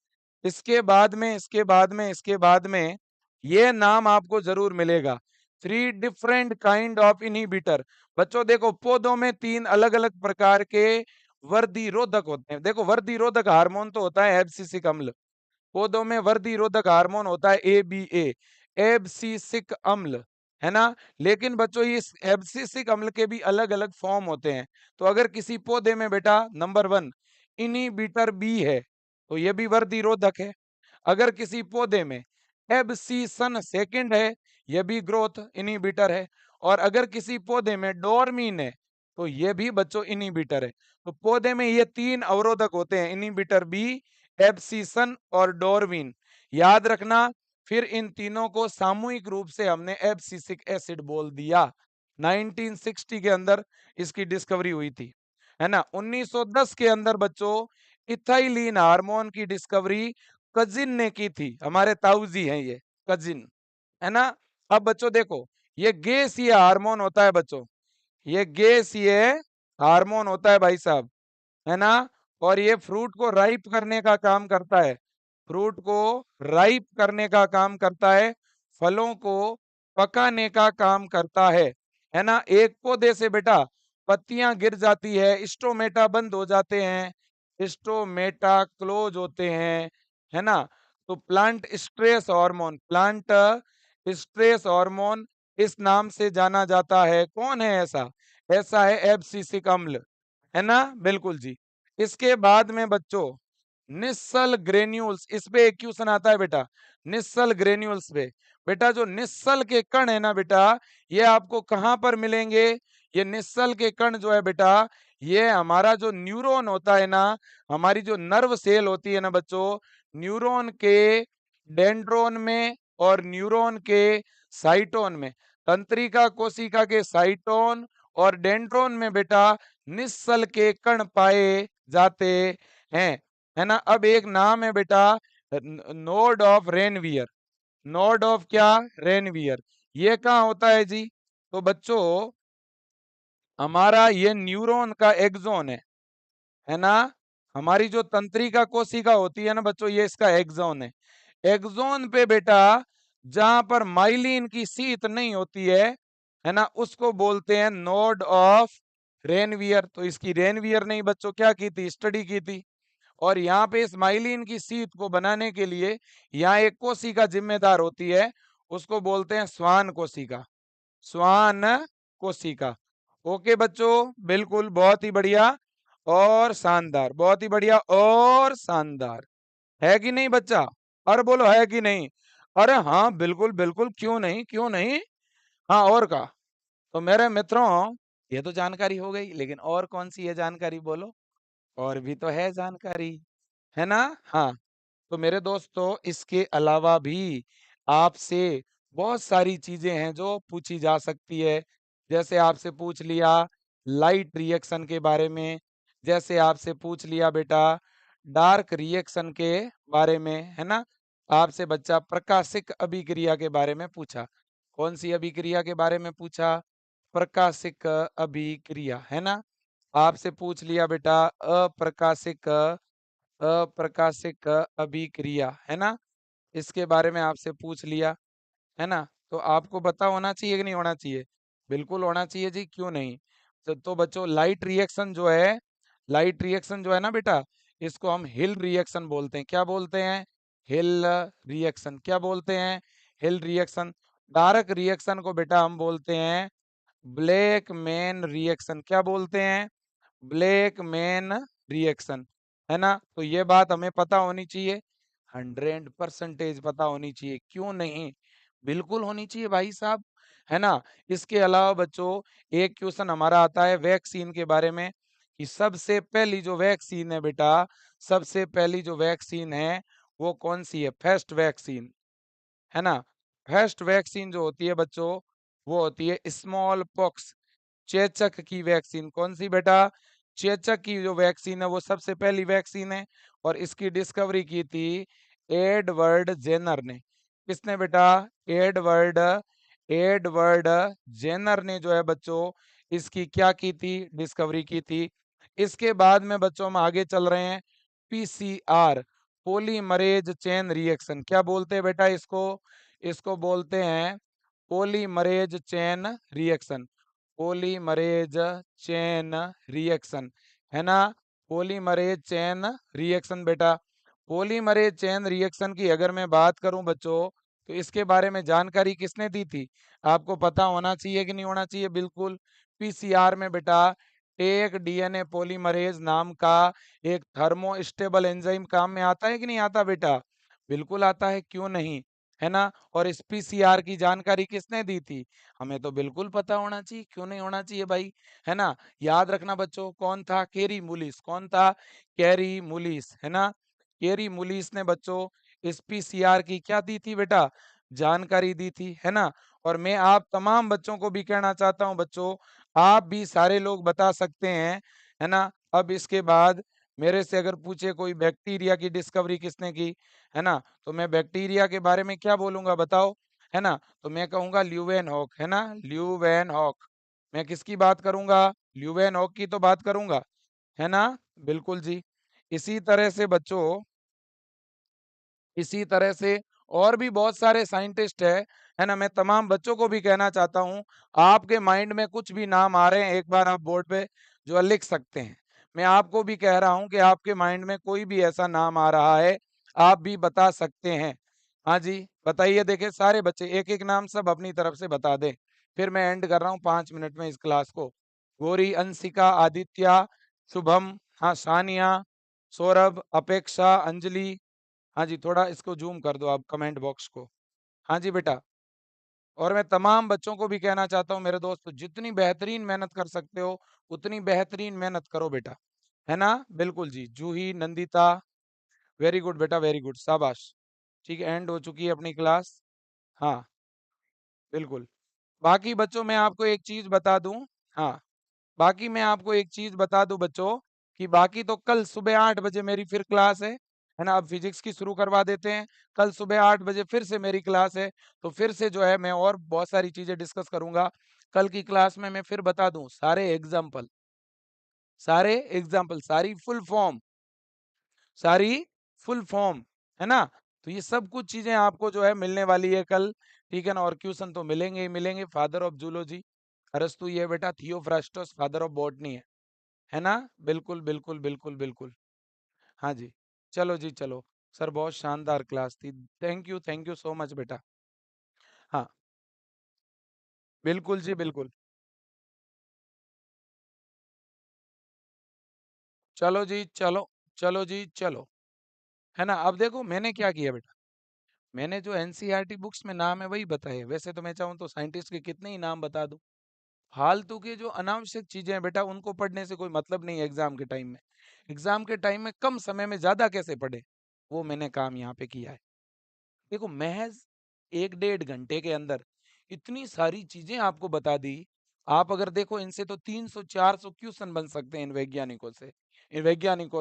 S1: इसके बाद में ये नाम आपको जरूर मिलेगा, 3 डिफरेंट काइंड ऑफ इनहिबिटर। बच्चों देखो पौधों में 3 अलग-अलग प्रकार के वर्धिरोधक होते हैं। देखो वर्धिरोधक हार्मोन तो होता है एब्सिसिक अम्ल, पौधों में वर्धिरोधक हार्मोन होता है एबीए, एब्सिसिक अम्ल, है ना। लेकिन बच्चों इस एब्सिसिक अम्ल के भी अलग अलग फॉर्म होते हैं। तो अगर किसी पौधे में बेटा नंबर 1 इनहिबिटर बी है, तो ये भी वर्धिरोधक है। अगर किसी पौधे में एब्सिसन सेकंड है, यह भी ग्रोथ इनहिबिटर है। और अगर किसी पौधे में डोरमीन है, तो यह भी बच्चों इनहिबिटर है। तो पौधे में ये 3 अवरोधक होते हैं, इनहिबिटर बी, एब्सिसन और डोरमीन, याद रखना। फिर इन तीनों को सामूहिक रूप से हमने एब्सिसिक एसिड बोल दिया। 1960 के अंदर इसकी डिस्कवरी हुई थी, है ना। 1910 के अंदर बच्चों इथाइलिन हार्मोन की डिस्कवरी कजिन ने की थी। हमारे ताऊजी हैं ये कजिन, है ना। अब बच्चों देखो, ये गैसीय हार्मोन होता है बच्चों, ये गैसीय हार्मोन होता है भाई साहब, है ना। और ये फ्रूट को राइप करने का काम करता है, फ्रूट को राइप करने का काम करता है, फलों को पकाने का काम करता है ना। एक पौधे से बेटा पत्तियां गिर जाती है, स्टोमेटा बंद हो जाते हैं, स्टोमेटा क्लोज होते हैं, है ना। तो plant stress hormone, plant stress hormone इस नाम से जाना जाता है। कौन है ऐसा? ऐसा है एब्सिसिक अम्ल, है ना, बिल्कुल जी। इसके बाद में बच्चों निस्सल ग्रेन्यूल्स, इस पे एक क्वेश्चन आता है बेटा, निस्सल ग्रेन्यूल्स पे। बेटा जो निस्सल के कण है ना बेटा, ये आपको कहां पर मिलेंगे? ये निस्सल के कण जो है बेटा, ये हमारा जो न्यूरॉन होता है ना, हमारी जो नर्व सेल होती है ना बच्चों, न्यूरॉन के डेंड्रोन में और न्यूरॉन के साइटोन में, तंत्रिका कोशिका के साइटोन और डेंड्रोन में बेटा निस्सल के कण पाए जाते हैं, है ना। अब एक नाम है बेटा node of Ranvier, node of क्या? रेनवियर। ये कहाँ होता है जी? तो बच्चों हमारा ये न्यूरॉन का एक्सोन है ना। हमारी जो तंत्रिका कोशिका होती है ना बच्चों, ये इसका एक्सोन एक्सोन पे बेटा जहां पर माइलिन की सीत नहीं होती है ना, उसको बोलते हैं नोड ऑफ रेनवियर। तो इसकी रेनवियर नहीं बच्चों क्या की थी? स्टडी की थी। और यहाँ पे स्माइलिन की सीट को बनाने के लिए यहाँ एक कोशिका जिम्मेदार होती है, उसको बोलते हैं स्वान कोशिका, स्वान कोशिका। ओके बच्चों, बिल्कुल बहुत ही बढ़िया और शानदार, बहुत ही बढ़िया और शानदार, है कि नहीं बच्चा? अरे बोलो है कि नहीं? अरे हाँ, बिल्कुल, बिल्कुल, क्यों नहीं, क्यों नहीं? हाँ, और का? तो मेरे मित्रों, ये तो जानकारी हो गई, लेकिन और कौन-सी है जानकारी बोलो? और भी तो है जानकारी, है ना? हाँ, तो मेरे दोस्तों इसके अलावा भी आपसे बहुत सारी चीज़ें हैं जो पूछी जा सकती है। जैसे आपसे पूछ लिया लाइट रिएक्शन के बारे में, जैसे आपसे पूछ लिया बेटा डार्क रिएक्शन के बारे में, है ना? आपसे बच्चा प्रकाशिक अभिक्रिया के बारे में पूछा। कौन-सी अभिक्रिया के बारे में पूछा? प्रकाशिक अभिक्रिया, है ना? आपसे पूछ लिया बेटा अप्रकाशिक अभिक्रिया, है ना? इसके बारे में आपसे पूछ लिया, है ना? तो आपको पता होना चाहिए कि नहीं होना चाहिए? बिल्कुल होना चाहिए जी, क्यों नहीं? तो बच्चों लाइट रिएक्शन जो है ना बेटा, इसको हम हिल रिएक्शन बोलते हैं। क्या बोलते हैं? हिल रिएक्शन। क्या बोलते हैं? हिल रिएक्शन। डार्क रिएक्शन को बेटा हम बोलते हैं ब्लैक मैन रिएक्शन। क्या बोलते हैं? ब्लैक मैन रिएक्शन, है ना? तो ये बात हमें पता होनी चाहिए, 100% पता होनी चाहिए, क्यों नहीं? बिल्कुल होनी चाहिए भाई साहब, है ना? इसके अलावा बच्चों एक क्वेश्चन हमारा आता है वैक्सीन के बारे में कि सबसे पहली जो वैक्सीन है बेटा, सबसे पहली जो वैक्सीन है वो कौन सी है? फर्स्ट वैक्सीन, है ना? फर्स्ट वैक्सीन जो होती है बच्चों, वो होती है स्मॉल पॉक्स, चेचक की वैक्सीन। कौन सी बेटा? चेचक की जो वैक्सीन है वो सबसे पहली वैक्सीन है और इसकी डिस्कवरी की थी एडवर्ड जेनर ने। किसने बेटा? एडवर्ड एडवर्ड जेनर ने जो है बच्चों इसकी क्या की थी? डिस्कवरी की थी। इसके बाद में बच्चों हम आगे चल रहे हैं, पीसीआर, पॉलीमरेज चेन रिएक्शन। क्या बोलते हैं बेटा इसको? इसको बोलते हैं polymerase chain reaction. Polymerase chain reaction, है ना? पॉलीमरेज चेन रिएक्शन बेटा। पॉलीमरेज चेन रिएक्शन की अगर मैं बात करूं बच्चों, तो इसके बारे में जानकारी किसने दी थी? आपको पता होना चाहिए कि नहीं होना चाहिए? बिल्कुल। पीसीआर में बेटा टेक डीएनए पॉलीमरेज नाम का एक थर्मोस्टेबल एंजाइम काम में आता है कि नहीं आता बेटा? बिल्कुल आता है, क्यों नहीं? है ना? और इस पीसीआर की जानकारी किसने दी थी? हमें तो बिल्कुल पता होना चाहिए, क्यों नहीं होना चाहिए भाई? है ना? याद रखना बच्चों, कौन था? केरी मुलिस। कौन था? कैरी मुलिस, है ना? केरी मुलिस ने बच्चों इस पीसीआर की क्या दी थी बेटा? जानकारी दी थी, है ना? और मैं आप तमाम बच्चों को भी कहना चाहता हूं बच्चों, आप भी सारे लोग बता सकते हैं, है ना? अब इसके बाद मेरे से अगर पूछे कोई बैक्टीरिया की डिस्कवरी किसने की, है ना? तो मैं बैक्टीरिया के बारे में क्या बोलूंगा बताओ? है ना? तो मैं कहूंगा ल्यूवेनहॉक, है ना? ल्यूवेनहॉक। मैं किसकी बात करूंगा? ल्यूवेनहॉक की तो बात करूंगा, है ना? बिल्कुल जी। इसी तरह से बच्चों, इसी तरह से और भी बहुत सारे साइंटिस्ट है ना? मैं तमाम बच्चों को भी कहना चाहता हूँ, आपके माइंड में कुछ भी नाम आ रहे हैं, एक बार आप बोर्ड पे जो है लिख सकते हैं। मैं आपको भी कह रहा हूँ कि आपके माइंड में कोई भी ऐसा नाम आ रहा है, आप भी बता सकते हैं। हाँ जी, बताइए, देखें सारे बच्चे एक-एक नाम सब अपनी तरफ से बता दें। फिर मैं एंड कर रहा हूँ 5 मिनट में इस क्लास को। गौरी, अंशिका, आदित्य, शुभम, हाँ, सानिया, सौरभ, अपेक्षा, अंजलि। हाँ जी, थोड़ा इसको ज़ूम कर दो आप कमेंट बॉक्स को। हाँ जी बेटा। और मैं तमाम बच्चों को भी कहना चाहता हूँ मेरे दोस्त, जितनी बेहतरीन मेहनत कर सकते हो, उतनी बेहतरीन मेहनत करो बेटा। है ना? बिल्कुल जी। जूही, नंदिता, वेरी गुड बेटा, वेरी गुड, शाबाश। ठीक है, एंड हो चुकी है अपनी क्लास। हाँ, बिल्कुल। बाकी बच्चों मैं आपको एक चीज़ बता दूँ, हाँ, बाकी मैं आपको एक चीज़ बता दूँ बच्चों, कि बाकी तो कल सुबह 8 बजे मेरी फिर क्लास है ना? अब फिजिक्स की शुरू करवा देते हैं। कल सुबह 8 बजे फिर से मेरी क्लास है, तो फिर से जो है मैं और बहुत सारी चीज़ें डिस्कस करूँगा। कल की क्लास में मैं फिर बता दूँ सारे एग्ज़ाम्पल, सारी फुल फॉर्म, है ना? तो ये सब कुछ चीज़ें आपको जो है मिलने वाली है कल, ठीक है ना? और क्वेश्चन तो मिलेंगे ही मिलेंगे। फादर ऑफ जूलॉजी अरस्तू ये बेटा, थियोफ्रास्टस फादर ऑफ बॉटनी है ना? बिल्कुल, बिल्कुल, बिल्कुल, बिल्कुल। हाँ जी। चलो जी, चलो। सर बहुत शानदार क्लास थी। थैंक यू सो मच बेटा। हाँ, बिल्कुल जी, बिल्कुल। चलो जी, चलो। चलो जी, चलो। है ना? अब देखो मैंने क्या किया बेटा। मैंने जो एनसीईआरटी बुक्स में नाम है वही बताए, वैसे तो मैं चाहूँ तो साइंटिस्ट के कितने ही नाम बता दूं। फालतू के जो अनावश्यक चीजें हैं बेटा, उनको पढ़ने से कोई मतलब नहीं है एग्जाम के टाइम में। एग्जाम के टाइम में कम समय में ज्यादा कैसे पढ़े, वो मैंने काम यहाँ पे किया है। देखो, महज 1 डेढ़ घंटे के अंदर इतनी सारी चीजें आपको बता दी। आप अगर देखो, इनसे तो 300 400 क्वेश्चन बन सकते हैं, इन वैज्ञानिकों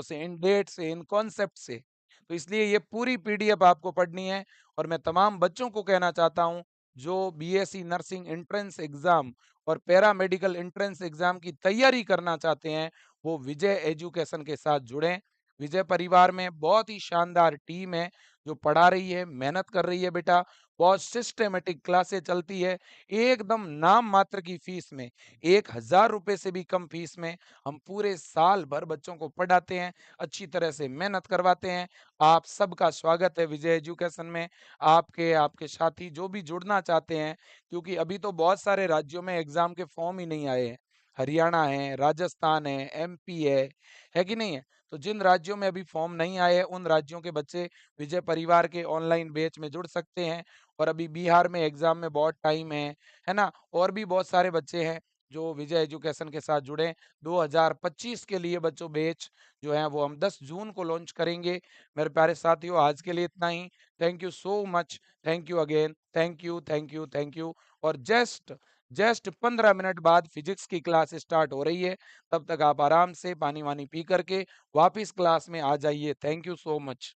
S1: से, इन डेट से, इन कॉन्सेप्ट से। तो इसलिए ये पूरी पीडीएफ आपको पढ़नी है। और मैं तमाम बच्चों को कहना चाहता हूँ, जो बीएससी नर्सिंग एंट्रेंस एग्जाम और पैरामेडिकल एंट्रेंस एग्जाम की तैयारी करना चाहते हैं, वो विजय एजुकेशन के साथ जुड़ें। विजय परिवार में बहुत ही शानदार टीम है, जो पढ़ा रही है, मेहनत कर रही है बेटा। बहुत सिस्टेमेटिक क्लासें चलती है, एकदम नाम मात्र की फीस में, 1,000 रुपए से भी कम फीस में हम पूरे साल भर बच्चों को पढ़ाते हैं, अच्छी तरह से मेहनत करवाते हैं। आप सबका स्वागत है विजय एजुकेशन में। आपके आपके साथी जो भी जुड़ना चाहते हैं, क्योंकि अभी तो बहुत सारे राज्यों में एग्जाम के फॉर्म ही नहीं आए हैं। हरियाणा है, राजस्थान है, एमपी है कि नहीं है? तो जिन राज्यों में अभी फॉर्म नहीं आए हैं, उन राज्यों के बच्चे विजय परिवार के ऑनलाइन बैच में जुड़ सकते हैं। और अभी बिहार में एग्जाम में बहुत टाइम है ना? और भी बहुत सारे बच्चे हैं जो विजय एजुकेशन के साथ जुड़े। 2025 के लिए बच्चों बैच जो है वो हम 10 जून को लॉन्च करेंगे। मेरे प्यारे साथियों, आज के लिए इतना ही। Thank you so much. Thank you again. Thank you, thank you, thank you. और जस्ट जस्ट 15 मिनट बाद फिजिक्स की क्लास स्टार्ट हो रही है। तब तक आप आराम से पानी वानी पी करके वापिस क्लास में आ जाइए। Thank you so much.